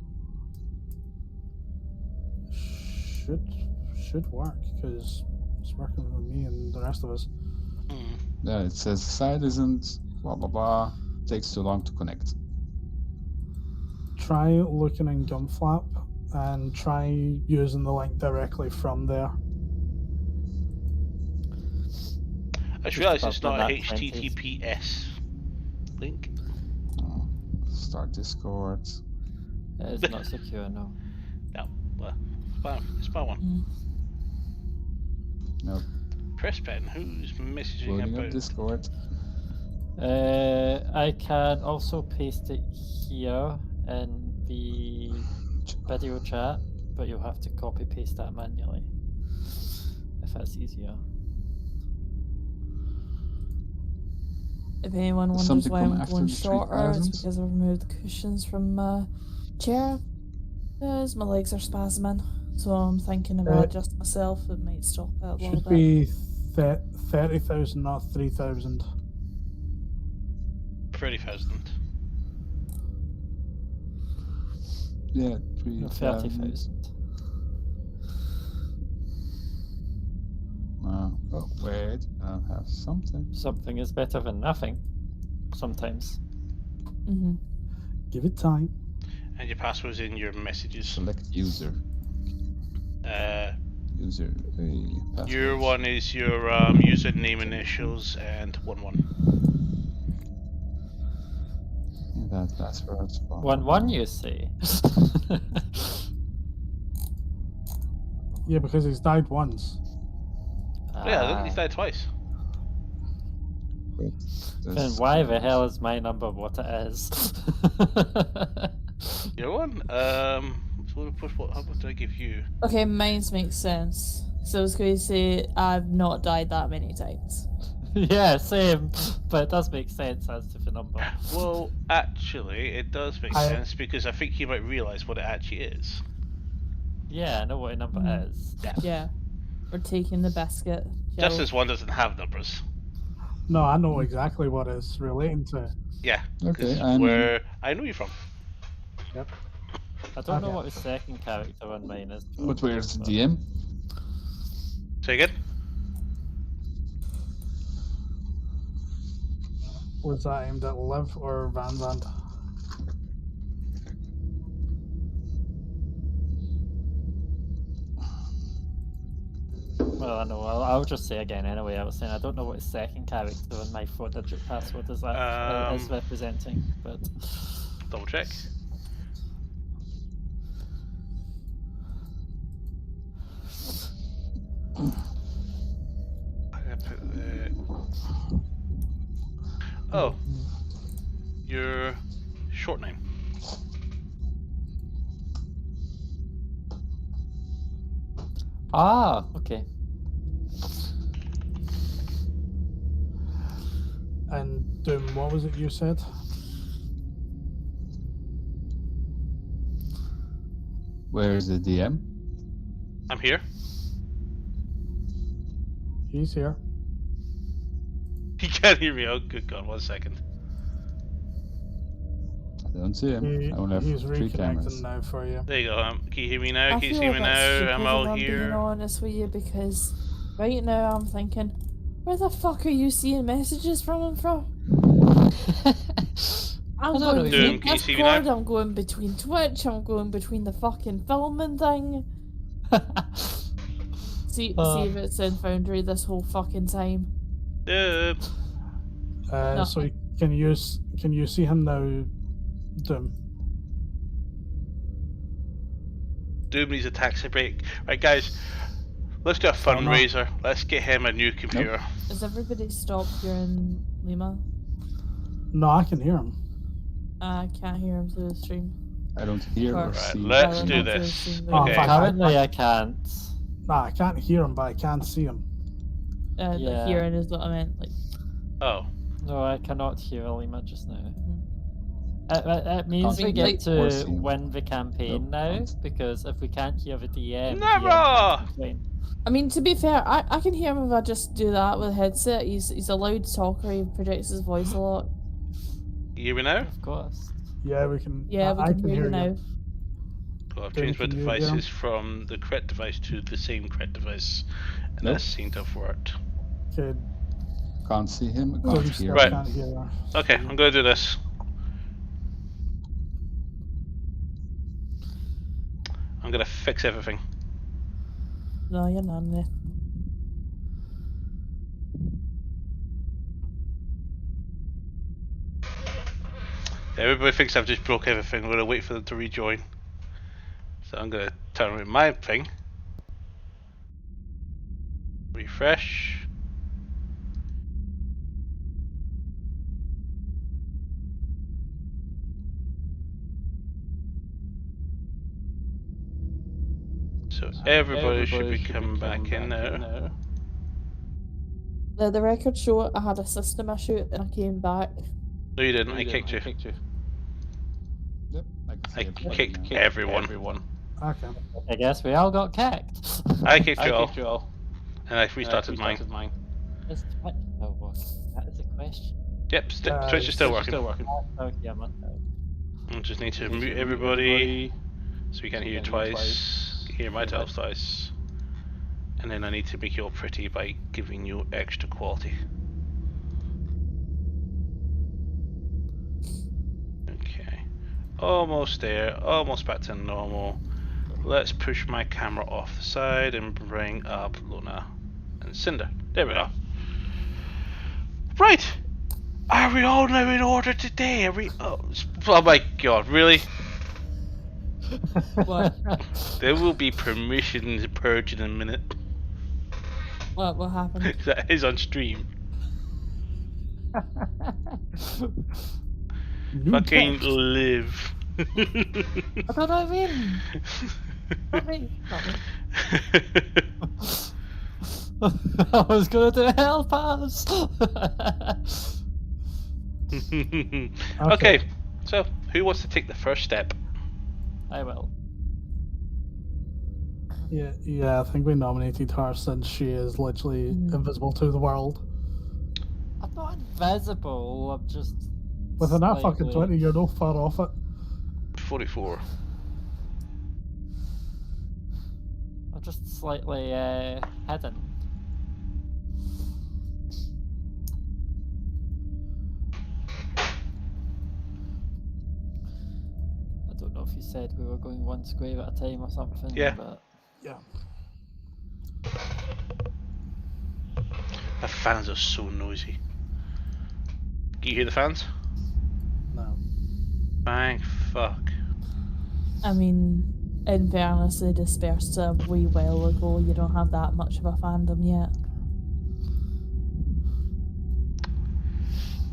Should work because it's working with me and the rest of us. Yeah, it says the site isn't blah blah blah. Takes too long to connect. Try looking in Gunflap and try using the link directly from there. I just Just realised above it's the not a nat 20s. HTTPS link. Start Discord. It is not secure, no. No, well, spam one. Nope. Press pen. Who's messaging Loading up about? Discord. I can also paste it here in the video chat, but you'll have to copy paste that manually if that's easier. If anyone wonders Something why come I'm after going the shorter, it's 3000s? because I removed the cushions from my chair. Because my legs are spasming, so I'm thinking if I adjust myself, it might stop it a little Should bit. be 30,000, not 3,000. 30,000. Yeah, 30,000. Oh wait, I have something. Something is better than nothing. Sometimes. Give it time. And your password's in your messages. Select user. User. Your Passwords. one is your username initials and 11. That passwords. 1-1, you say? Yeah, because he's died once. Yeah, I think he's died twice. Wait, Then why the hell is my number what it is? Your one? So how much did I give you? Okay, mine's makes sense. So I was going to say I've not died that many times. Yeah, same. But it does make sense as to the number. Well, actually, it does make sense because I think you might realise what it actually is. Yeah, I know what a number is. Yeah. We're taking the biscuit. Justice one doesn't have numbers. No, I know exactly what it's relating to. Yeah. Okay, where I know you from. Yep. I don't know what the second character on mine is. But where's the DM? Say again? Was that aimed at Liv or Van Zandt? Well, I know. I'll just say again anyway. I was saying I don't know what his second character on my 4-digit password is representing, but double check. Oh, your short name. Ah, okay. And Doom, what was it you said? Where's the DM? I'm here. He's here. He can't hear me. Oh, good God! 1 second. I don't see him. I only have He's 3 cameras. reconnecting now for you. There you go. Can you hear me now? I Can you feel see a me bit now? stupid I'm if all I'm being here. honest with you, because right now I'm thinking, where the fuck are you seeing messages from him from? I'm I don't going know, between Doom, can you see me now? Discord, I'm going between Twitch, I'm going between the fucking filming thing. See if it's in Foundry this whole fucking time. Yeah. No. So can you see him now, Doom? Doom needs a taxi break. Right, guys. Let's do a fundraiser. Let's get him a new computer. Is everybody stopped hearing Lima? No, I can hear him. I can't hear him through the stream. I don't hear or Right, see. let's Or do not through the this. stream, Oh, Okay. in fact, Currently, I can't. No, I can't hear him, but I can see him. The Yeah. hearing is what I meant. Like, Oh. No, I cannot hear Alima just now. mhm. It means Can't we hear get or to see him. win the campaign Nope, now, can't. because if we can't hear the DM, Never! DM can't complain. I mean, to be fair, I can hear him if I just do that with a headset. He's a loud talker. He projects his voice a lot. You hear me now? Of course. Yeah, we can. Yeah, I we can hear you now. Cool, I've Doom, changed my can you hear him? devices from the correct device to the same correct device. And Nope. that seemed to have worked. Okay, Can't see him, Doom can't still hear Right. him. can't hear her. Okay, I'm gonna do this. I'm gonna fix everything. No, you're not in there. Everybody thinks I've just broke everything. I'm gonna wait for them to rejoin. So I'm gonna turn on my thing. Refresh. So everybody should be coming back in now. The record show I had a system issue and I came back. No, you didn't. I kicked you. Yep, I can see I everybody kicked now. everyone. Okay. I guess we all got kicked. I kicked you all. And I restarted mine. Is Twitch still working? That is the question. Yep, Twitch is still working. Oh, yeah, man. I just need to mute everybody so we can hear you twice. Hear myself twice. And then I need to make you all pretty by giving you extra quality. Okay. Almost there. Almost back to normal. Let's push my camera off the side and bring up Luna and Cinder. There we are. Right! Are we all now in order today? Are we? Oh my god, really? What? There will be permissions purged in a minute. What happened? That is on stream. You Fucking kicked. live. I don't know what I mean. Not me. I was gonna do hell pass. Okay, so who wants to take the first step? I will. Yeah, I think we nominated her since she is literally invisible to the world. I'm not invisible. I'm just. With an fucking slightly- 20, you're no far off it. 44. I'm just slightly hidden. I don't know if you said we were going one square at a time or something. Yeah. But Yeah. The fans are so noisy. Can you hear the fans? No. Thank fuck. I mean, in fairness, they dispersed a wee while ago. You don't have that much of a fandom yet.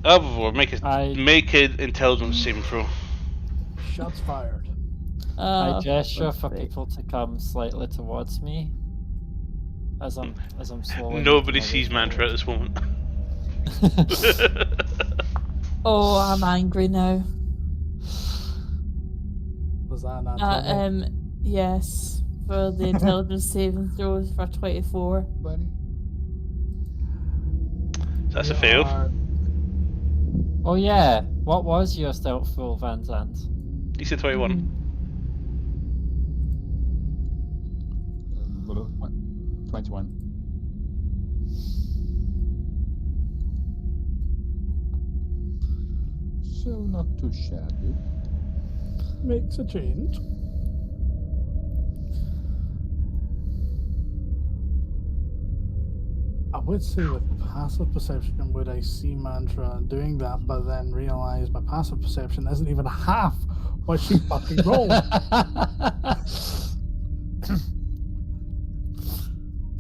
Oh, make I- it intelligence saving throw. Shots fired. I gesture for for fuck's sake. people to come slightly towards me as I'm slowly. Nobody making my sees way Mantra at this moment. forward. Oh, I'm angry now. Was that an antenna? Yes. for the intelligence saving throws for 24. Buddy. That's a You fail. are- Oh yeah, what was your stealth roll, Van Zandt? You said 21. 21. So not too shabby. makes a change. I would say with passive perception, would I see Mantra doing that, but then realize my passive perception isn't even half what she fucking rolled.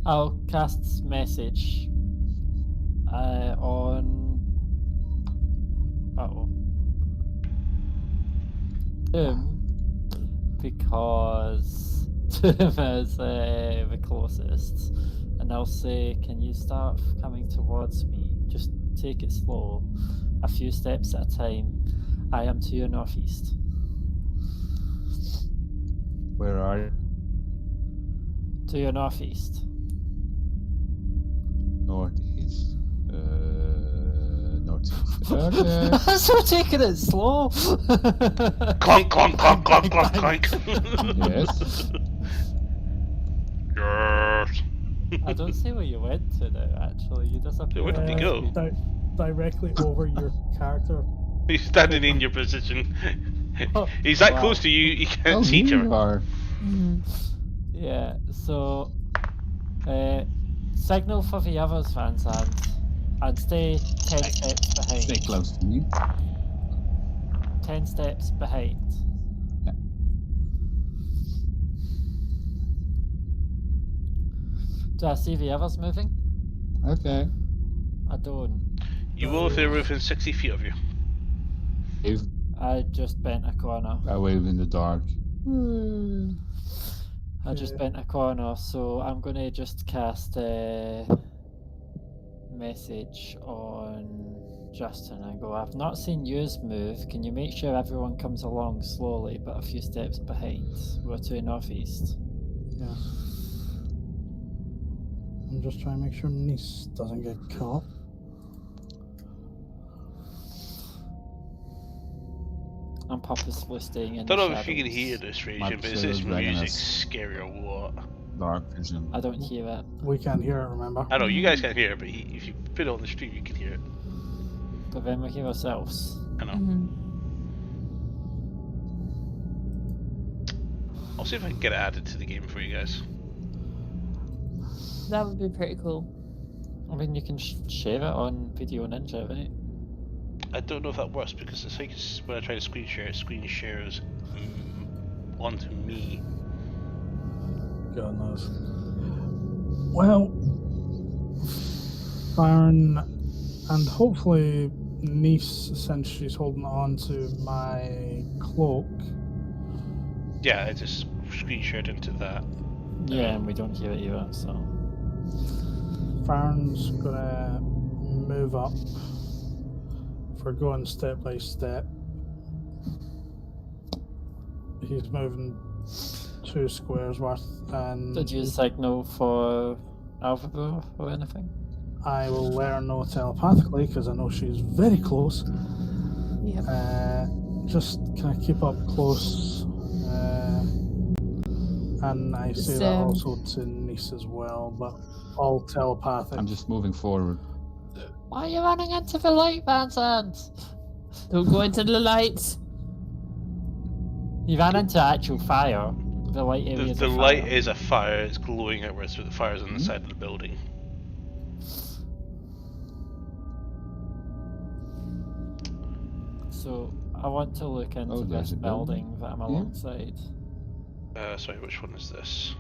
I'll cast message on. Doom, because Doom is the closest, and I'll say, can you start coming towards me? Just take it slow, a few steps at a time. I am to your northeast. Where are you? To your northeast. Northeast. Northeast. Okay. So taking it slow. Clunk, clunk, clunk, clunk, clunk, clunk. Yes. Yes. I don't see where you went to now, actually. You disappeared. Where did he go? Directly over your character. He's standing in your position. He's that Wow. close to you, you can't Oh, see each here other. you are. Yeah, so signal for the others, Van Zandt, and stay 10 steps behind. Stay close to me. 10 steps behind. Yeah. Do I see the others moving? Okay. I don't. You will if they're within 60 feet of you. If I just bent a corner. I wave in the dark. I just bent a corner, so I'm gonna just cast a message on Justin and go, I've not seen yours move. Can you make sure everyone comes along slowly but a few steps behind? We're to the northeast. Yeah. I'm just trying to make sure Nice doesn't get caught. I'm purposefully staying in Don't the know if you can shadows. hear this region, Might but say is this the dragon music has- scary or what? Dark vision. I don't hear it. We can't hear it, remember? I know you guys can't hear it, but if you put it on the stream, you can hear it. But then we hear ourselves. I know. I'll see if I can get it added to the game for you guys. That would be pretty cool. I mean, you can share it on Video Ninja, right? I don't know if that works because it's like when I try to screen share, it screen shares onto me. God knows. Well, Baron, and hopefully Nice, since she's holding on to my cloak. Yeah, I just screen shared into that. Yeah, and we don't hear it either, so. Farron's gonna move up. If we're going step by step, he's moving 2 squares worth, and Did you signal for Alphabet or anything? I will let her know telepathically because I know she's very close. Yeah. Just can I keep up close? And I say that also to Nice as well, but all telepathic. I'm just moving forward. Why are you running into the light, Vincent? Don't go into the light. You ran into actual fire. The light area The light is a fire, it's glowing outwards, but the fire's on the side of the building. So I want to look into this there's a building that I'm alongside. Sorry, which one is this?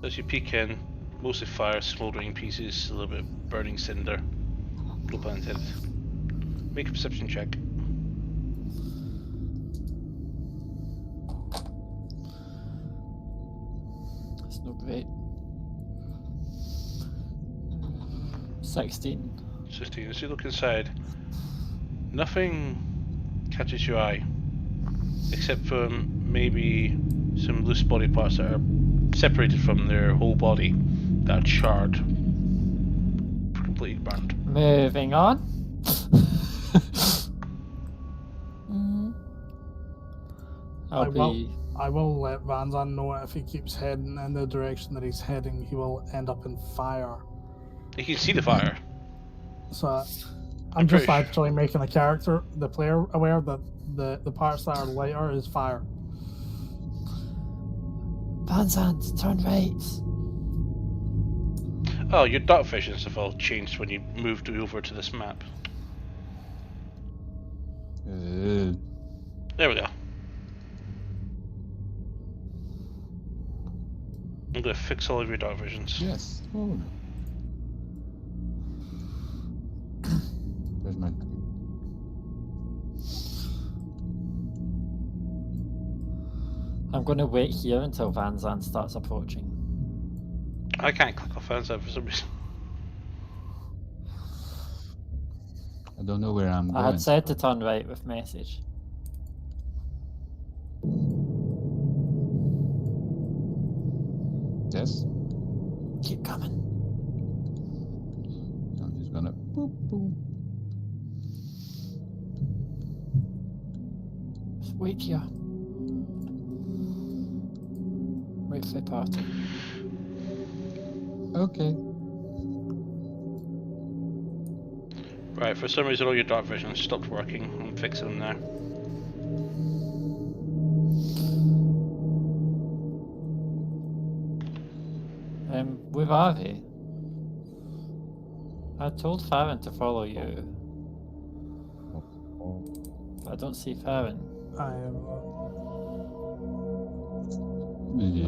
As you peek in, mostly fire, smouldering pieces, a little bit of burning cinder. No pun intended. Make a perception check. It's not great. 16. 16. As you look inside, nothing catches your eye, except for maybe some loose body parts that are separated from their whole body that are charred, completely burned. Moving on. I will let Van Zandt know if he keeps heading in the direction that he's heading, he will end up in fire. You can see the fire. So I'm just actually making the player aware that the parts that are lighter is fire. Van Zandt, turn right. Oh, your dark visions have all changed when you moved over to this map. There we go. I'm going to fix all of your dark visions. Yes. Oh. There's my... I'm going to wait here until Van Zandt starts approaching. I can't click off Van Zandt for some reason. I don't know where I'm going. I had said to turn right with message. Yes? Keep coming. I'm just gonna boop boop. Just wait here. Wait for the party. Okay. Right, for some reason all your dark visions stopped working. I'm fixing them now. Where are they? I told Farron to follow you. But I don't see Farron. I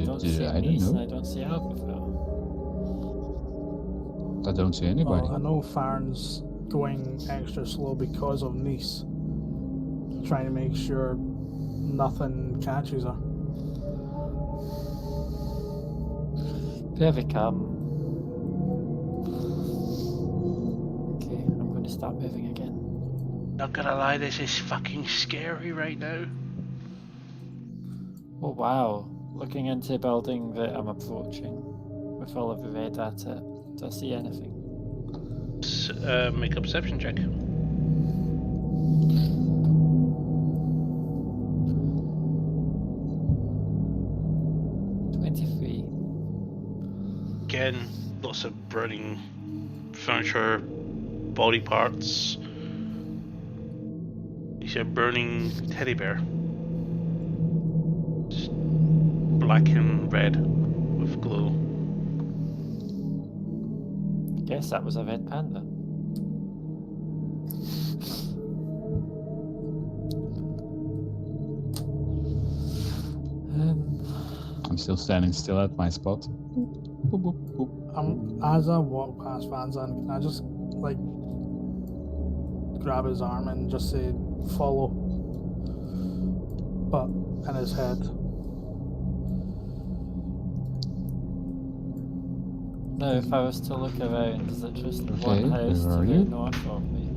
don't see Nice, and I don't see Alpha. I don't see anybody. Well, I know Farron's going extra slow because of Nice. Trying to make sure nothing catches her. There they come. Okay, I'm going to start moving again. Not gonna lie, this is fucking scary right now. Oh wow, looking into a building that I'm approaching with all of the red at it. Do I see anything? Make a perception check. Again, lots of burning furniture, body parts. You see a burning teddy bear. Just black and red with glow. Guess that was a red panda. I'm still standing still at my spot. Boop, boop, boop. As I walk past Van Zandt, can I just like grab his arm and just say follow, but in his head? No, if I was to look around, is it just one house to the north of me?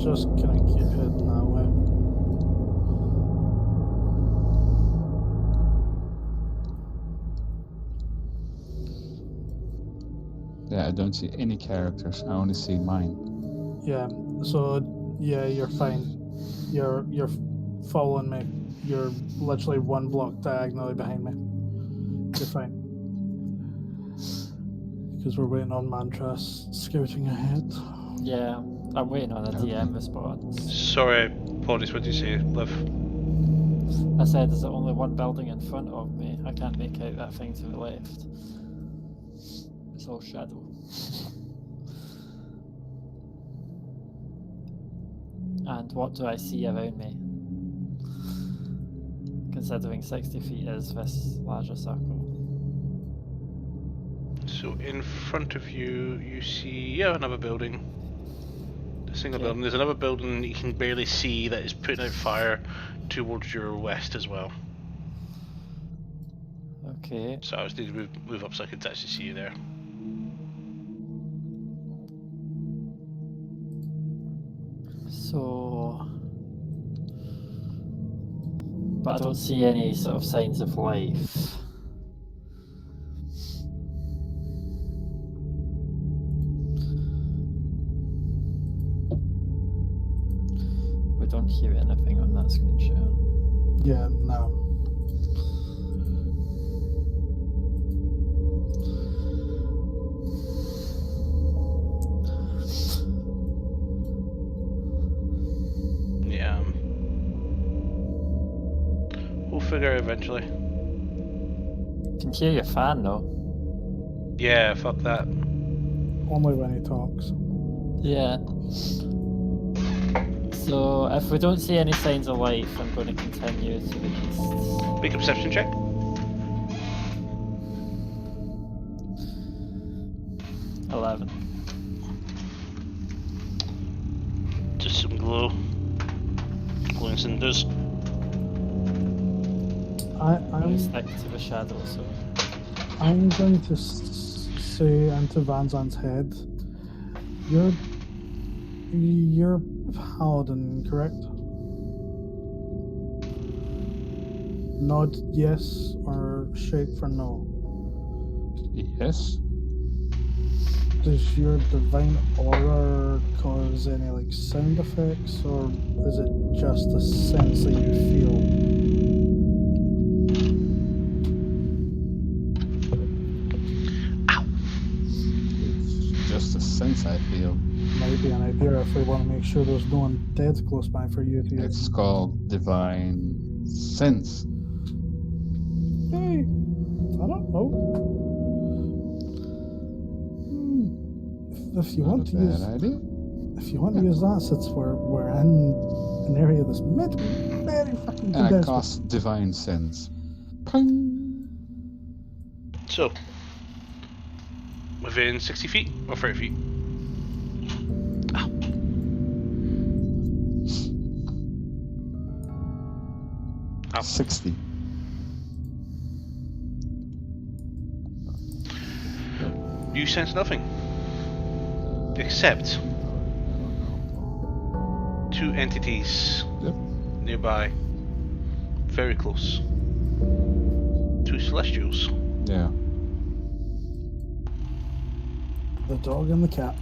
Just gonna keep heading that way. Yeah, I don't see any characters. I only see mine. Yeah. So yeah, you're fine. You're following me. You're literally one block diagonally behind me. You're fine. Because we're waiting on Mantras scouting ahead. Yeah. I'm waiting on a DM response. Sorry, apologies, what did you say, Liv? I said there's only one building in front of me. I can't make out that thing to the left. It's all shadow. And what do I see around me? Considering 60 feet is this larger circle. So in front of you, you see, another building. A single building. There's another building that you can barely see that is putting out fire towards your west as well. Okay. So I just need to move up so I can actually see you there. but I don't see any sort of signs of life. We don't hear anything on that screenshot. Yeah, no. Yeah. We'll figure it eventually. Can hear your fan though. Yeah, fuck that. Only when he talks. Yeah. So if we don't see any signs of life, I'm going to continue to the east. Make a perception check. Just some glowing cinders. I'm stick to the shadow, so I'm going to say into Van Zandt's head, you're paladin, correct? Nod yes or shake for no. Yes. Does your divine aura cause any like sound effects, or is it just a sense that you feel? Ow! It's just a sense I feel. Might be an idea if we want to make sure there's no one dead close by for you to use. It's called divine sense. Hey, I don't know. If you want to use, idea. if you want to use that, since we're in an area that's meant to be very fucking And I condensed. cast divine sense. Ping. So, within 60 feet or 30 feet? Ow. Ow. 60. You sense nothing. Except two entities Yep. nearby. Very close. Two celestials. Yeah. The dog and the cat.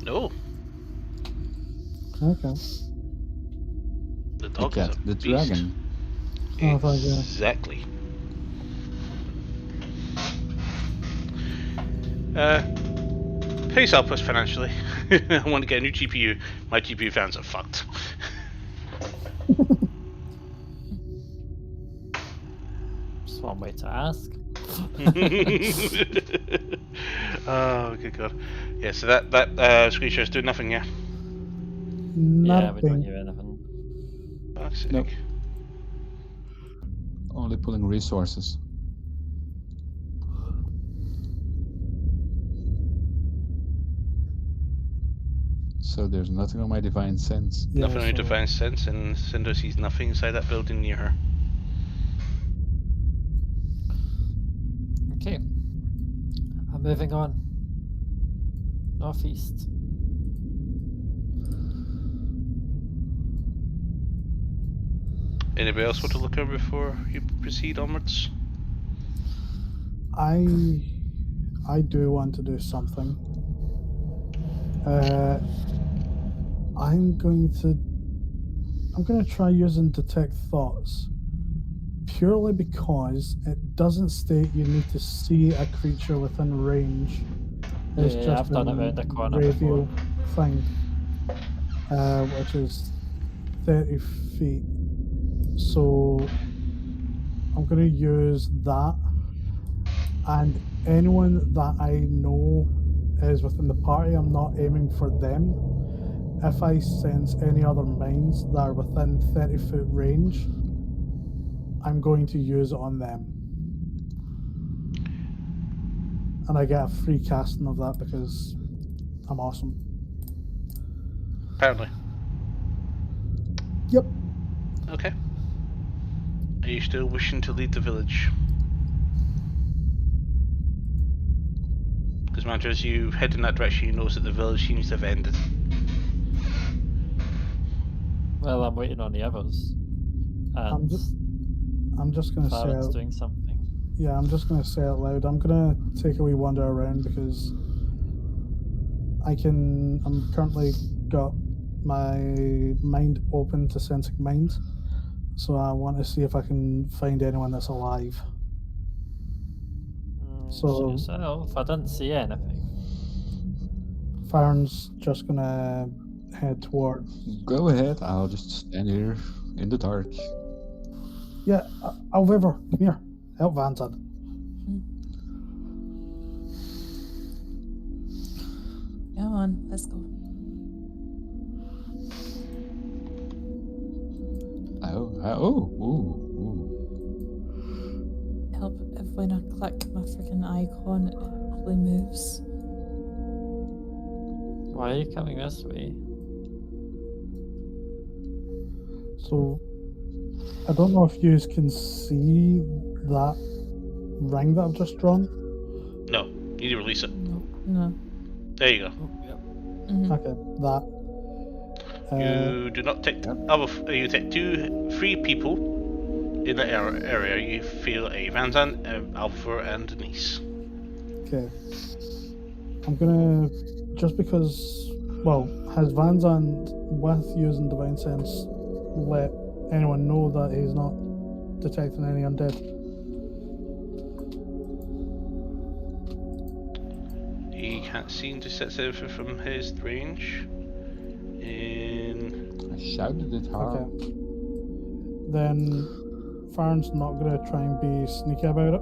No, Okay. the The dog cat, is a the beast. dragon. Oh, thank you. Exactly. Pays up us financially. I want to get a new GPU. My GPU fans are fucked. just one way to ask. Oh, good god. Yeah, so that screenshot is doing nothing, yeah? Yeah, we don't Nothing. hear anything. Fuck's sake. Nope. Only pulling resources. So there's nothing on my divine sense. Yeah, Nothing on your so- divine sense, and Cinder sees nothing inside that building near her. Okay. I'm moving on. Northeast. Anybody else want to look over before you proceed onwards? I do want to do something. I'm going to try using detect thoughts, purely because it doesn't state you need to see a creature within range. It's Yeah, just I've done it a around the corner radial before. thing, which is 30 feet. So I'm going to use that, and anyone that I know is within the party, I'm not aiming for them. If I sense any other mines that are within 30-foot range, I'm going to use it on them. And I get a free casting of that because I'm awesome. Apparently. Yep. Okay. Are you still wishing to lead the village? Because, man, as you head in that direction, you notice that the village seems to have ended. Well, I'm waiting on the others. and I'm just gonna say Farron's doing something. Yeah, I'm just gonna say out loud. I'm gonna take a wee wander around because I'm currently got my mind open to sensing minds, so I want to see if I can find anyone that's alive. So yourself, I didn't see anything. Farron's just gonna head towards. Go ahead. I'll just stand here in the dark. Yeah, Alviver, come here. Help Vanzad. Come on, let's go. Help if when I click my freaking icon, it actually moves. Why are you coming this way? So, I don't know if you can see that ring that I've just drawn. No, you need to release it. No. There you go. Yep. Mm-hmm. Okay, that. You do not take you take 3 people in the area. You feel a Vanzan, Alpha, and Denise. Okay. I'm gonna just because. Well, has Vanzan with using Divine Sense let anyone know that he's not detecting any undead? He can't seem to set anything from his range. I shouted it hard. Okay. Then Farron's not going to try and be sneaky about it.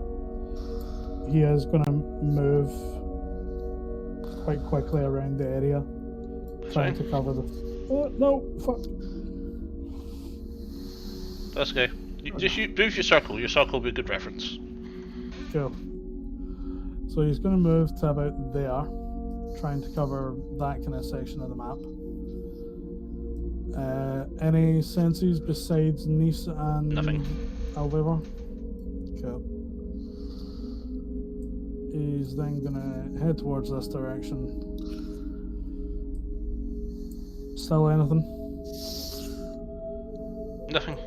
He is going to move quite quickly around the area, trying to cover the. No, fuck. That's okay. Just move your circle. Your circle will be a good reference. Cool. So he's going to move to about there, trying to cover that kind of section of the map. Any senses besides Nice and Nothing. Alviver? Cool. He's then gonna head towards this direction. Still anything? Nothing.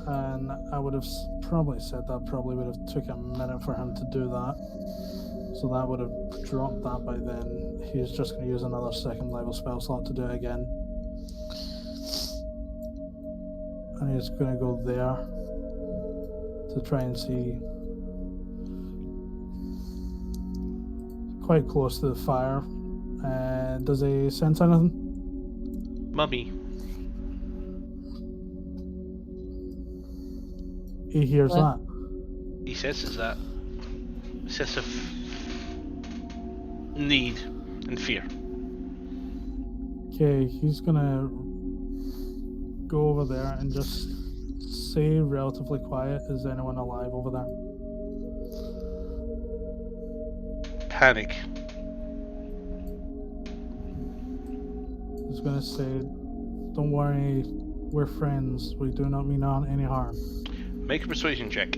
And I would have probably said that probably would have took a minute for him to do that. So that would have dropped that by then. He's just going to use another 2nd level spell slot to do it again. And he's going to go there to try and see. Quite close to the fire. Does he sense anything? Mummy. He hears that. He senses that. Sense of need and fear. Okay, he's gonna go over there and just say relatively quiet, is anyone alive over there? Panic. He's gonna say, don't worry, we're friends, we do not mean any harm. Make a persuasion check.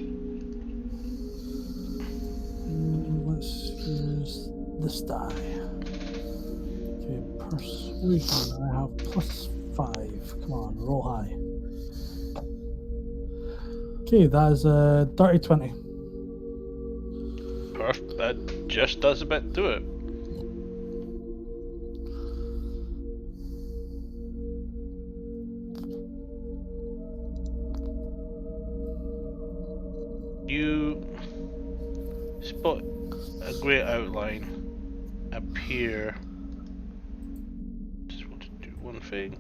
Let's use this die. Okay, persuasion, I have +5. Come on, roll high. Okay, that is a dirty 20. Perfect. That just does a bit to it. You spot a great outline appear. Just want to do one thing.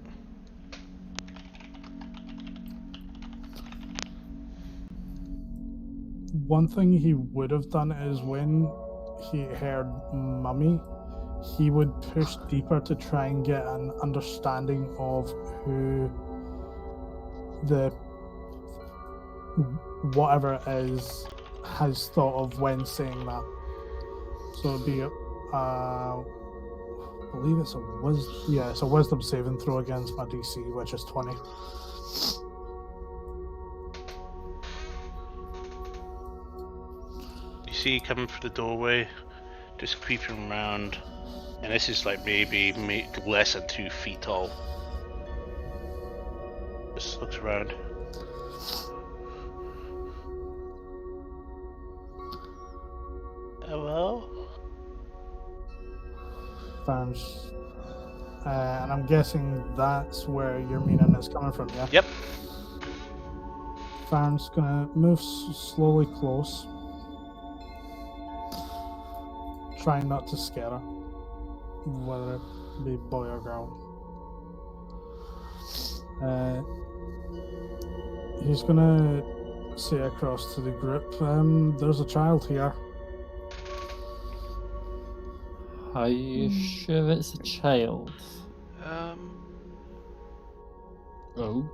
One thing he would have done is when he heard mummy, he would push deeper to try and get an understanding of who the whatever it is has thought of when saying that. So it'd be I believe it's a wisdom saving throw against my DC, which is 20. You see coming through the doorway, just creeping around, and this is like maybe less than 2 feet tall. Just looks around. Hello? Farms. And I'm guessing that's where your meaning is coming from, yeah? Yep. Farm's gonna move slowly close. Trying not to scare her. Whether it be boy or girl. He's gonna say across to the group, there's a child here. Are you sure it's a child? Oh,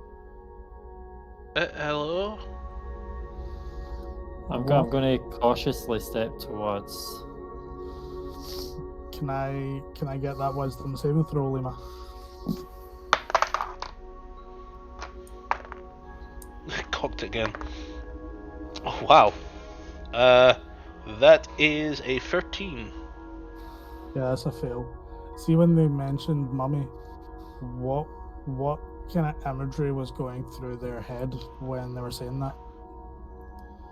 Hello? I'm going to cautiously step towards. Can I get that wisdom saving throw, Lima? Cocked it again. Oh wow. That is a 13. Yeah, that's a fail. See, when they mentioned mummy, what kind of imagery was going through their head when they were saying that?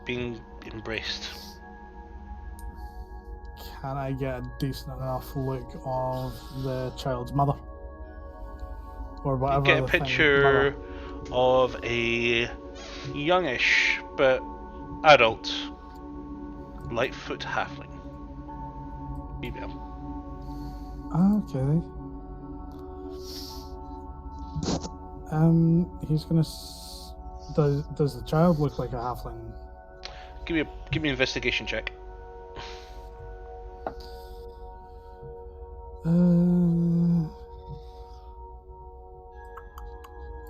Being embraced. Can I get a decent enough look of the child's mother? Or whatever. You get a the thing picture of a youngish but adult Lightfoot halfling. Female. Okay. He's gonna. Does the child look like a halfling? Give me an investigation check.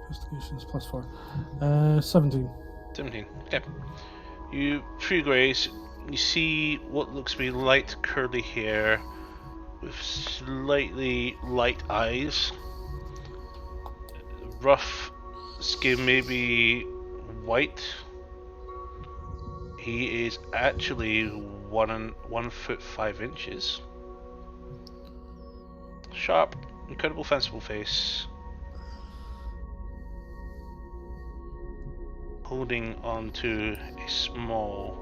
Investigations +4. 17. 17. Okay. You, through grace, you see what looks to be light curly hair with slightly light eyes. Rough skin, maybe white. He is actually 1 foot 5 inches. Sharp, incredible, fanciful face. Holding onto a small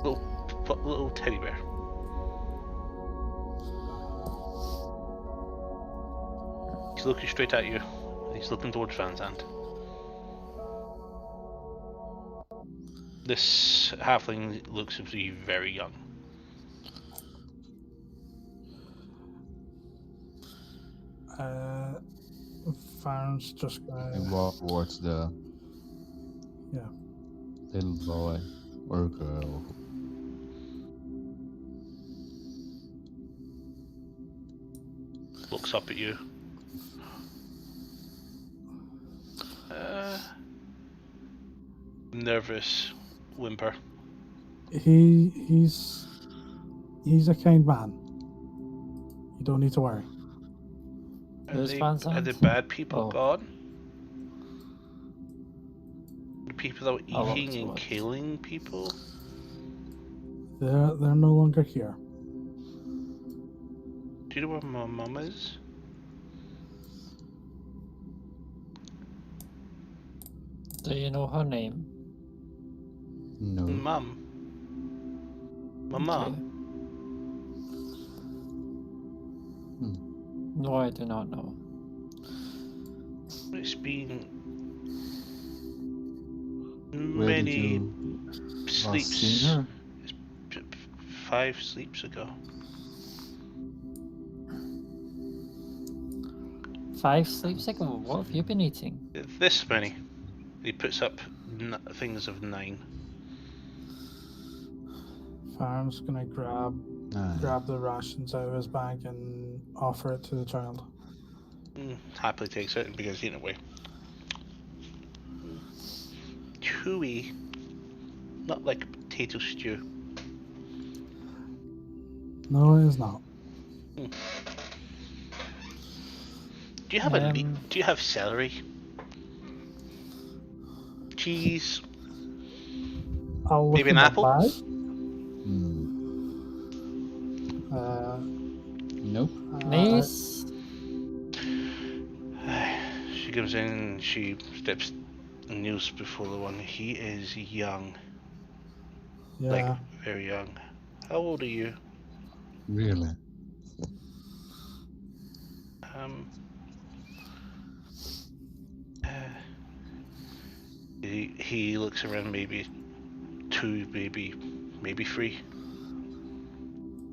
little teddy bear. He's looking straight at you. He's looking towards Van's hand. This halfling looks to be very young. Farn's just I gonna. walk towards the Yeah. little boy or girl. Looks up at you. Nervous whimper. He's a kind man. You don't need to worry. Are the bad people gone? The people that were eating and killing people? They're no longer here. Do you know where my mum is? Do you know her name? No. Mum. Mama. Okay. No, I do not know. It's been Where did many you last sleeps. seen her? 5 sleeps ago. 5 sleeps ago? What have you been eating? This many. He puts up things of 9. Farn's gonna grab the rations out of his bag and offer it to the child. Happily takes it and begins eating away. Chewy. Not like potato stew. No, it is not. Do you have do you have celery? Cheese? I'll look Maybe in an the apple? bag. Nope. Nice. She comes in, she steps and kneels before the one. He is young. Yeah. Like, very young. How old are you? Really? He looks around, maybe 2, maybe 3.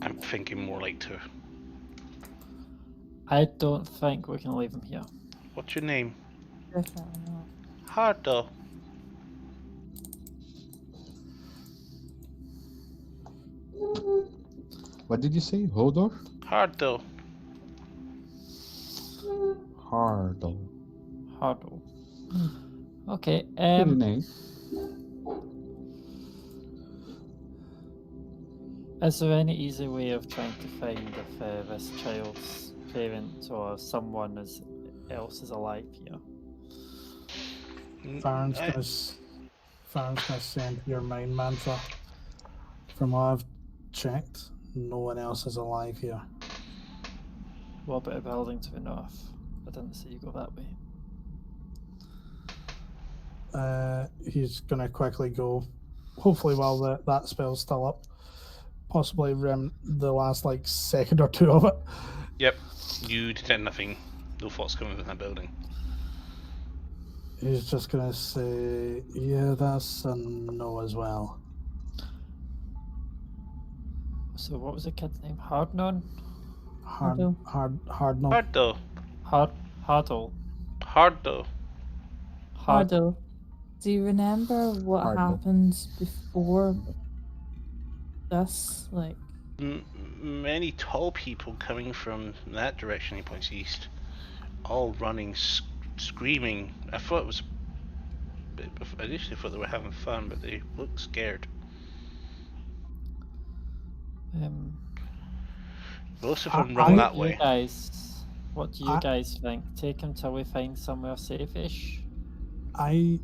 I'm thinking more like 2. I don't think we can leave him here. What's your name? Definitely not. Hardo. What did you say? Hodor? Hardo. Hardo. Hardo. Okay. Pretty name. Is there any easy way of trying to find if this child's parent or someone else is alive here? Farron's gonna send your mind mantra. From what I've checked, no one else is alive here. What about a building to the north? I didn't see you go that way. He's gonna quickly go. Hopefully, while that spell's still up, possibly the last second or 2 of it. Yep. You detect nothing. No thoughts coming from that building. He's just gonna say, "Yeah, that's a no as well." So what was the kid's name? Hardnon? Hard no. Hardo. Hardle. Hardo. Hardo, do you remember what happened before this? Many tall people coming from that direction, he points east, all running, screaming. I thought it was. I initially thought they were having fun, but they looked scared. Most of them run that way. What do you guys think? Take him till we find somewhere safe-ish? I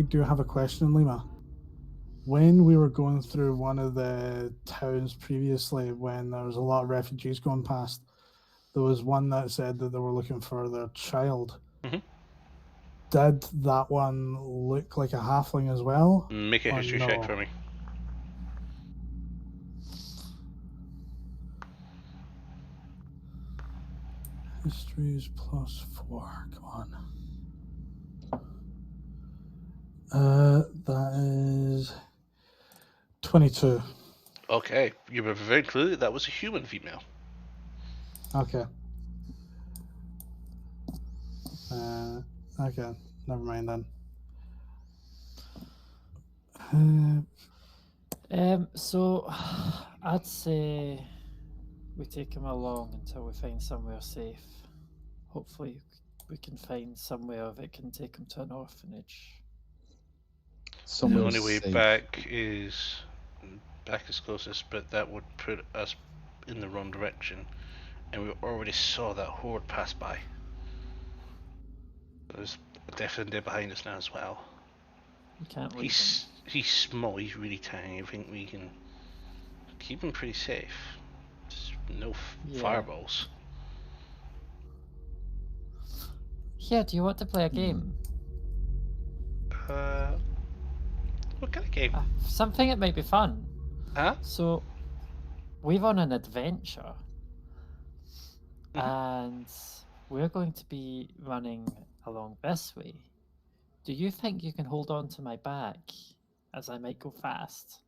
do have a question, Lima. When we were going through one of the towns previously, when there was a lot of refugees going past, there was one that said that they were looking for their child. Mm-hmm. Did that one look like a halfling as well? Make a history check for me. History is +4. Come on. That is 22. Okay, you were very clear that was a human female. Okay. Okay, never mind then. So I'd say we take him along until we find somewhere safe. Hopefully we can find somewhere that can take him to an orphanage. The only way back is closest, but that would put us in the wrong direction, and we already saw that horde pass by. There's a definitely behind us now as well. We can't leave he's small, he's really tiny. I think we can keep him pretty safe. Just no fireballs. Yeah, do you want to play a game? What kind of game? Something that might be fun. Huh? So, we're on an adventure. And we're going to be running along this way. Do you think you can hold on to my back, as I might go fast?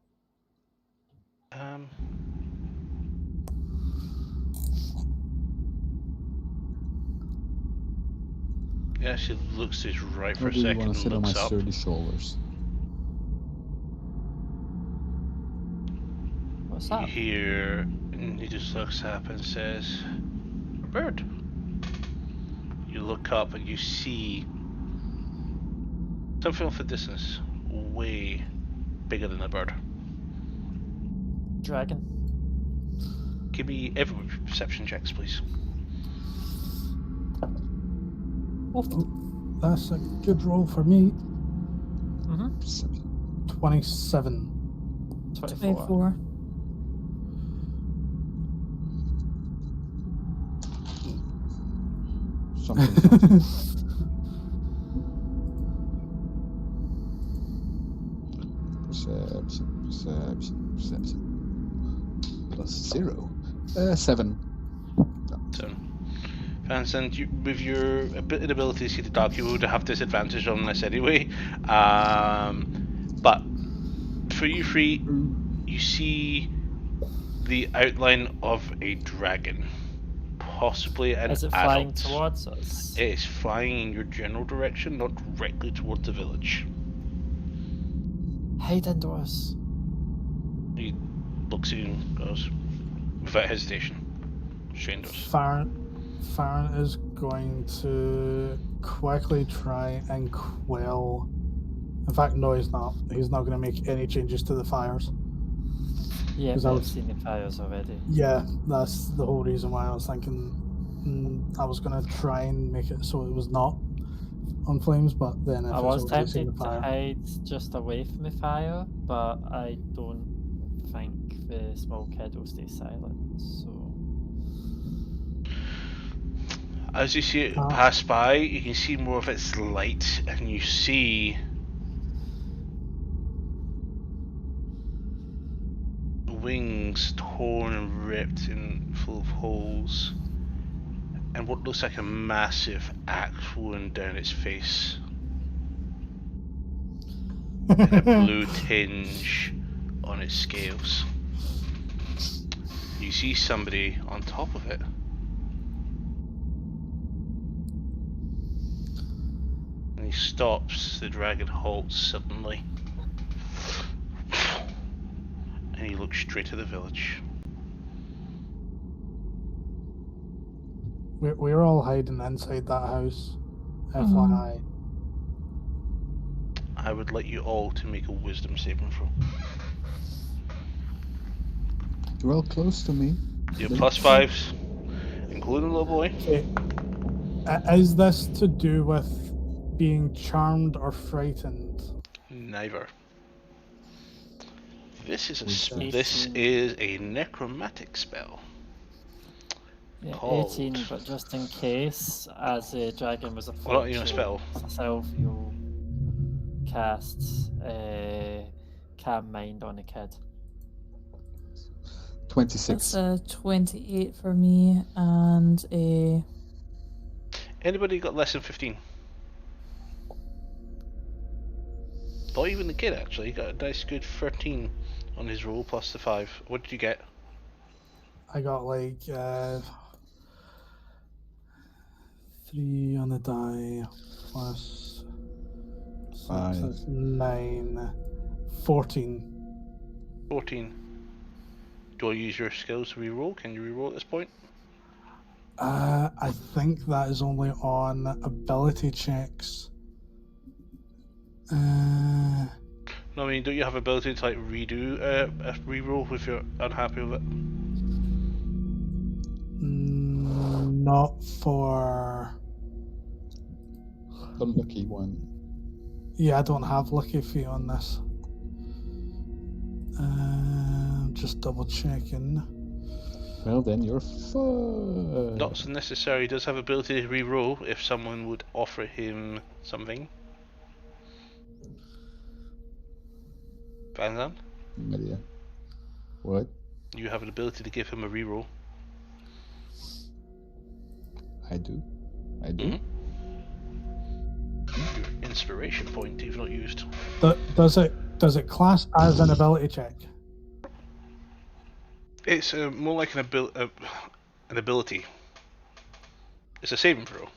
Yeah, she looks to his right for a do you second want to sit and on my looks up. sturdy shoulders? What's You up? hear, and he just looks up and says, "A bird." You look up and you see something off the distance, way bigger than a bird. Dragon. Give me everyone perception checks, please. Oh, that's a good roll for me. 27. 24. Something. Perception. Plus 0. 7. So, Vincent, with your ability to see the dark, you would have disadvantage on this anyway. But for you three, you see the outline of a dragon, possibly an Is it adult. flying towards us? It is flying in your general direction, not directly towards the village. Hide indoors. He looks at you and goes, without hesitation, strangers. Farron is going to quickly try and quell. In fact, no, he's not. He's not going to make any changes to the fires. Yeah, 'Cause I've seen the fires already. Yeah, that's the whole reason why I was thinking I was going to try and make it so it was not on flames, but then if I it's was already seen tempted the to fire, hide just away from the fire, but I don't think the small kid will stay silent, so... As you see it pass by, you can see more of its light, and you see wings torn and ripped and full of holes, and what looks like a massive axe flowing down its face, and a blue tinge on its scales. You see somebody on top of it. And he stops, the dragon halts suddenly. And he looks straight at the village. we're all hiding inside that house. FYI. I would like you all to make a wisdom saving throw. You're all close to me. You have +5s, including the little boy. Okay. Is this to do with being charmed or frightened? Neither. This is Okay. this is a necromantic spell. Yeah, Called. 18, but just in case, as a dragon was a Well, not even a spell. Sylvio casts Calm Mind on a kid. 26. That's a 28 for me, and a... Anybody got less than 15? Not even the kid, actually. He got a nice good 13 on his roll plus the 5. What did you get? I got like 3 on the die plus 6, 5. that's 9, 14. 14. Do I use your skills to reroll? Can you reroll at this point? I think that is only on ability checks. No, I mean, don't you have ability to like redo a reroll if you're unhappy with it? Not for... The lucky one. Yeah, I don't have lucky feet on this. Just double checking. Well, then you're fucked. Not so necessary. He does have ability to reroll if someone would offer him something. Van Zandt? Yeah. What? You have an ability to give him a reroll. I do. I do. Your inspiration point you've not used. Does it class as an ability check? It's more like an ability. It's a saving throw.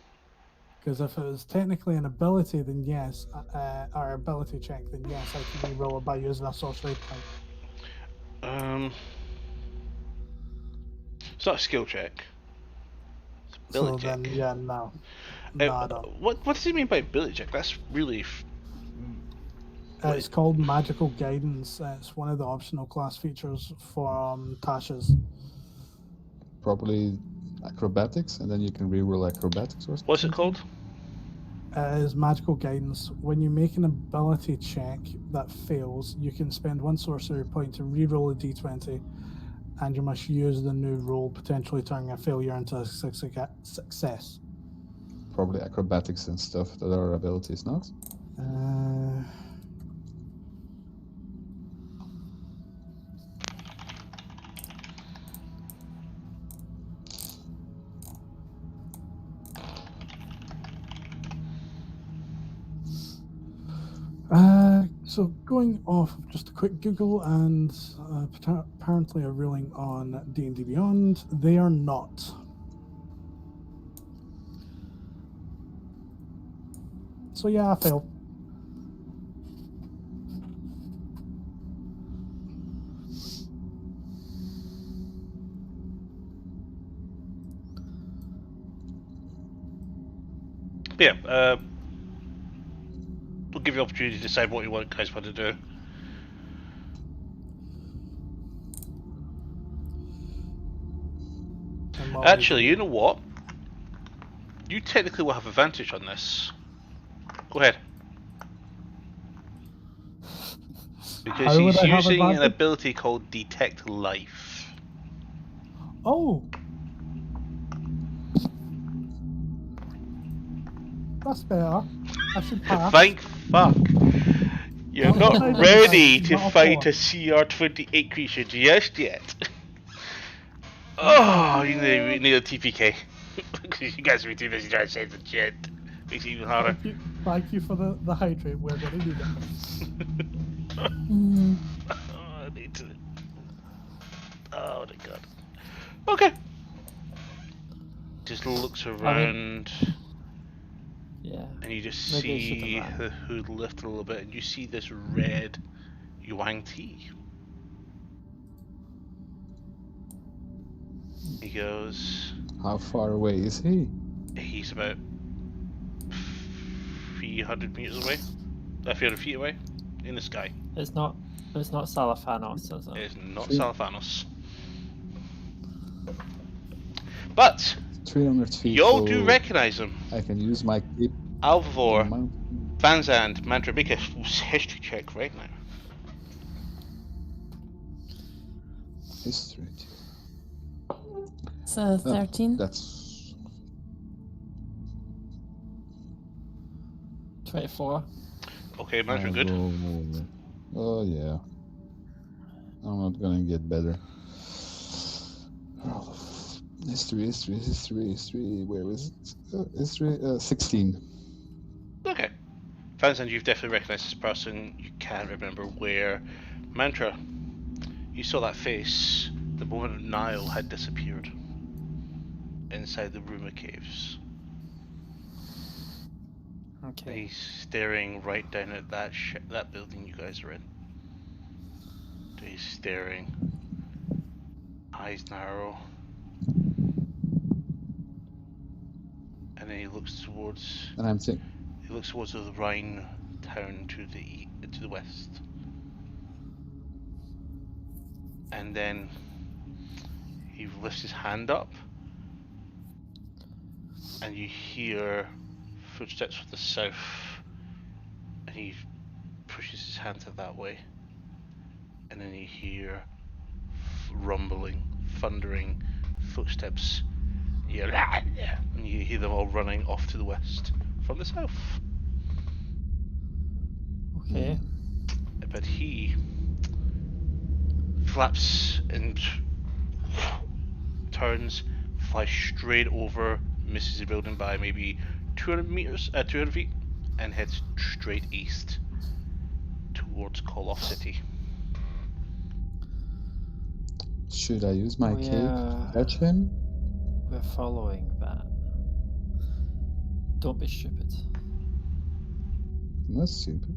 Because if it was technically an ability, then yes, or ability check, then yes, I can reroll it by using a sorcery point. It's not a skill check. It's an ability check. Then, yeah, no. No, I don't. What does he mean by ability check? That's really... It's called magical guidance. It's one of the optional class features for Tasha's. Probably acrobatics, and then you can reroll acrobatics or something. What's it called? It is magical guidance. When you make an ability check that fails, you can spend 1 sorcery point to reroll a d20, and you must use the new roll, potentially turning a failure into a success. Probably acrobatics and stuff that are abilities, not? So going off of just a quick Google and apparently a ruling on D&D Beyond, they are not. So yeah, I failed. Yeah, we'll give you the opportunity to decide what you guys want to do. Actually, you know what? You technically will have advantage on this. Go ahead. Because he's using an ability called Detect Life. Oh! That's better. I should pass. Thank fuck. You're not ready to fight a CR28 creature just yet. Oh, you need a TPK. Because you guys are too busy trying to save the shit. Makes it even harder. Thank you for the hydrate. We're going to need it. Oh, I need to. Oh my god. Okay. Just looks around. Yeah. And you just see the hood lift a little bit, and you see this red Yuang tea. He goes. How far away is he? He's about 300 meters away. 300 feet away in the sky. It's not Salafanos, is it? It's not Salafanos. But 300 feet. Y'all do recognize him. I can use my cape. Alvor, Vanzand, Mantra, make a history check right now. History. So 13. That's 24. Okay, Mantra, good. Oh yeah. I'm not gonna get better. History. Where is it? History. 16. Okay. Vanzand, you've definitely recognized this person. You can't remember where. Mantra, you saw that face the moment Niall had disappeared inside the rumour caves. Okay. And he's staring right down at that building you guys are in. He's staring, eyes narrow, and then he looks towards. And I'm thinking. He looks towards the Rhine town to the west, and then he lifts his hand up, and you hear footsteps from the south, and he pushes his hand that way, and then you hear rumbling, thundering footsteps. And you hear them all running off to the west from the south. Okay. But he flaps and turns, flies straight over, misses the building by maybe 200 feet, and heads straight east towards Koloff City. Should I use my cape to catch him? We're following that. Don't be stupid. I'm not stupid.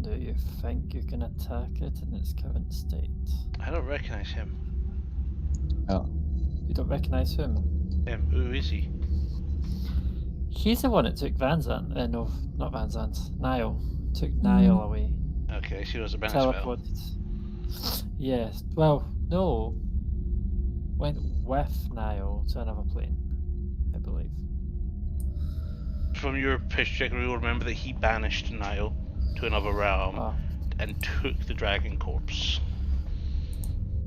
Do you think you can attack it in its current state? I don't recognize him. Oh. You don't recognize him? Who is he? He's the one that took Vanzant. No, not Vanzant. Niall. Took Niall away. Okay, she was a banner spell. Teleported. Yes. Well, no. Went with Niall to another plane, I believe. From your pitch check, we will remember that he banished Niall to another realm and took the dragon corpse.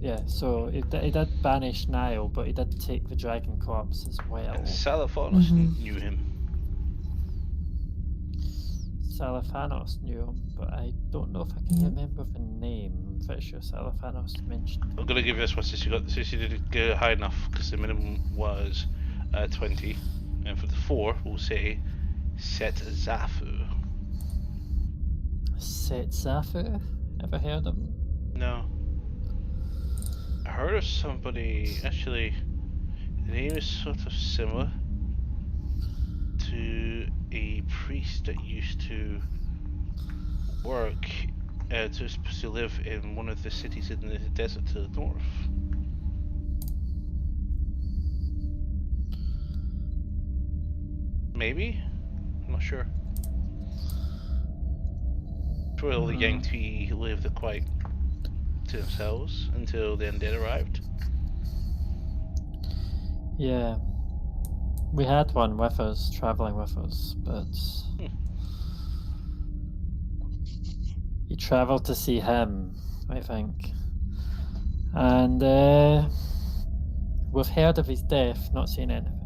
Yeah, so he did banish Niall, but he did take the dragon corpse as well. And Salafanos knew him. Salafanos knew him, but I don't know if I can remember the name. I'm pretty sure Salafanos mentioned. I'm gonna give you this one since you didn't get high enough, because the minimum was 20, and for the 4 we'll say Set Zafu. Set Safu? Ever heard of him? No. I heard of somebody, actually, the name is sort of similar to a priest that used to work, to live in one of the cities in the desert to the north. Maybe? I'm not sure. Probably all the young Twee lived quite to themselves until the undead arrived. Yeah. We had one with us, travelling with us, but he travelled to see him, I think. And we've heard of his death, not seen anything.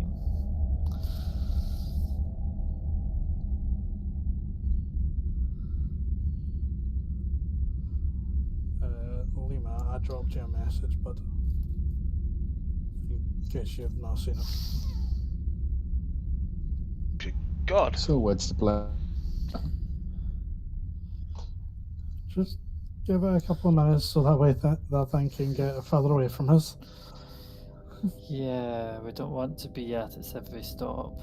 Lima, I dropped you a message, but in case you've not seen it. God. So what's the plan? Just give it a couple of minutes so that way that thing can get further away from us. Yeah, we don't want to be at its every stop.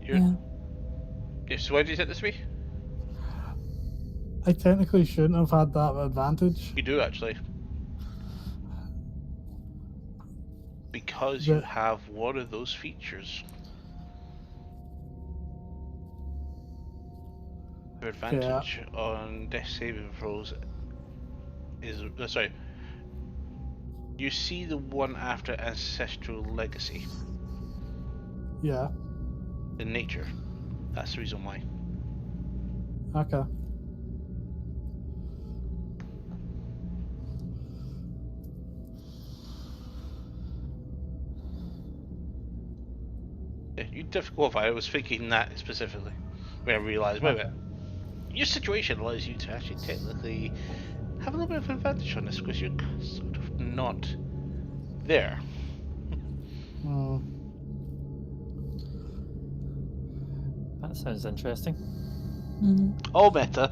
Yeah. So why did you say this to me? I technically shouldn't have had that advantage. You do, actually. Because you have one of those features. Your advantage on death saving throws is... sorry. You see the one after Ancestral Legacy. Yeah. In nature. That's the reason why. Okay. Yeah, you difficult. I was thinking that specifically. When I realised, wait a minute. Your situation allows you to actually technically have a little bit of advantage on this because you're sort of not there. That sounds interesting. All meta.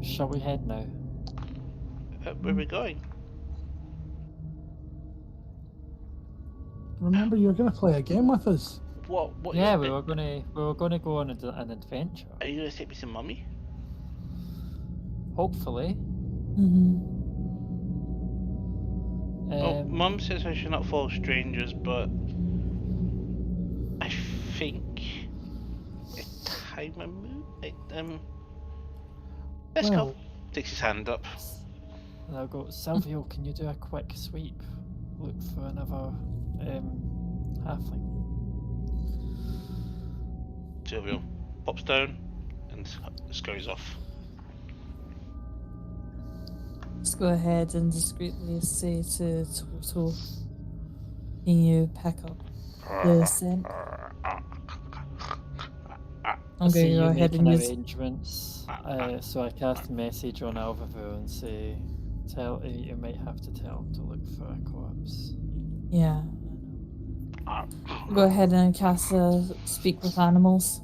Shall we head now? Where are we going? Remember, you're going to play a game with us. What? Yeah, we were gonna go on an adventure. Are you gonna take me to Mummy? Hopefully. Mum says I should not follow strangers, but I think it's time I move. Let's go. Takes his hand up. And I'll go, Silvio, can you do a quick sweep? Look for another halfling. Silvio pops down and scurries off. Let's go ahead and discreetly say to Toto, can you pack up the scent? I'm going to go ahead and use arrangements. So I cast a message on Alvaville and say, you might have to tell him to look for a corpse. Yeah. Go ahead and cast speak with animals.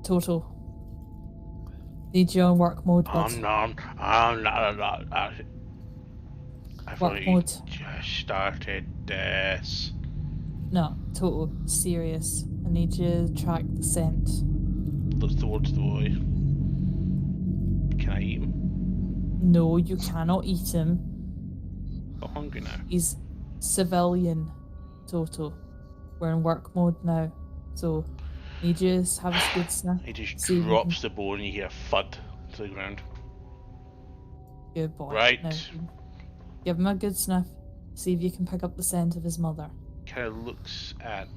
Toto. Need you on work mode, bud. I've Work only mode. just started this. No, Toto. Serious. I need you to track the scent. Looks towards the boy. Can I eat him? No, you cannot eat him. I'm hungry now. He's civilian, Toto. We're in work mode now. So, need you to have a good sniff. He just See drops the bone and you hear a thud to the ground. Good boy. Right. Now, give him a good sniff. See if you can pick up the scent of his mother. Kind of looks at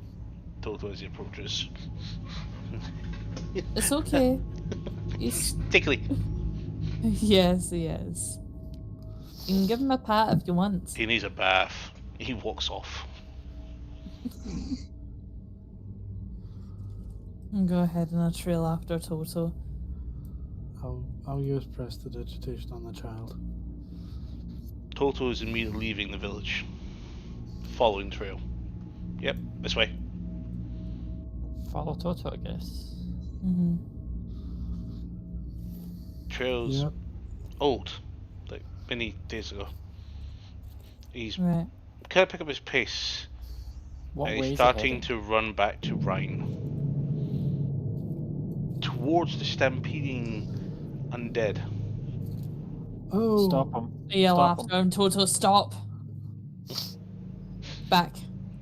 Toto as he approaches. It's okay. He's... Tickly. Yes, he is. You can give him a pat if you want. He needs a bath. He walks off. And go ahead and I'll trail after Toto. I'll use prestidigitation on the child. Toto is immediately leaving the village, following the trail. Yep, this way. follow Toto, I guess. Trail's Yep. old, like many days ago. He's Right. kind of pick up his pace. What And way he's is he starting heading? to run back to Rhine. Towards the stampeding undead. Oh. Stop him. Yell Stop after him. Toto, stop. Back.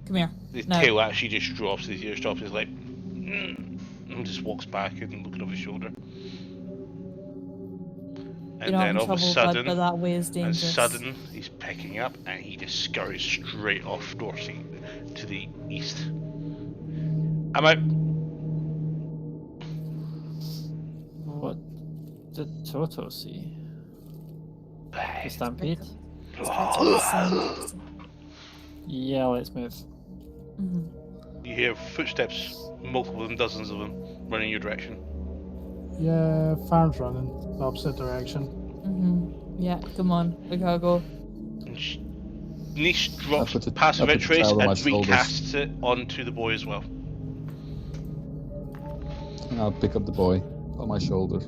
Come here. The No. tail actually just drops, his ears drops, he's like, and just walks back and looking over his shoulder. And You're not then in all of a trouble, sudden, but that way is dangerous. he's picking up and he just scurries straight off Dorsey to the east. I'm out. What did Toto see? The stampede? Yeah, let's move. You hear footsteps, multiple and dozens of them, running your direction. Yeah, Farm's running the opposite direction. Yeah, come on. We gotta go. Niche drops put the passive child trace on and my shoulders. recasts it onto the boy as well. And I'll pick up the boy on my shoulder.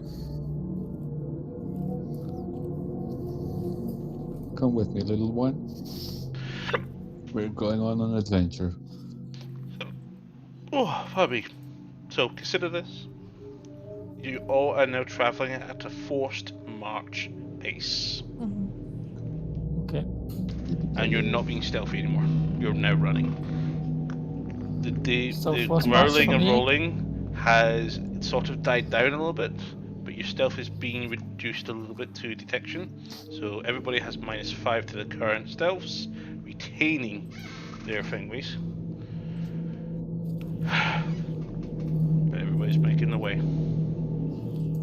Come with me, little one. We're going on an adventure. Oh, Fabi. So consider this. You all are now travelling at a forced march pace. Okay. And you're not being stealthy anymore. You're now running. The So forced march growling for and me? rolling has sort of died down a little bit, but your stealth is being reduced a little bit to detection. So everybody has -5 to the current stealths, retaining their thingies. But everybody's making the way.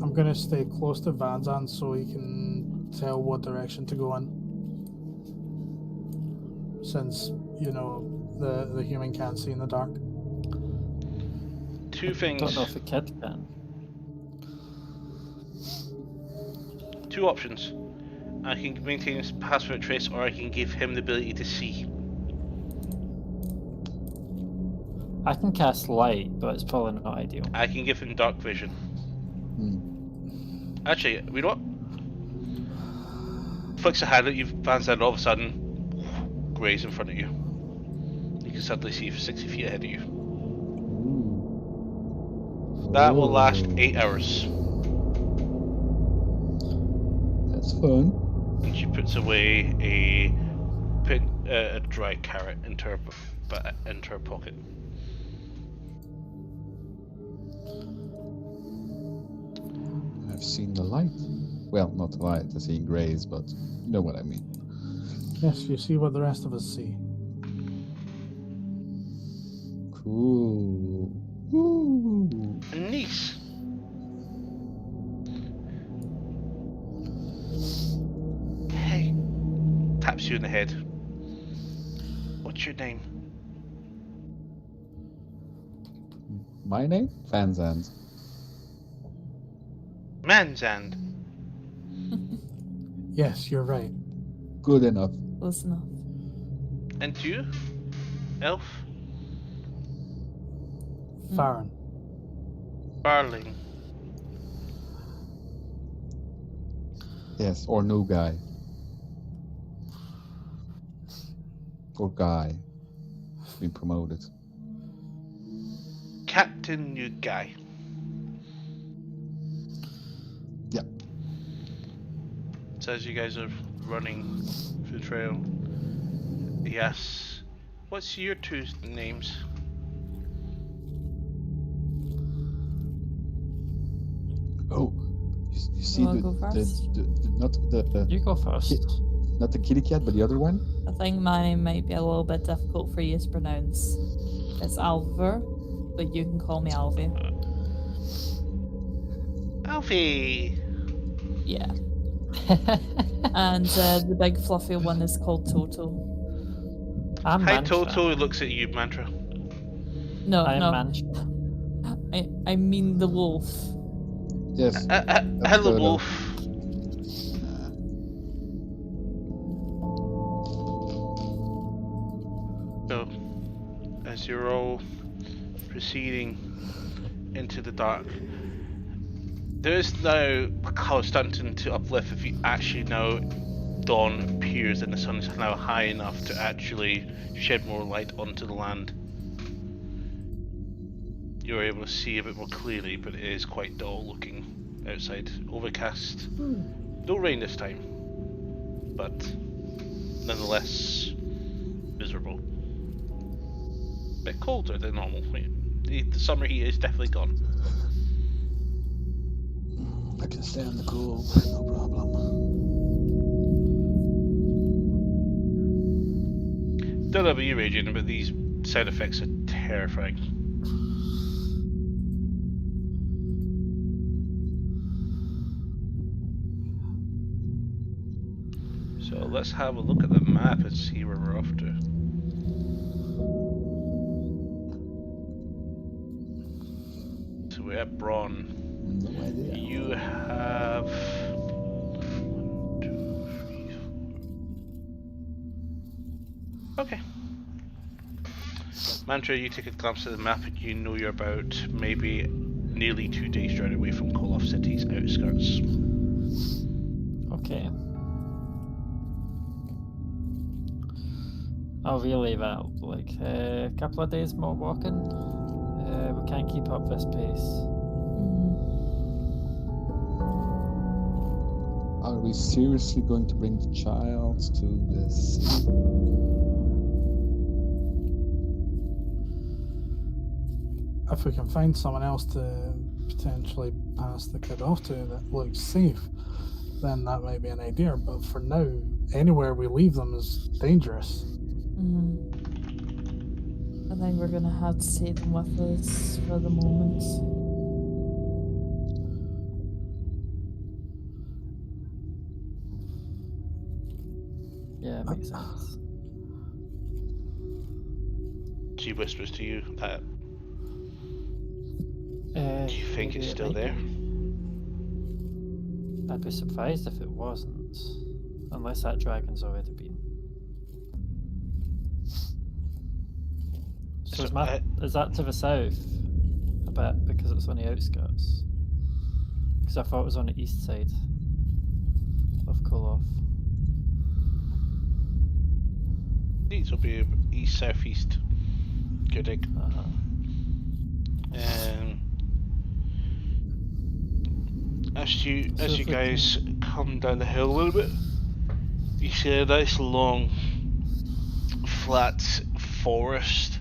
I'm gonna stay close to Vanzan so he can tell what direction to go in. Since, you know, the human can't see in the dark. Two things. Don't know if the kid can. Two options. I can maintain his passive trace, or I can give him the ability to see. I can cast light, but it's probably not ideal. I can give him dark vision. Actually, you know what? Flicks a hand at you, Van's and all of a sudden, grey's in front of you. You can suddenly see 60 feet ahead of you. That will last 8 hours. That's fun. And she puts away a dry carrot into her pocket. I've seen the light. Well, not the light, I've seen grays, but you know what I mean. Yes, you see what the rest of us see. Cool. Ooh. Niece. Hey. Taps you in the head. What's your name? My name? Vanzand. Manzand. Yes, you're right. Good enough. Close enough. And you? Elf? Farron. Barling. Yes, or new guy. Or guy. Been promoted. Captain New Guy. Yep. So as you guys are running through the trail, he asks, what's your two names? Oh, you see You wanna go first? not the You go first. not the kitty cat, but the other one. I think my name might be a little bit difficult for you to pronounce. It's Alver, but you can call me Alfie. Alfie! Yeah. And the big fluffy one is called Toto. I'm Hi Mantra. Toto, he looks at you, Mantra. No, I'm no. Mantra. I mean the wolf. Yes. Hello, Toto. Wolf. So, as you're all proceeding into the dark. There is now a colour starting to uplift if you actually now dawn appears and the sun is now high enough to actually shed more light onto the land. You're able to see a bit more clearly, but it is quite dull looking outside. Overcast. No rain this time, but nonetheless miserable. Bit colder than normal. The summer heat is definitely gone. I can stand the cold, no problem. Don't know about you, Raging, but these sound effects are terrifying. So let's have a look at the map and see where we're off to. So we're at Braun. No idea. You have 1, 2, 3, 4. Okay. Mantra, you take a glance at the map and you know you're about maybe nearly 2 days drive away from Koloff City's outskirts. Okay. I'll relay that. Like a couple of days more walking. We can't keep up this pace. Are we seriously going to bring the child to the city? If we can find someone else to potentially pass the kid off to that looks safe, then that might be an idea. But for now, anywhere we leave them is dangerous. I think we're gonna have to take them with us for the moment. Yeah, makes sense. She whispers to you that. Do you think it's Maybe it still might there? be. I'd be surprised if it wasn't. Unless that dragon's already been. So is that to the south a bit because it's on the outskirts? Because I thought it was on the east side of Koloff. These will be east, southeast. Good egg. As you guys come down the hill a little bit, you see a nice long, flat forest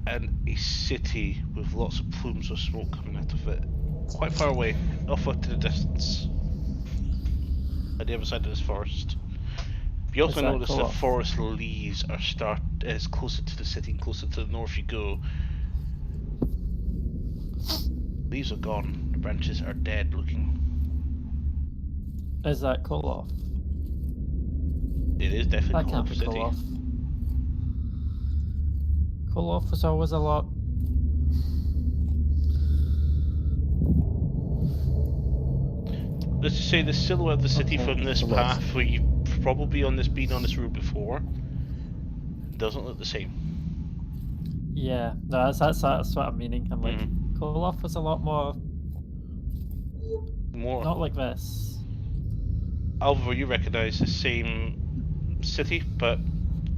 and a city with lots of plumes of smoke coming out of it, quite far away, off into the distance, at the other side of this forest. You also notice the forest leaves are as closer to the city and closer to the north you go. Leaves are gone. The branches are dead looking. Is that Koloff? It is definitely That can't be City. Koloff. Koloff was always a lot. Let's just say the silhouette of the city from this path, where you've probably been on this route before, doesn't look the same. Yeah, no, that's what I'm meaning. I'm like, Koloff was a lot more. Not like this. Alvaro, you recognise the same city, but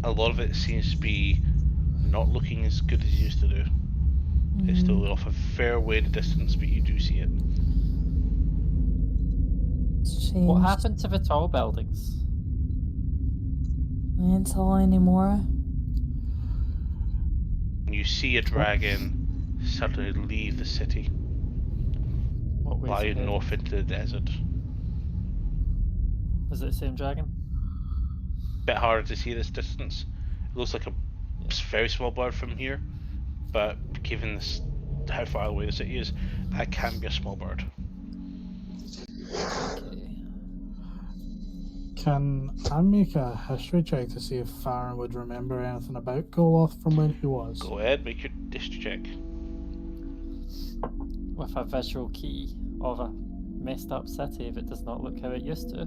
a lot of it seems to be not looking as good as it used to do. It's still off a fair way in the distance, but you do see it. What happened to the tall buildings? They ain't tall anymore. You see a dragon suddenly leave the city, fly north into the desert. Is it the same dragon? Bit harder to see this distance. It looks like a very small bird from here, but given this, how far away the city is, that can be a small bird. Can I make a history check to see if Farron would remember anything about Koloff from when he was? Go ahead, make your history check. With a visual key of a messed up city that does not look how it used to.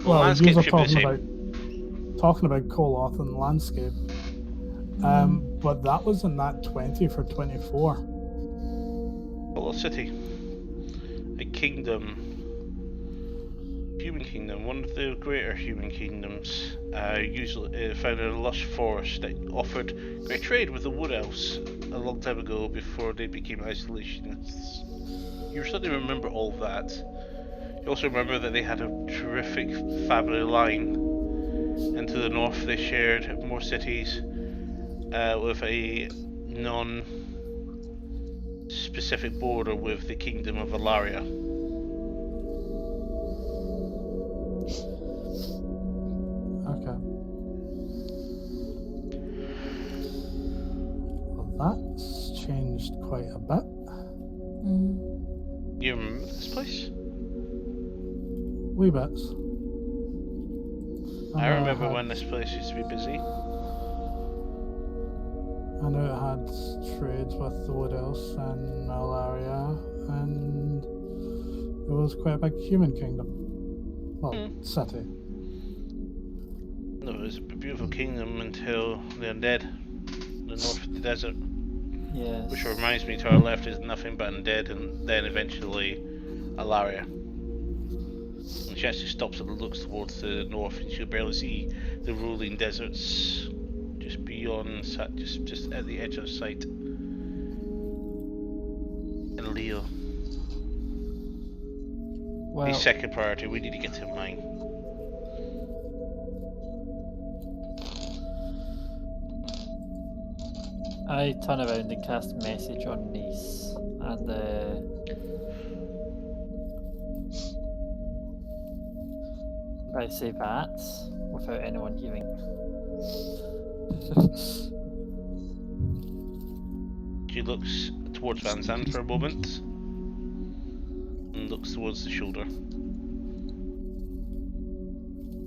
Well, you were talking about Koloff and landscape. But that was in that 20 for 24. Well, a city. A kingdom. Human kingdom. One of the greater human kingdoms. Usually found in a lush forest that offered great trade with the wood elves a long time ago before they became isolationists. You certainly remember all of that. You also remember that they had a terrific family line. And to the north they shared more cities with a non-specific border with the kingdom of Alaria. Okay. Well, that's changed quite a bit. You remember this place? Wee bits. I remember when this place used to be busy. I know it had trades with the Wood Elves and Malaria, and it was quite a big human kingdom. Well, city. No, it was a beautiful kingdom until the undead. The north of the desert. Yes. Which reminds me, to our left is nothing but undead, and then eventually Alaria. And she actually stops and looks towards the north, and she'll barely see the rolling deserts just beyond, just at the edge of sight. And Leo. Well, He's second priority. We need to get to mine. I turn around and cast a message on Nice, and I say that without anyone hearing. She looks towards Van Zandt for a moment, and looks towards the shoulder.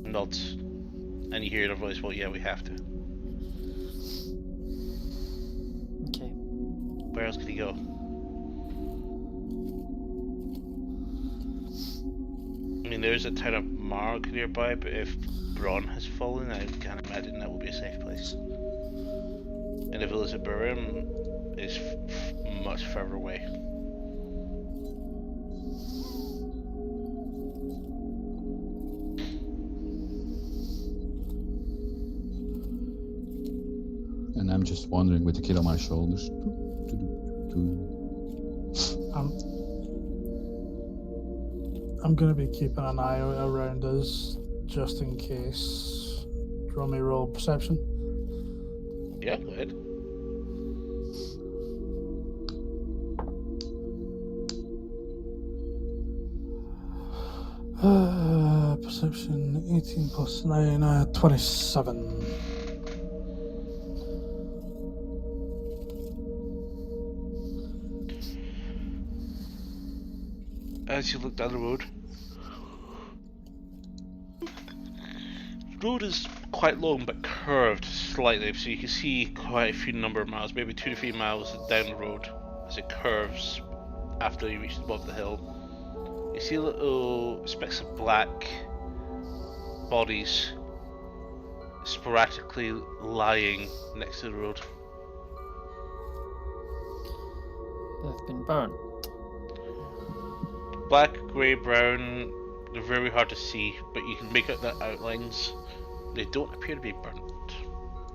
Nods, and you hear in her voice, well, yeah, we have to. Okay. Where else could he go? I mean, there's a town of Marg nearby, but if Braun has fallen, I can't imagine that will be a safe place. And the village of Burim is much further away. And I'm just wandering with the kid on my shoulders. I'm going to be keeping an eye out around us just in case. Roll me roll perception. Yeah, go ahead. Perception 18 plus 9, 27. As you look down the road, the road is quite long but curved slightly, so you can see quite a few number of miles, maybe 2 to 3 miles down the road as it curves after you reach above the hill. You see little specks of black bodies sporadically lying next to the road. They've been burned. Black, grey, brown, they're very hard to see, but you can make out the outlines. They don't appear to be burnt.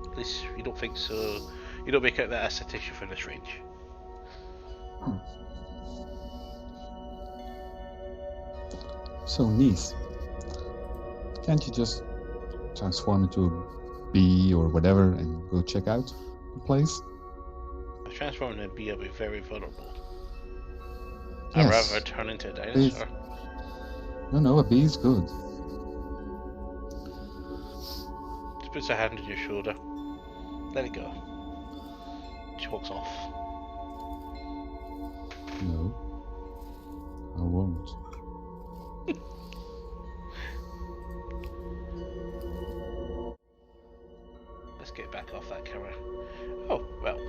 At least you don't think so. You don't make out that acitation from this range. So, Nice, can't you just transform into a bee or whatever and go check out the place? Transforming into a bee, I'll be very vulnerable. Yes. I'd rather turn into a dinosaur. No, a bee's good. She puts her hand on your shoulder. Let it go. She walks off. No, I won't. Let's get back off that camera. Oh, well.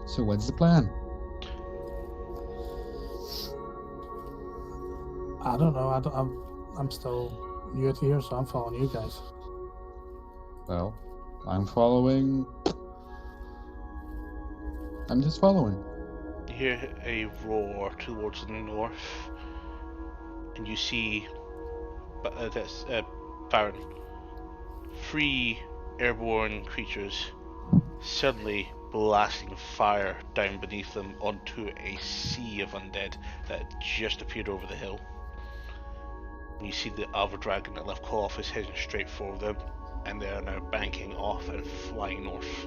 So what's the plan? I don't know. I'm still new to here, so I'm following you guys. Well, I'm following. I'm just following. You hear a roar towards the north, and you see Farron. 3 airborne creatures suddenly blasting fire down beneath them onto a sea of undead that had just appeared over the hill. And you see the Alva dragon that left Call Off is heading straight for them, and they are now banking off and flying north.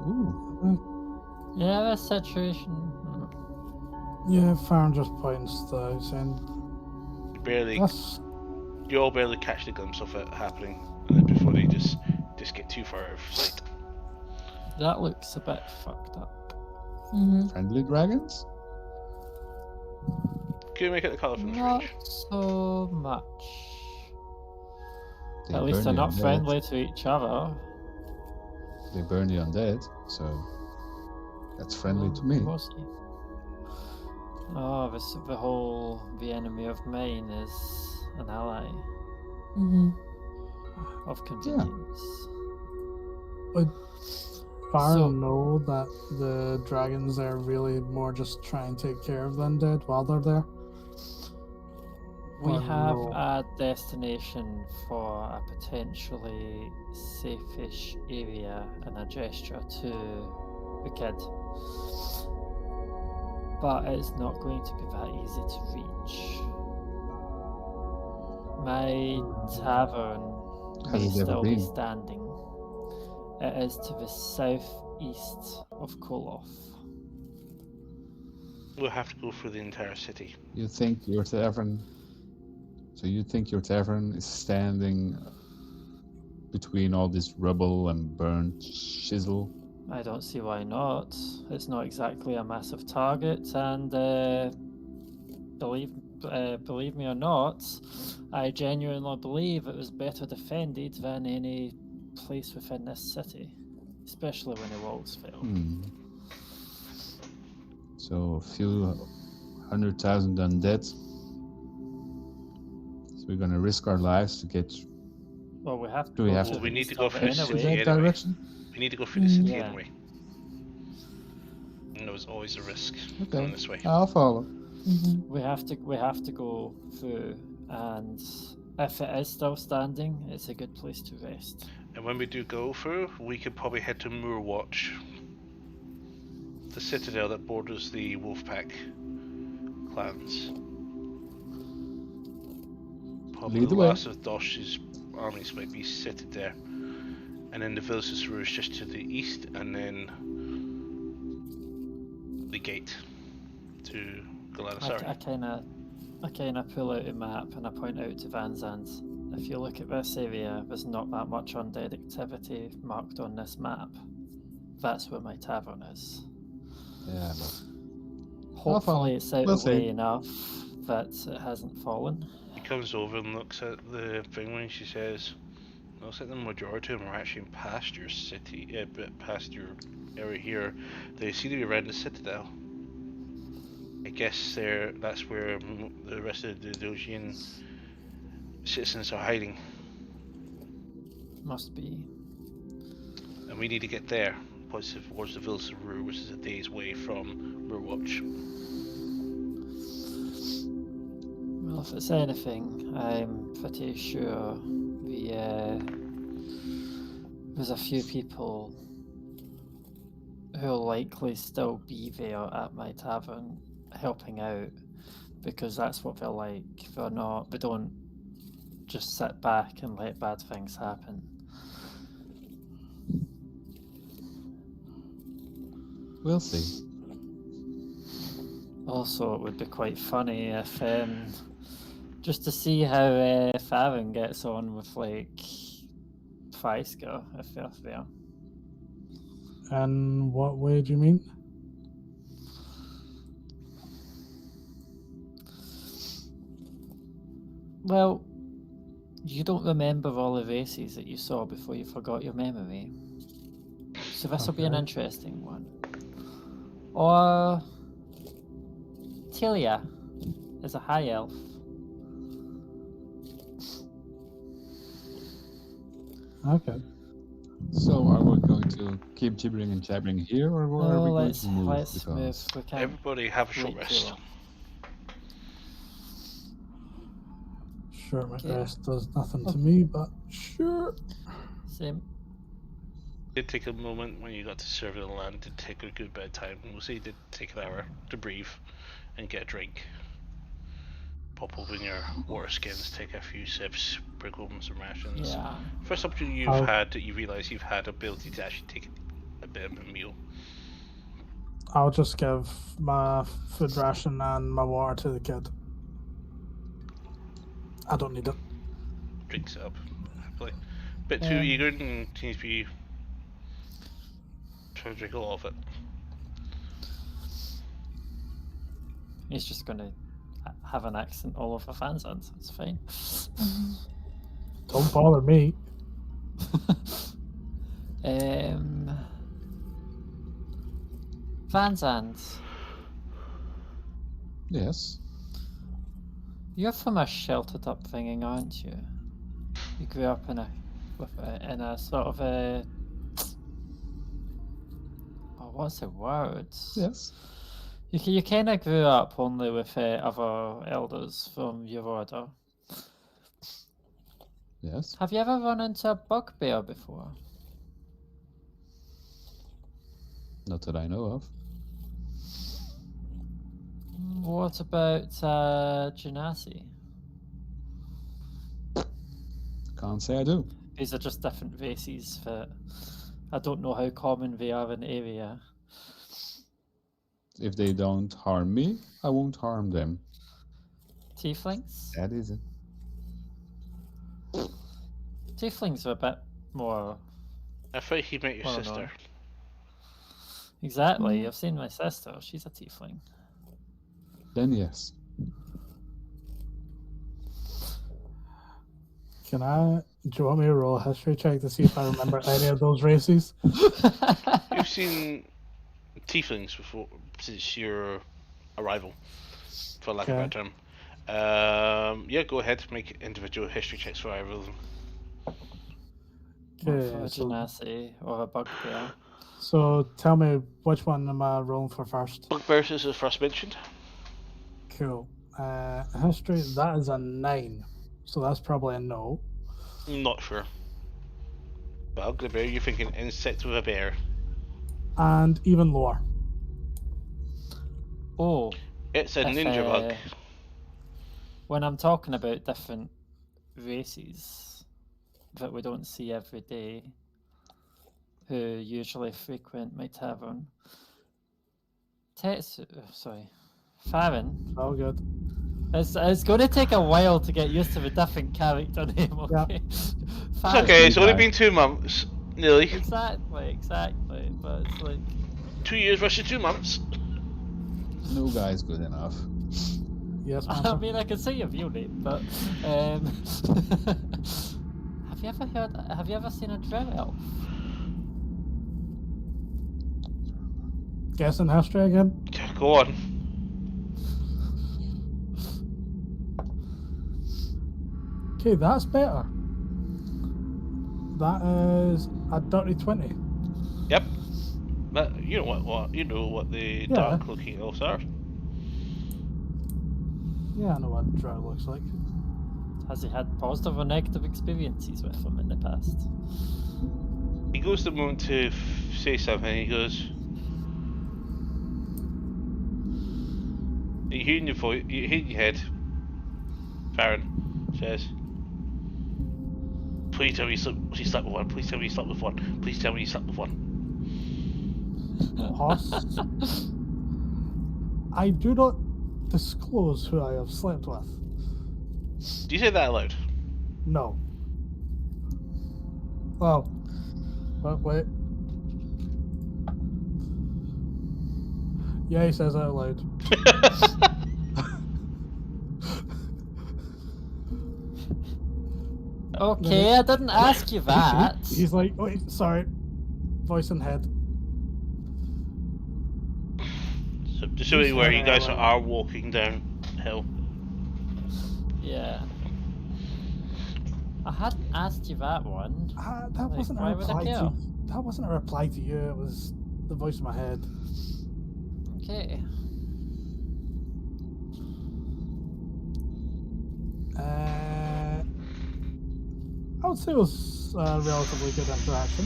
Ooh. Yeah, that situation. Yeah, Farron just points to the saying, You all barely catch the glimpse of it happening before they just get too far out of sight. That looks a bit fucked up. Friendly dragons? Can you make it the colour from this Not range? so much. They At least burn they're the not undead. friendly to each other. They burn the undead, so that's friendly to me. Mostly. Oh, the enemy of mine is an ally of convenience. Would Farron So- know that the dragons are really more just trying to take care of the undead while they're there? We Or have no? a destination for a potentially safe-ish area and a gesture to the kid. But it's not going to be that easy to reach. My tavern Has may it ever still be been? standing. It is to the southeast of Koloff. We'll have to go through the entire city. You think your tavern is standing between all this rubble and burnt chisel? I don't see why not. It's not exactly a massive target, and believe me or not, I genuinely believe it was better defended than any place within this city, especially when the walls fell. So a few 100,000 undead. So we're gonna risk our lives to get. Well, we have to. Do we go have to to- the We need east to go of for it the in city anyway. that anyway. direction? We need to go through the city Yeah. anyway. And there was always a risk Okay, going this way. I'll follow. We have to go through, and if it is still standing, it's a good place to rest. And when we do go through, we could probably head to Moorwatch, the citadel that borders the Wolfpack clans. Probably Lead the the way. last of Dosh's armies might be seated there. And then the village of Saru is just to the east, and then the gate to Galatasari. I kind of pull out a map and I point out to Van Zandt. If you look at this area, there's not that much undead activity marked on this map. That's where my tavern is. Yeah, but Hopefully, it's out We'll of the way see. enough that it hasn't fallen. He comes over and looks at the thing when she says, looks like the majority of them are actually past your city, past your area here. They seem to be around the citadel. I guess that's where the rest of the Dojian citizens are hiding. Must be. And we need to get there, towards the village of Rue, which is a day's way from Moorwatch. Well, if it's anything, I'm pretty sure there's a few people who'll likely still be there at my tavern helping out, because that's what they're like. They don't just sit back and let bad things happen. we'll see. Also, it would be quite funny if just to see how Farron gets on with like Feisker if they're there. And what way do you mean? Well, you don't remember all the races that you saw before you forgot your memory. So this will be an Okay. interesting one. Or Telia is a high elf. Okay. So are we going to keep gibbering and jabbering here, or are we going to move? Let's move. Because We can't Everybody have a short wait too rest. long. Sure, my Okay. rest does nothing to me, but sure. Same. Did take a moment when you got to survey the land. Did take a good bit of time. We'll say it did take an hour to breathe and get a drink. Pop open your water skins, take a few sips, sprinkle on some rations. Yeah. First opportunity you've had that you realise you've had ability to actually take a bit of a meal. I'll just give my food ration and my water to the kid. I don't need it. Drinks it up happily. Bit too eager and seems to be trying to drink a lot of it. He's just gonna have an accent all over Van Zandt. It's fine. Don't bother me. Van Zandt, yes, you're from a sheltered upbringing, aren't you? You grew up in a sort of a what's the word? yes. You kind of grew up only with other elders from your order. Yes. Have you ever run into a bugbear before? Not that I know of. What about Genasi? Can't say I do. These are just different races that I don't know how common they are in the area. If they don't harm me, I won't harm them. Tieflings? That is it. Tieflings are a bit more... I thought he met your Oh, no. sister. Exactly, I've seen my sister. She's a tiefling. Then yes. Do you want me to roll a history check to see if I remember any of those races? You've seen tieflings before since your arrival, for lack of a better term. Yeah, go ahead. Make individual history checks for either of them. For Okay, a Genasi or a bugbear. so tell me, which one am I rolling for first? Bugbears is the first mentioned. Cool. History, that is a 9. So that's probably a no. Not sure. Bugbear, you're thinking insect with a bear. And even lower. Oh, It's a ninja bug. when I'm talking about different races that we don't see every day, who usually frequent my tavern, Farron. Oh, good. It's going to take a while to get used to the different character name, okay? It's okay, it's only been 2 months, nearly. Exactly, but it's like... 2 years versus 2 months. No guy's good enough. Yes, I Master. mean, I can say your real name, but have you ever seen a drow elf? Guessing history again? Go on. Okay, that's better. That is a dirty 20. Yep. But you know what the dark looking elves are. Yeah, I know what drow looks like. Has he had positive or negative experiences with them in the past? He goes the moment to say something. He goes, "You hear in your voice, you hear in your head." Farron says, "Please tell me you slept with one. Please tell me you slept with one. Please tell me you slept with one." Hoss. I do not disclose who I have slept with. Do you say that aloud? No. Well, wait. Yeah, he says it out loud. Okay, I didn't ask you that. He's like, wait, sorry. Voice and head. Just so where you guys are walking downhill. Yeah. I hadn't asked you that one. That wasn't a why would I reply care? to. That wasn't a reply to you. It was the voice in my head. Okay. I would say it was a relatively good interaction.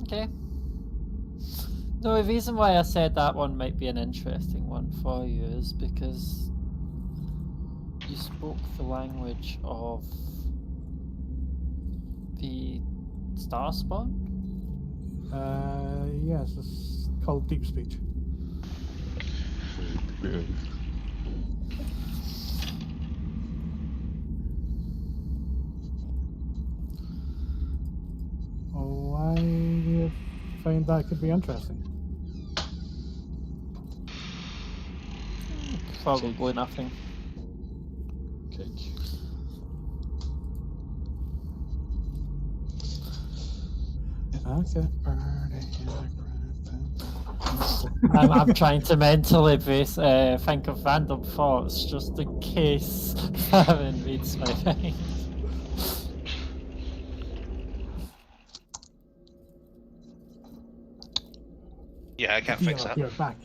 Okay. No, the reason why I said that one might be an interesting one for you is because you spoke the language of the star spawn? Yes, it's called deep speech. Why do you find that could be interesting? Probably nothing. Cake. Okay. I'm trying to mentally think of random thoughts just in case Karen reads my mind. Yeah, I can't fix that. Back.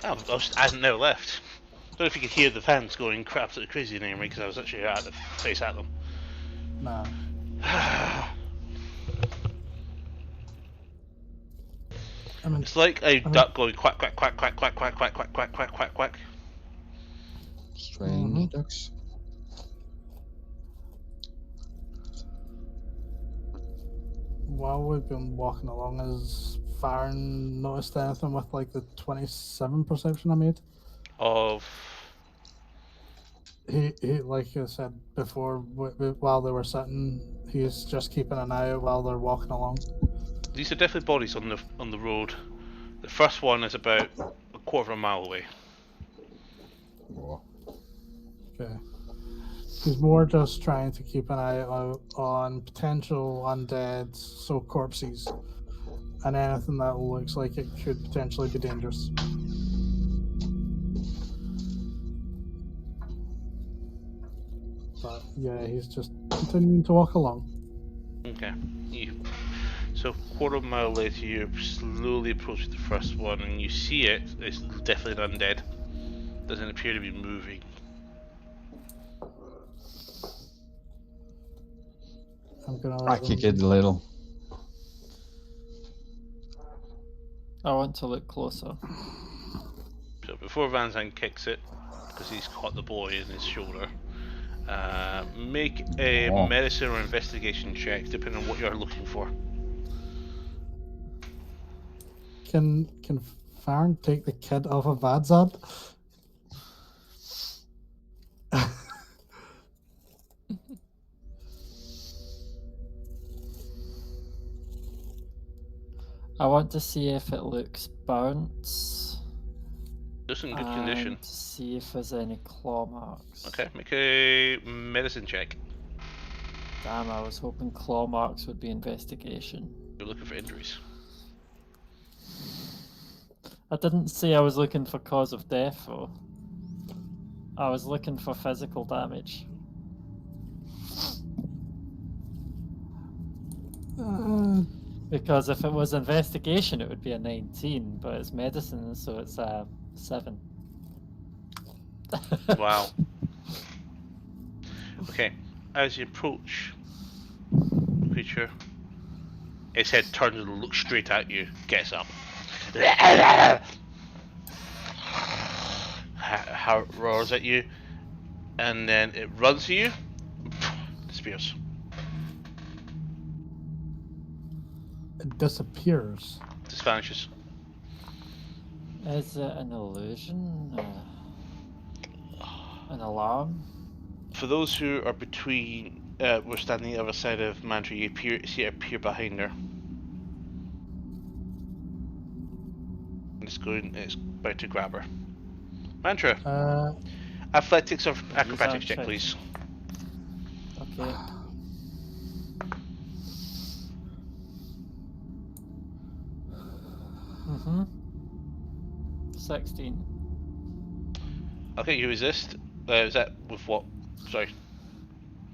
I never left. I don't know if you could hear the fans going absolutely crazy near me because I was actually at the face at them. Nah. It's like a duck going quack quack quack quack quack quack quack quack quack quack quack quack. Strange ducks. While we've been walking along, has Farron noticed anything with like the 27 perception I made? Of He like I said before, while they were sitting, he's just keeping an eye out while they're walking along. these are definitely bodies on the road. The first one is about a quarter of a mile away. Whoa. Okay. He's more just trying to keep an eye out on potential undead, so corpses, and anything that looks like it could potentially be dangerous. But yeah, he's just continuing to walk along. Okay. So quarter of a mile later, you slowly approach the first one, and you see it. It's definitely an undead. Doesn't appear to be moving. I'm gonna I kick it a little. I want to look closer. So before Van Zandt kicks it, because he's caught the boy in his shoulder, make a medicine or investigation check, depending on what you're looking for. Can Farron take the kid off of Vadzad? I want to see if it looks burnt. Just in good condition. To see if there's any claw marks. Okay, make a medicine check. Damn, I was hoping claw marks would be investigation. You're looking for injuries. I didn't say I was looking for cause of death, though. I was looking for physical damage. Because if it was investigation, it would be a 19, but it's medicine, so it's a 7. Wow. Okay, as you approach the creature, its head turns and looks straight at you, gets up. How it roars at you, and then it runs to you, disappears. It disappears. Just vanishes. Is it an illusion? An alarm? For those who are between, we're standing the other side of Mantra, you see it appear behind her. It's about to grab her. Mantra, athletics or acrobatics check, please. Okay. Mm-hmm. 16. Okay, you resist. Is that with what? Sorry,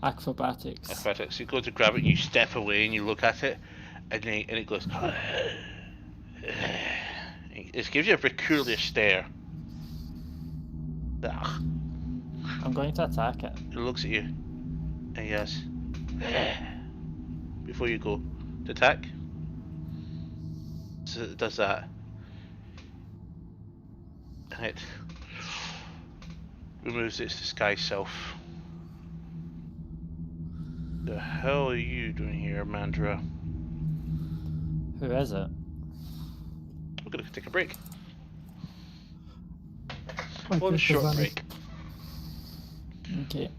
Acrobatics. acrobatics. You go to grab it, you step away, and you look at it, and it goes. It gives you a peculiar stare. Ugh. I'm going to attack it. It looks at you, and yes. Before you go to attack, so it does that, and it removes its disguised self. The hell are you doing here, Mandra? Who is it? We're gonna take a break. Like One if there's short any break. Okay.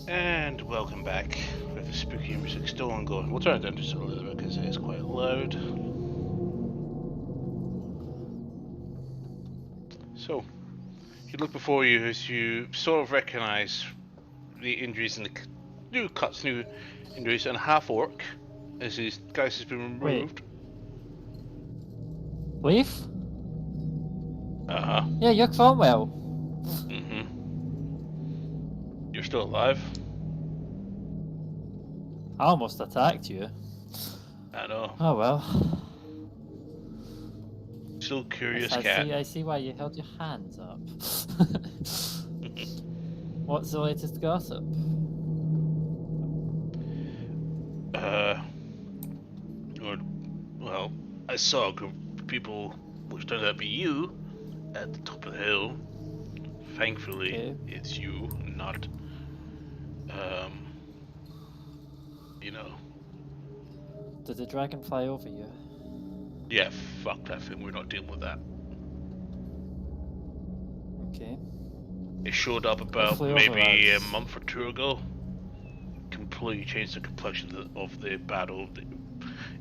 And welcome back with the spooky music still ongoing. We'll turn it down just a little bit because it is quite loud. So, you look before you as you sort of recognise the injuries and the new cuts, new injuries, and a half orc as his guise has been removed. Leaf? Uh-huh. Yeah, you're Cromwell. Mm-hmm. You're still alive? I almost attacked you. I know. Oh well. Still curious I cat. see why you held your hands up. What's the latest gossip? Well, I saw a group of people, which turned out to be you, at the top of the hill. Thankfully, Okay. it's you, not, you know. Did the dragon fly over you? Yeah, fuck that thing, we're not dealing with that. Okay. It showed up about flew over maybe a us. month or two ago. Completely changed the complexion of the battle.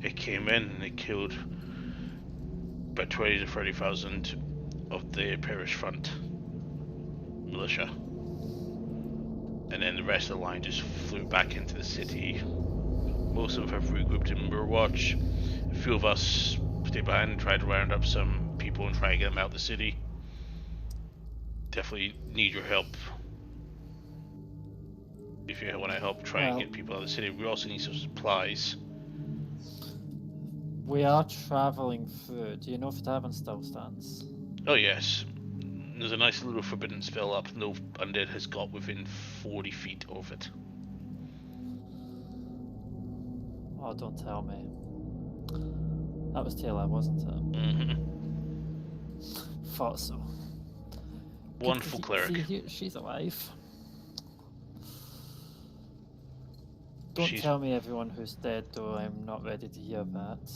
It came in and it killed about 20 to 30,000 of the parish front militia. And then the rest of the line just flew back into the city. Most of them have regrouped in Murwatch. A few of us stayed behind and tried to round up some people and try to get them out of the city. Definitely need your help. If you want to help try and get people out of the city, we also need some supplies. We are travelling through. Do you know if the tavern still stands? Oh yes. There's a nice little forbidden spell up. No undead has got within 40 feet of it. Oh, don't tell me. That was Taylor, wasn't it? Mm-hmm. Thought so. Wonderful cleric. She's alive. Don't tell me everyone who's dead, though. I'm not ready to hear that.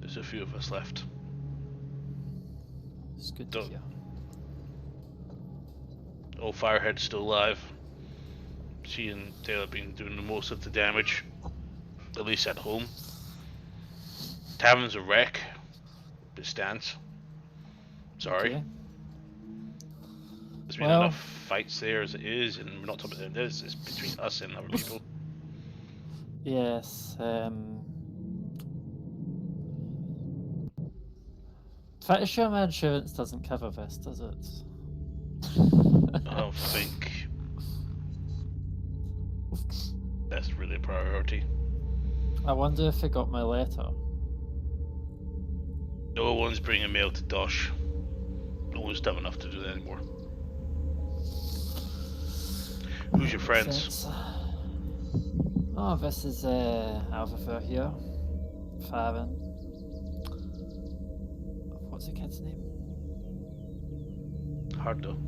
There's a few of us left. It's good to hear. Old Firehead's still alive. She and Taylor have been doing the most of the damage, at least at home. Tavern's a wreck. It stands. Sorry. Okay. There's been enough fights there as it is, and we're not talking about this. It's between us and other people. Yes. Pretty sure my insurance doesn't cover this, does it? I don't think that's really a priority. I wonder if I got my letter. No one's bringing mail to Dosh. No one's dumb enough to do that anymore. Who's your friends? Oh, this is Alpha here. Farron. What's the kid's name? Hardo.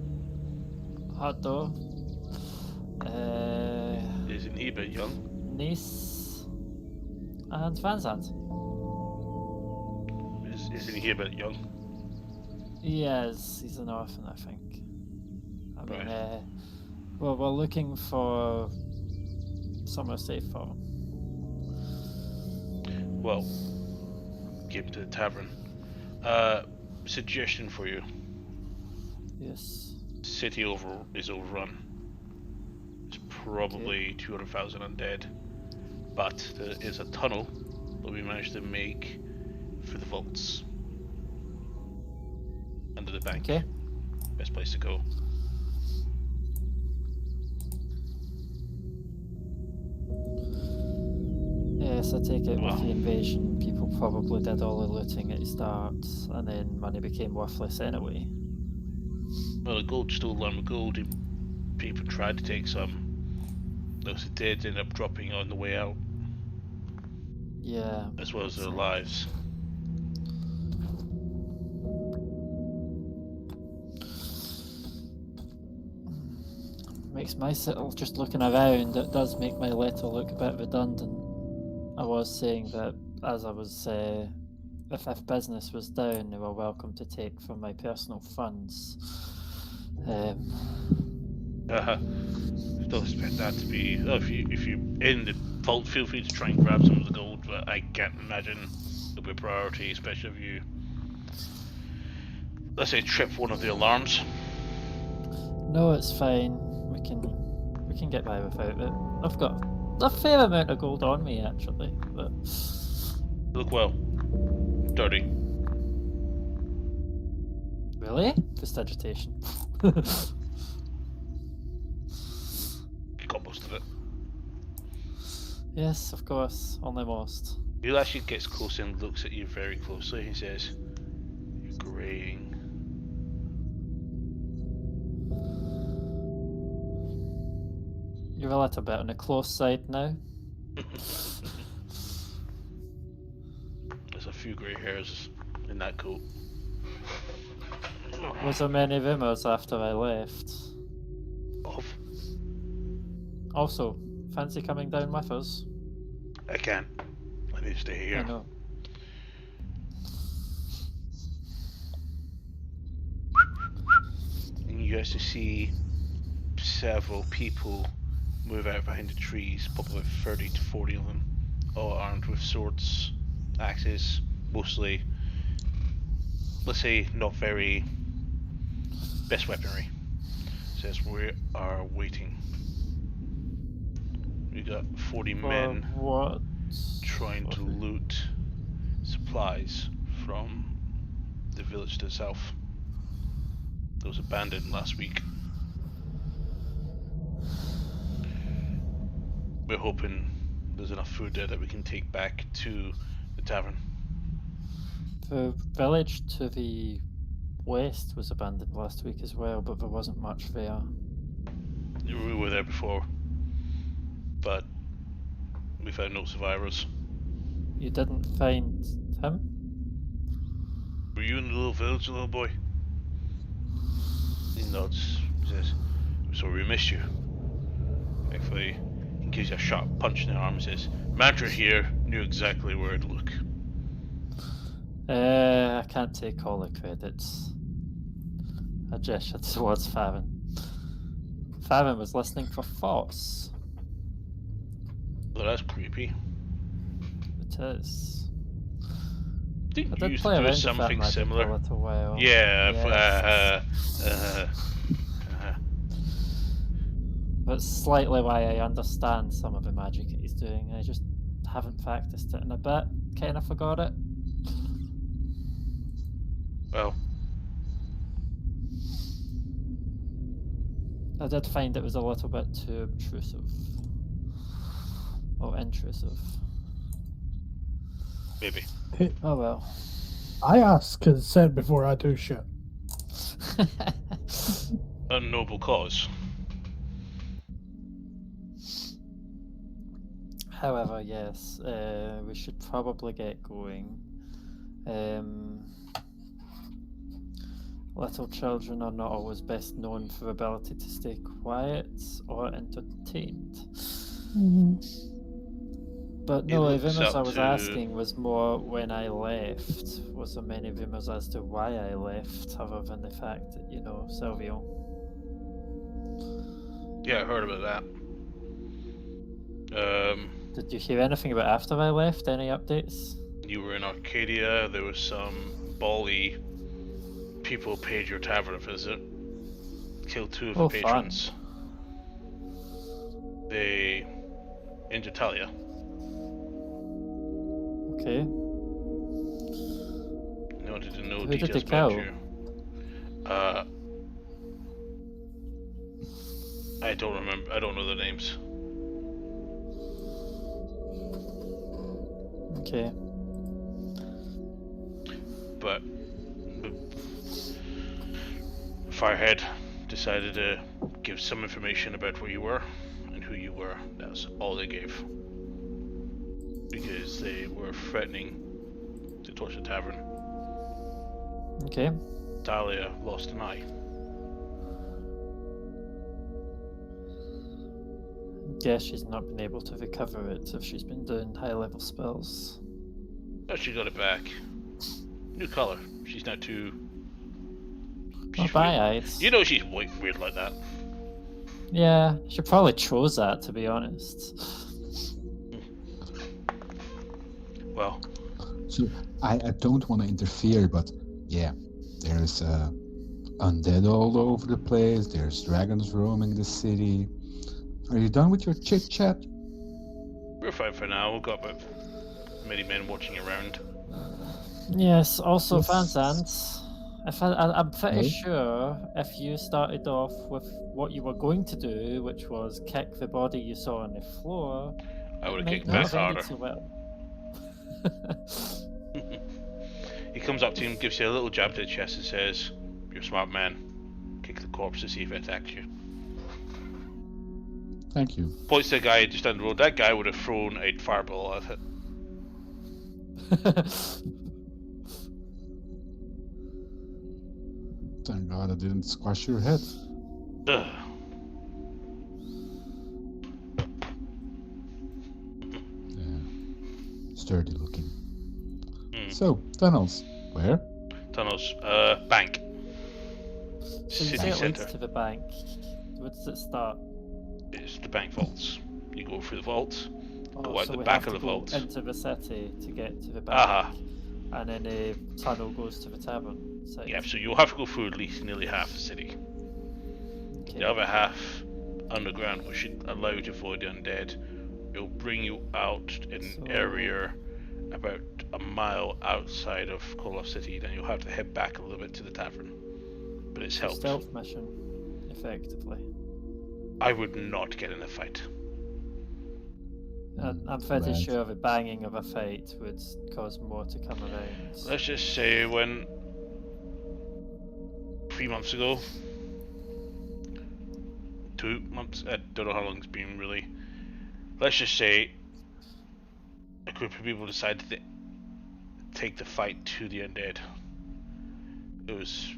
Isn't he a bit young? Niece. And Vanzant. Isn't he a bit young? Yes, he's an orphan, I think. I mean, Right. well, we're looking for somewhere safe for him. Well, get him to the tavern. Suggestion for you. Yes. City is overrun. There's probably 200,000 undead, but there is a tunnel that we managed to make through the vaults under the bank. Okay. Best place to go. Yes, I take it with the invasion, people probably did all the looting at the start, and then money became worthless anyway. Well, the gold's still lined with gold. People tried to take some. Those who did end up dropping on the way out. Yeah. As well as their lives. Makes my just looking around, it does make my letter look a bit redundant. I was saying that as I was, if business was down, they were welcome to take from my personal funds. Don't expect that to be. Oh, if you in the vault, feel free to try and grab some of the gold, but I can't imagine it'll be a priority, especially if you, let's say, trip one of the alarms. No, it's fine. We can get by without it. I've got a fair amount of gold on me actually, but Look well. Dirty. really, just agitation. You got most of it. Yes, of course, only most. He actually gets close and looks at you very closely. He says, "You're graying." You're a little bit on the close side now. There's a few grey hairs in that coat. Was there many rumours after I left? Off. Also, fancy coming down with us? I can't. I need to stay I here. know. And you guys to see several people move out behind the trees, probably 30 to 40 of them, all armed with swords, axes, mostly, let's say, not very best weaponry. Says we are waiting. We got 40 men What? trying to loot supplies from the village to the south that was abandoned last week. We're hoping there's enough food there that we can take back to the tavern. The village to the west was abandoned last week as well, but there wasn't much there. We were there before, but we found no survivors. You didn't find him? Were you in the little village, little boy? He nods. He says, "So we missed you." Thankfully, he gives you a sharp punch in the arm and says, "Mantra here knew exactly where to look." I can't take all the credits. I gestured towards Farron. Farron was listening for thoughts. Well, that's creepy. It is. Didn't I you did used play to do around with that something magic similar? for a little while. Yeah. Yes. That's slightly why I understand some of the magic that he's doing. I just haven't practiced it in a bit. Kind of forgot it. Well, I did find it was a little bit too obtrusive. Or intrusive. maybe. Oh well. I ask because said before I do shit. A noble cause. However, yes, we should probably get going. Little children are not always best known for ability to stay quiet or entertained. But no, the rumours I was asking was more when I left. Was there many rumours as to why I left, other than the fact that, you know, Silvio? Yeah, I heard about that. Did you hear anything about after I left? Any updates? You were in Arcadia. There was some bally people paid your tavern a visit. Killed 2 of the patrons. Fun. They injured Talia. Okay. They wanted to know Who did details they about kill? you. I don't remember. I don't know their names. Okay. But Firehead decided to give some information about where you were and who you were. That's all they gave. Because they were threatening to torch the tavern. Okay. Talia lost an eye. Guess she's not been able to recover it if she's been doing high level spells. But she got it back. New color. She's now 2 Oh, bye-eyes. You know she's weird like that. Yeah, she probably chose that, to be honest. Well, So I don't want to interfere, but yeah, there's undead all over the place. There's dragons roaming the city. Are you done with your chit chat? we're fine for now. We've got about many men watching around. Yes, also Yes. Van Zandt, I'm pretty Hey? sure if you started off with what you were going to do, which was kick the body you saw on the floor, I would it have might kicked not back have ended harder. so well. He comes up to him, gives you a little jab to the chest and says, "You're a smart man. Kick the corpse to see if it attacks you." Thank you. Points to the guy just down the road. That guy would have thrown a fireball at it. Thank God I didn't squash your head. Ugh. Yeah. Sturdy looking. Mm. So, tunnels. Where? Tunnels. Bank. So you City say it leads centre. to the bank. Where does it start? It's the bank vaults. You go through the vaults. Go Oh, out so the we back have of to the go vault. into the city to get to the bank, Aha. and then a tunnel goes to the tavern side. Yeah, so you'll have to go through at least nearly half the city. Okay. The other half underground, which should allow you to avoid the undead. It'll bring you out in an area about a mile outside of Koloff City. Then you'll have to head back a little bit to the tavern. But it's So helped. stealth mission, effectively. I would not get in a fight. I'm pretty Right. sure the banging of a fight would cause more to come around. Let's just say when 3 months ago, 2 months, I don't know how long it's been really. Let's just say a group of people decided to take the fight to the undead. It was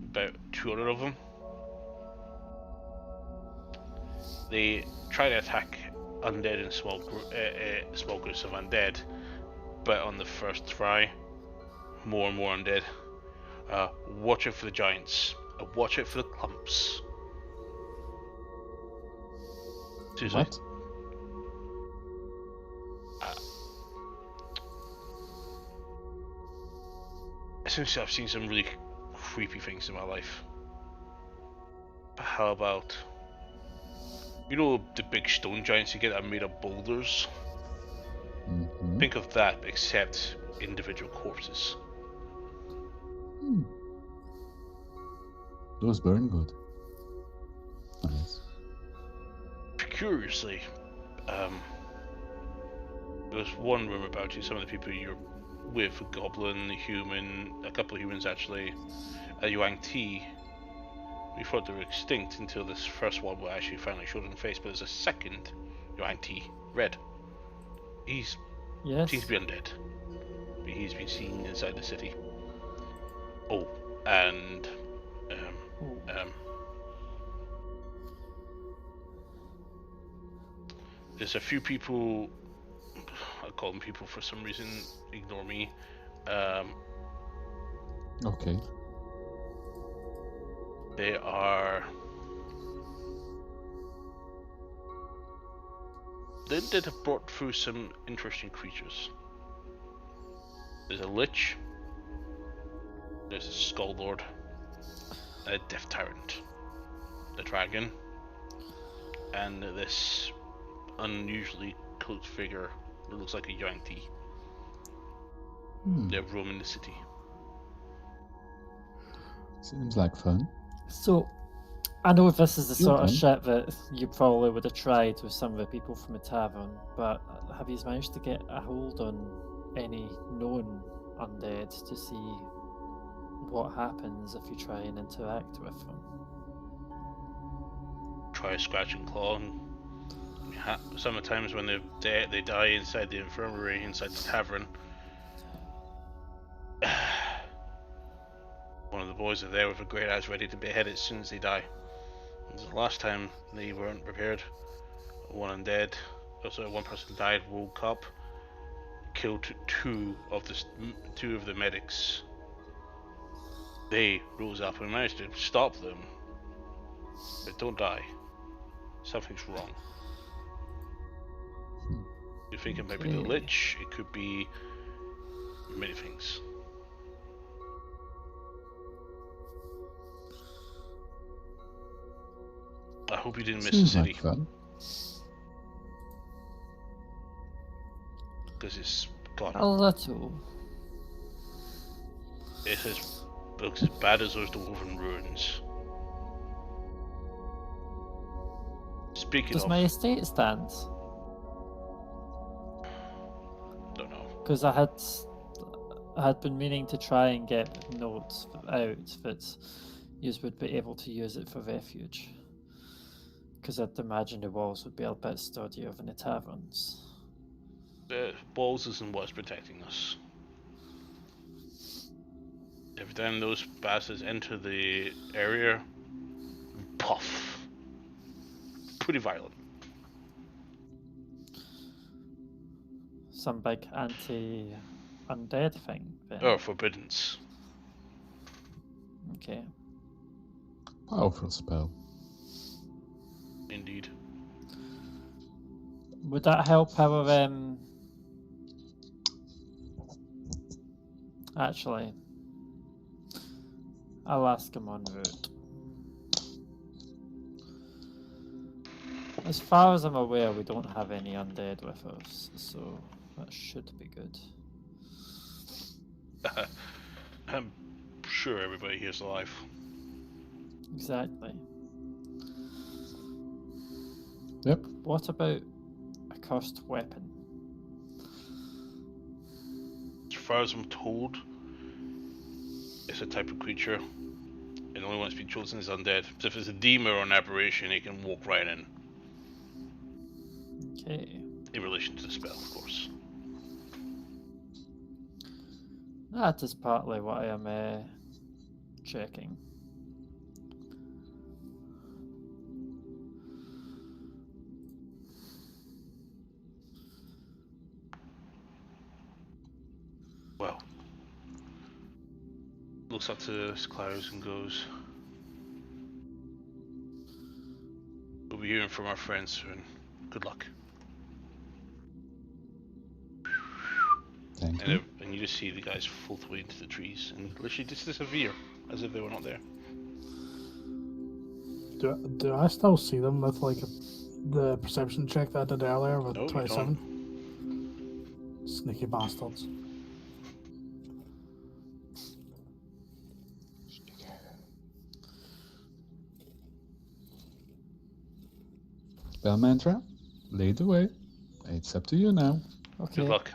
about 200 of them. They try to attack undead in small groups of undead, but on the first try, more and more undead. Watch out for the giants. Watch out for the clumps. Seriously? What? Essentially, I've seen some really creepy things in my life. But how about, you know, the big stone giants you get that are made of boulders? Mm-hmm. Think of that, except individual corpses. Those burn good. Nice. Curiously, there was one rumor about you. Some of the people you're with, a goblin, a human, a couple of humans actually, a Yuang Ti. We thought they were extinct until this first one we actually finally showed in the face. But there's a second Yuang Ti, Red. He's Yes. seems to be undead, but he's been seen inside the city. Oh, and there's a few people. I call them people for some reason. Ignore me. Okay. They are. They did have brought through some interesting creatures. There's a lich. There's a skull lord. A death tyrant. The dragon. And this unusually cloaked figure that looks like a Yuang Ti. They're roaming the city. Seems like fun. So, I know this is the Your sort of turn. shit that you probably would have tried with some of the people from the tavern, but have you managed to get a hold on any known undead to see what happens if you try and interact with them? Try to scratch and claw. And some of the times when they die inside the infirmary, inside the tavern. One of the boys are there with a great axe ready to behead as soon as they die. And the last time they weren't prepared. One undead, also one person died, woke up, killed two of the medics. They rose up and managed to stop them. But don't die. Something's wrong. You think it might be the Okay. Lich, it could be many things. I hope you didn't miss the Seems city. like fun. Because it's gone. A little. Looks as bad as those dwarven ruins. Speaking Does of, my estate stand? don't know. Because I had been meaning to try and get notes out that you would be able to use it for refuge. Because I'd imagine the walls would be a bit sturdier than the taverns. The walls isn't what's protecting us. Every time those bastards enter the area, puff. Pretty violent. Some big anti-undead thing then. Or forbiddance. Okay. Powerful spell. Indeed. Would that help our actually, I'll ask him en route. As far as I'm aware, we don't have any undead with us, so that should be good. I'm sure everybody here's alive. Exactly. Yep. What about a cursed weapon? As far as I'm told, it's a type of creature. And the only one that's been chosen is undead. So if it's a demon or an aberration, it can walk right in. Okay. In relation to the spell, of course. That is partly what I am checking. Well. Looks up to his clouds and goes, we'll be hearing from our friends soon. Good luck. Thank you. And you just see the guys float away into the trees and literally just disappear as if they were not there. Do I still see them with like the perception check that I did earlier with No, you 27? Sneaky bastards. Spell mantra, lead the way. It's up to you now. Okay. Good luck.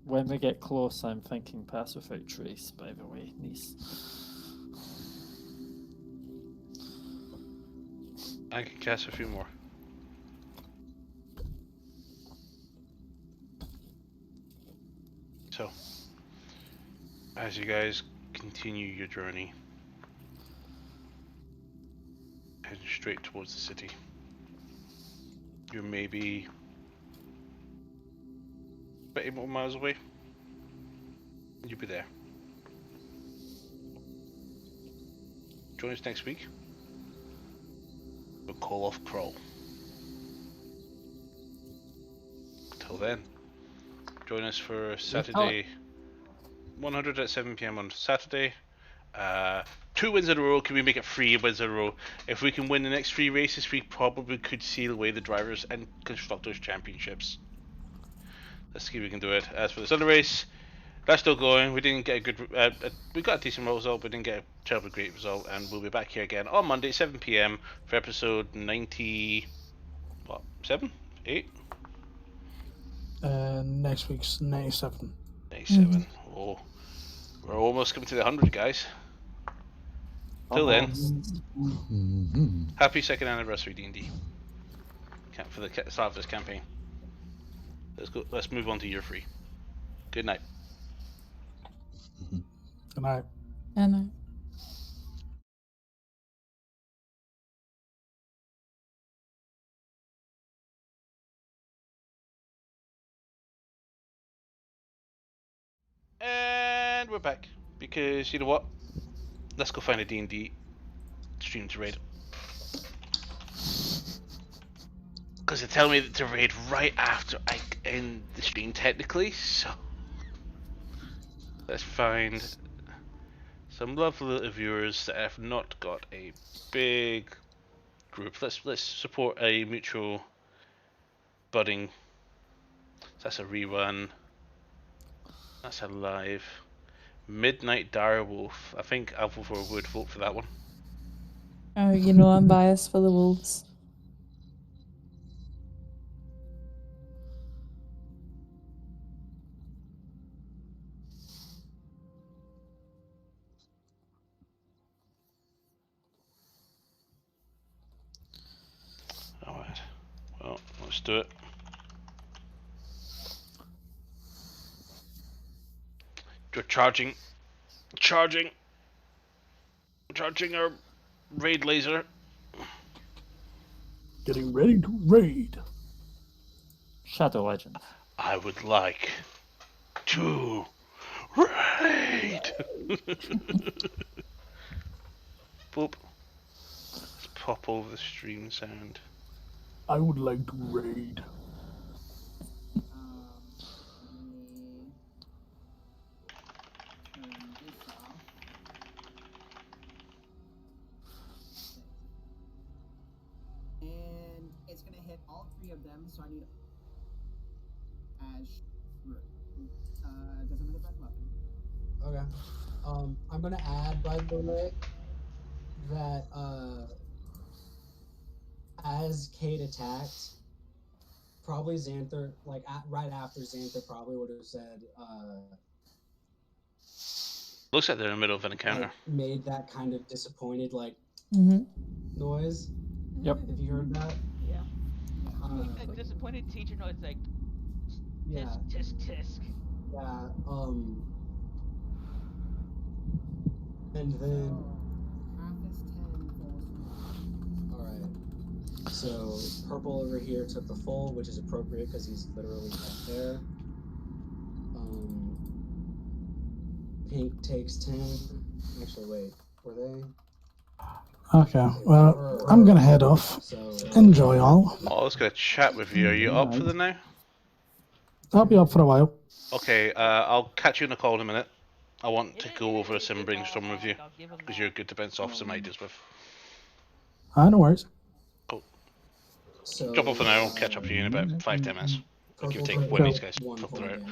When we get close, I'm thinking pass without trace, by the way, niece. I can cast a few more. So, as you guys continue your journey, heading straight towards the city, you're maybe about 8 more miles away. You'll be there. Join us next week. We'll call off Kroll. Till then, join us for Saturday 100 at 7 PM on Saturday. 2 wins in a row. Can we make it 3 wins in a row? If we can win the next 3 races, we probably could seal away the drivers and constructors championships. Let's see if we can do it. As for this other race, that's still going. We didn't get a good. We got a decent result, but didn't get a terribly great result. And we'll be back here again on Monday, 7 PM for episode 90. What? 7? 8? Next week's 97. 97. Oh, we're almost coming to the 100, guys. Till then, Mhm. happy 2nd anniversary D&D. For the start of this campaign. Let's go. Let's move on to year 3. Good night. Good night. And And we're back. Because you know what? Let's go find a D&D stream to raid. Because they tell me to raid right after I end the stream, technically. So let's find some lovely little viewers that have not got a big group. Let's support a mutual budding. That's a rerun. That's a live. Midnight Direwolf. I think Alpha4 would vote for that one. You know I'm biased for the wolves. Alright. Well, let's do it. We're charging our raid laser. Getting ready to raid. Shadow Legend. I would like to raid. Boop. Let's pop over the stream sound. I would like to raid. And it's gonna hit all three of them, so I need Ash. Does another breath weapon. Okay. I'm gonna add, by the way, that as Kate attacked, probably Xanther, like right after Xanther, probably would have said, Looks like they're in the middle of an encounter. like, made that kind of disappointed like noise. Yep. If you heard that. Yeah. A disappointed teacher noise, like Yeah. tisk tisk tisk. Yeah. And then. Half is 10 falls. All right. So purple over here took the full, which is appropriate because he's literally right there. Pink takes 10. Actually, wait. Were they? Okay, well, I'm gonna head off. So Enjoy all. Oh, I was gonna chat with you. Are you up for the now? I'll be up for a while. Okay, I'll catch you in a call in a minute. I want to go over some brainstorm with you because you're good to bounce off some ideas with. No worries. Cool. So, Jump off for now. Catch up with you in about 5-10 minutes. Give or take when these guys come through.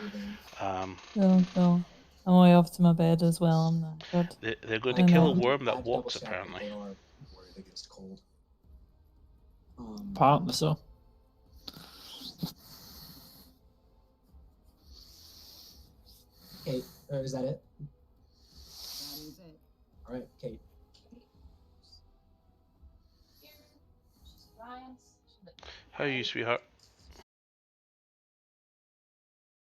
No. I'm way off to my bed as well. I'm not good. They're going to kill a worm that walks, apparently. They are worried against cold. Apparently so. Kate, is that it? That is it. All right, Kate. How are you, sweetheart?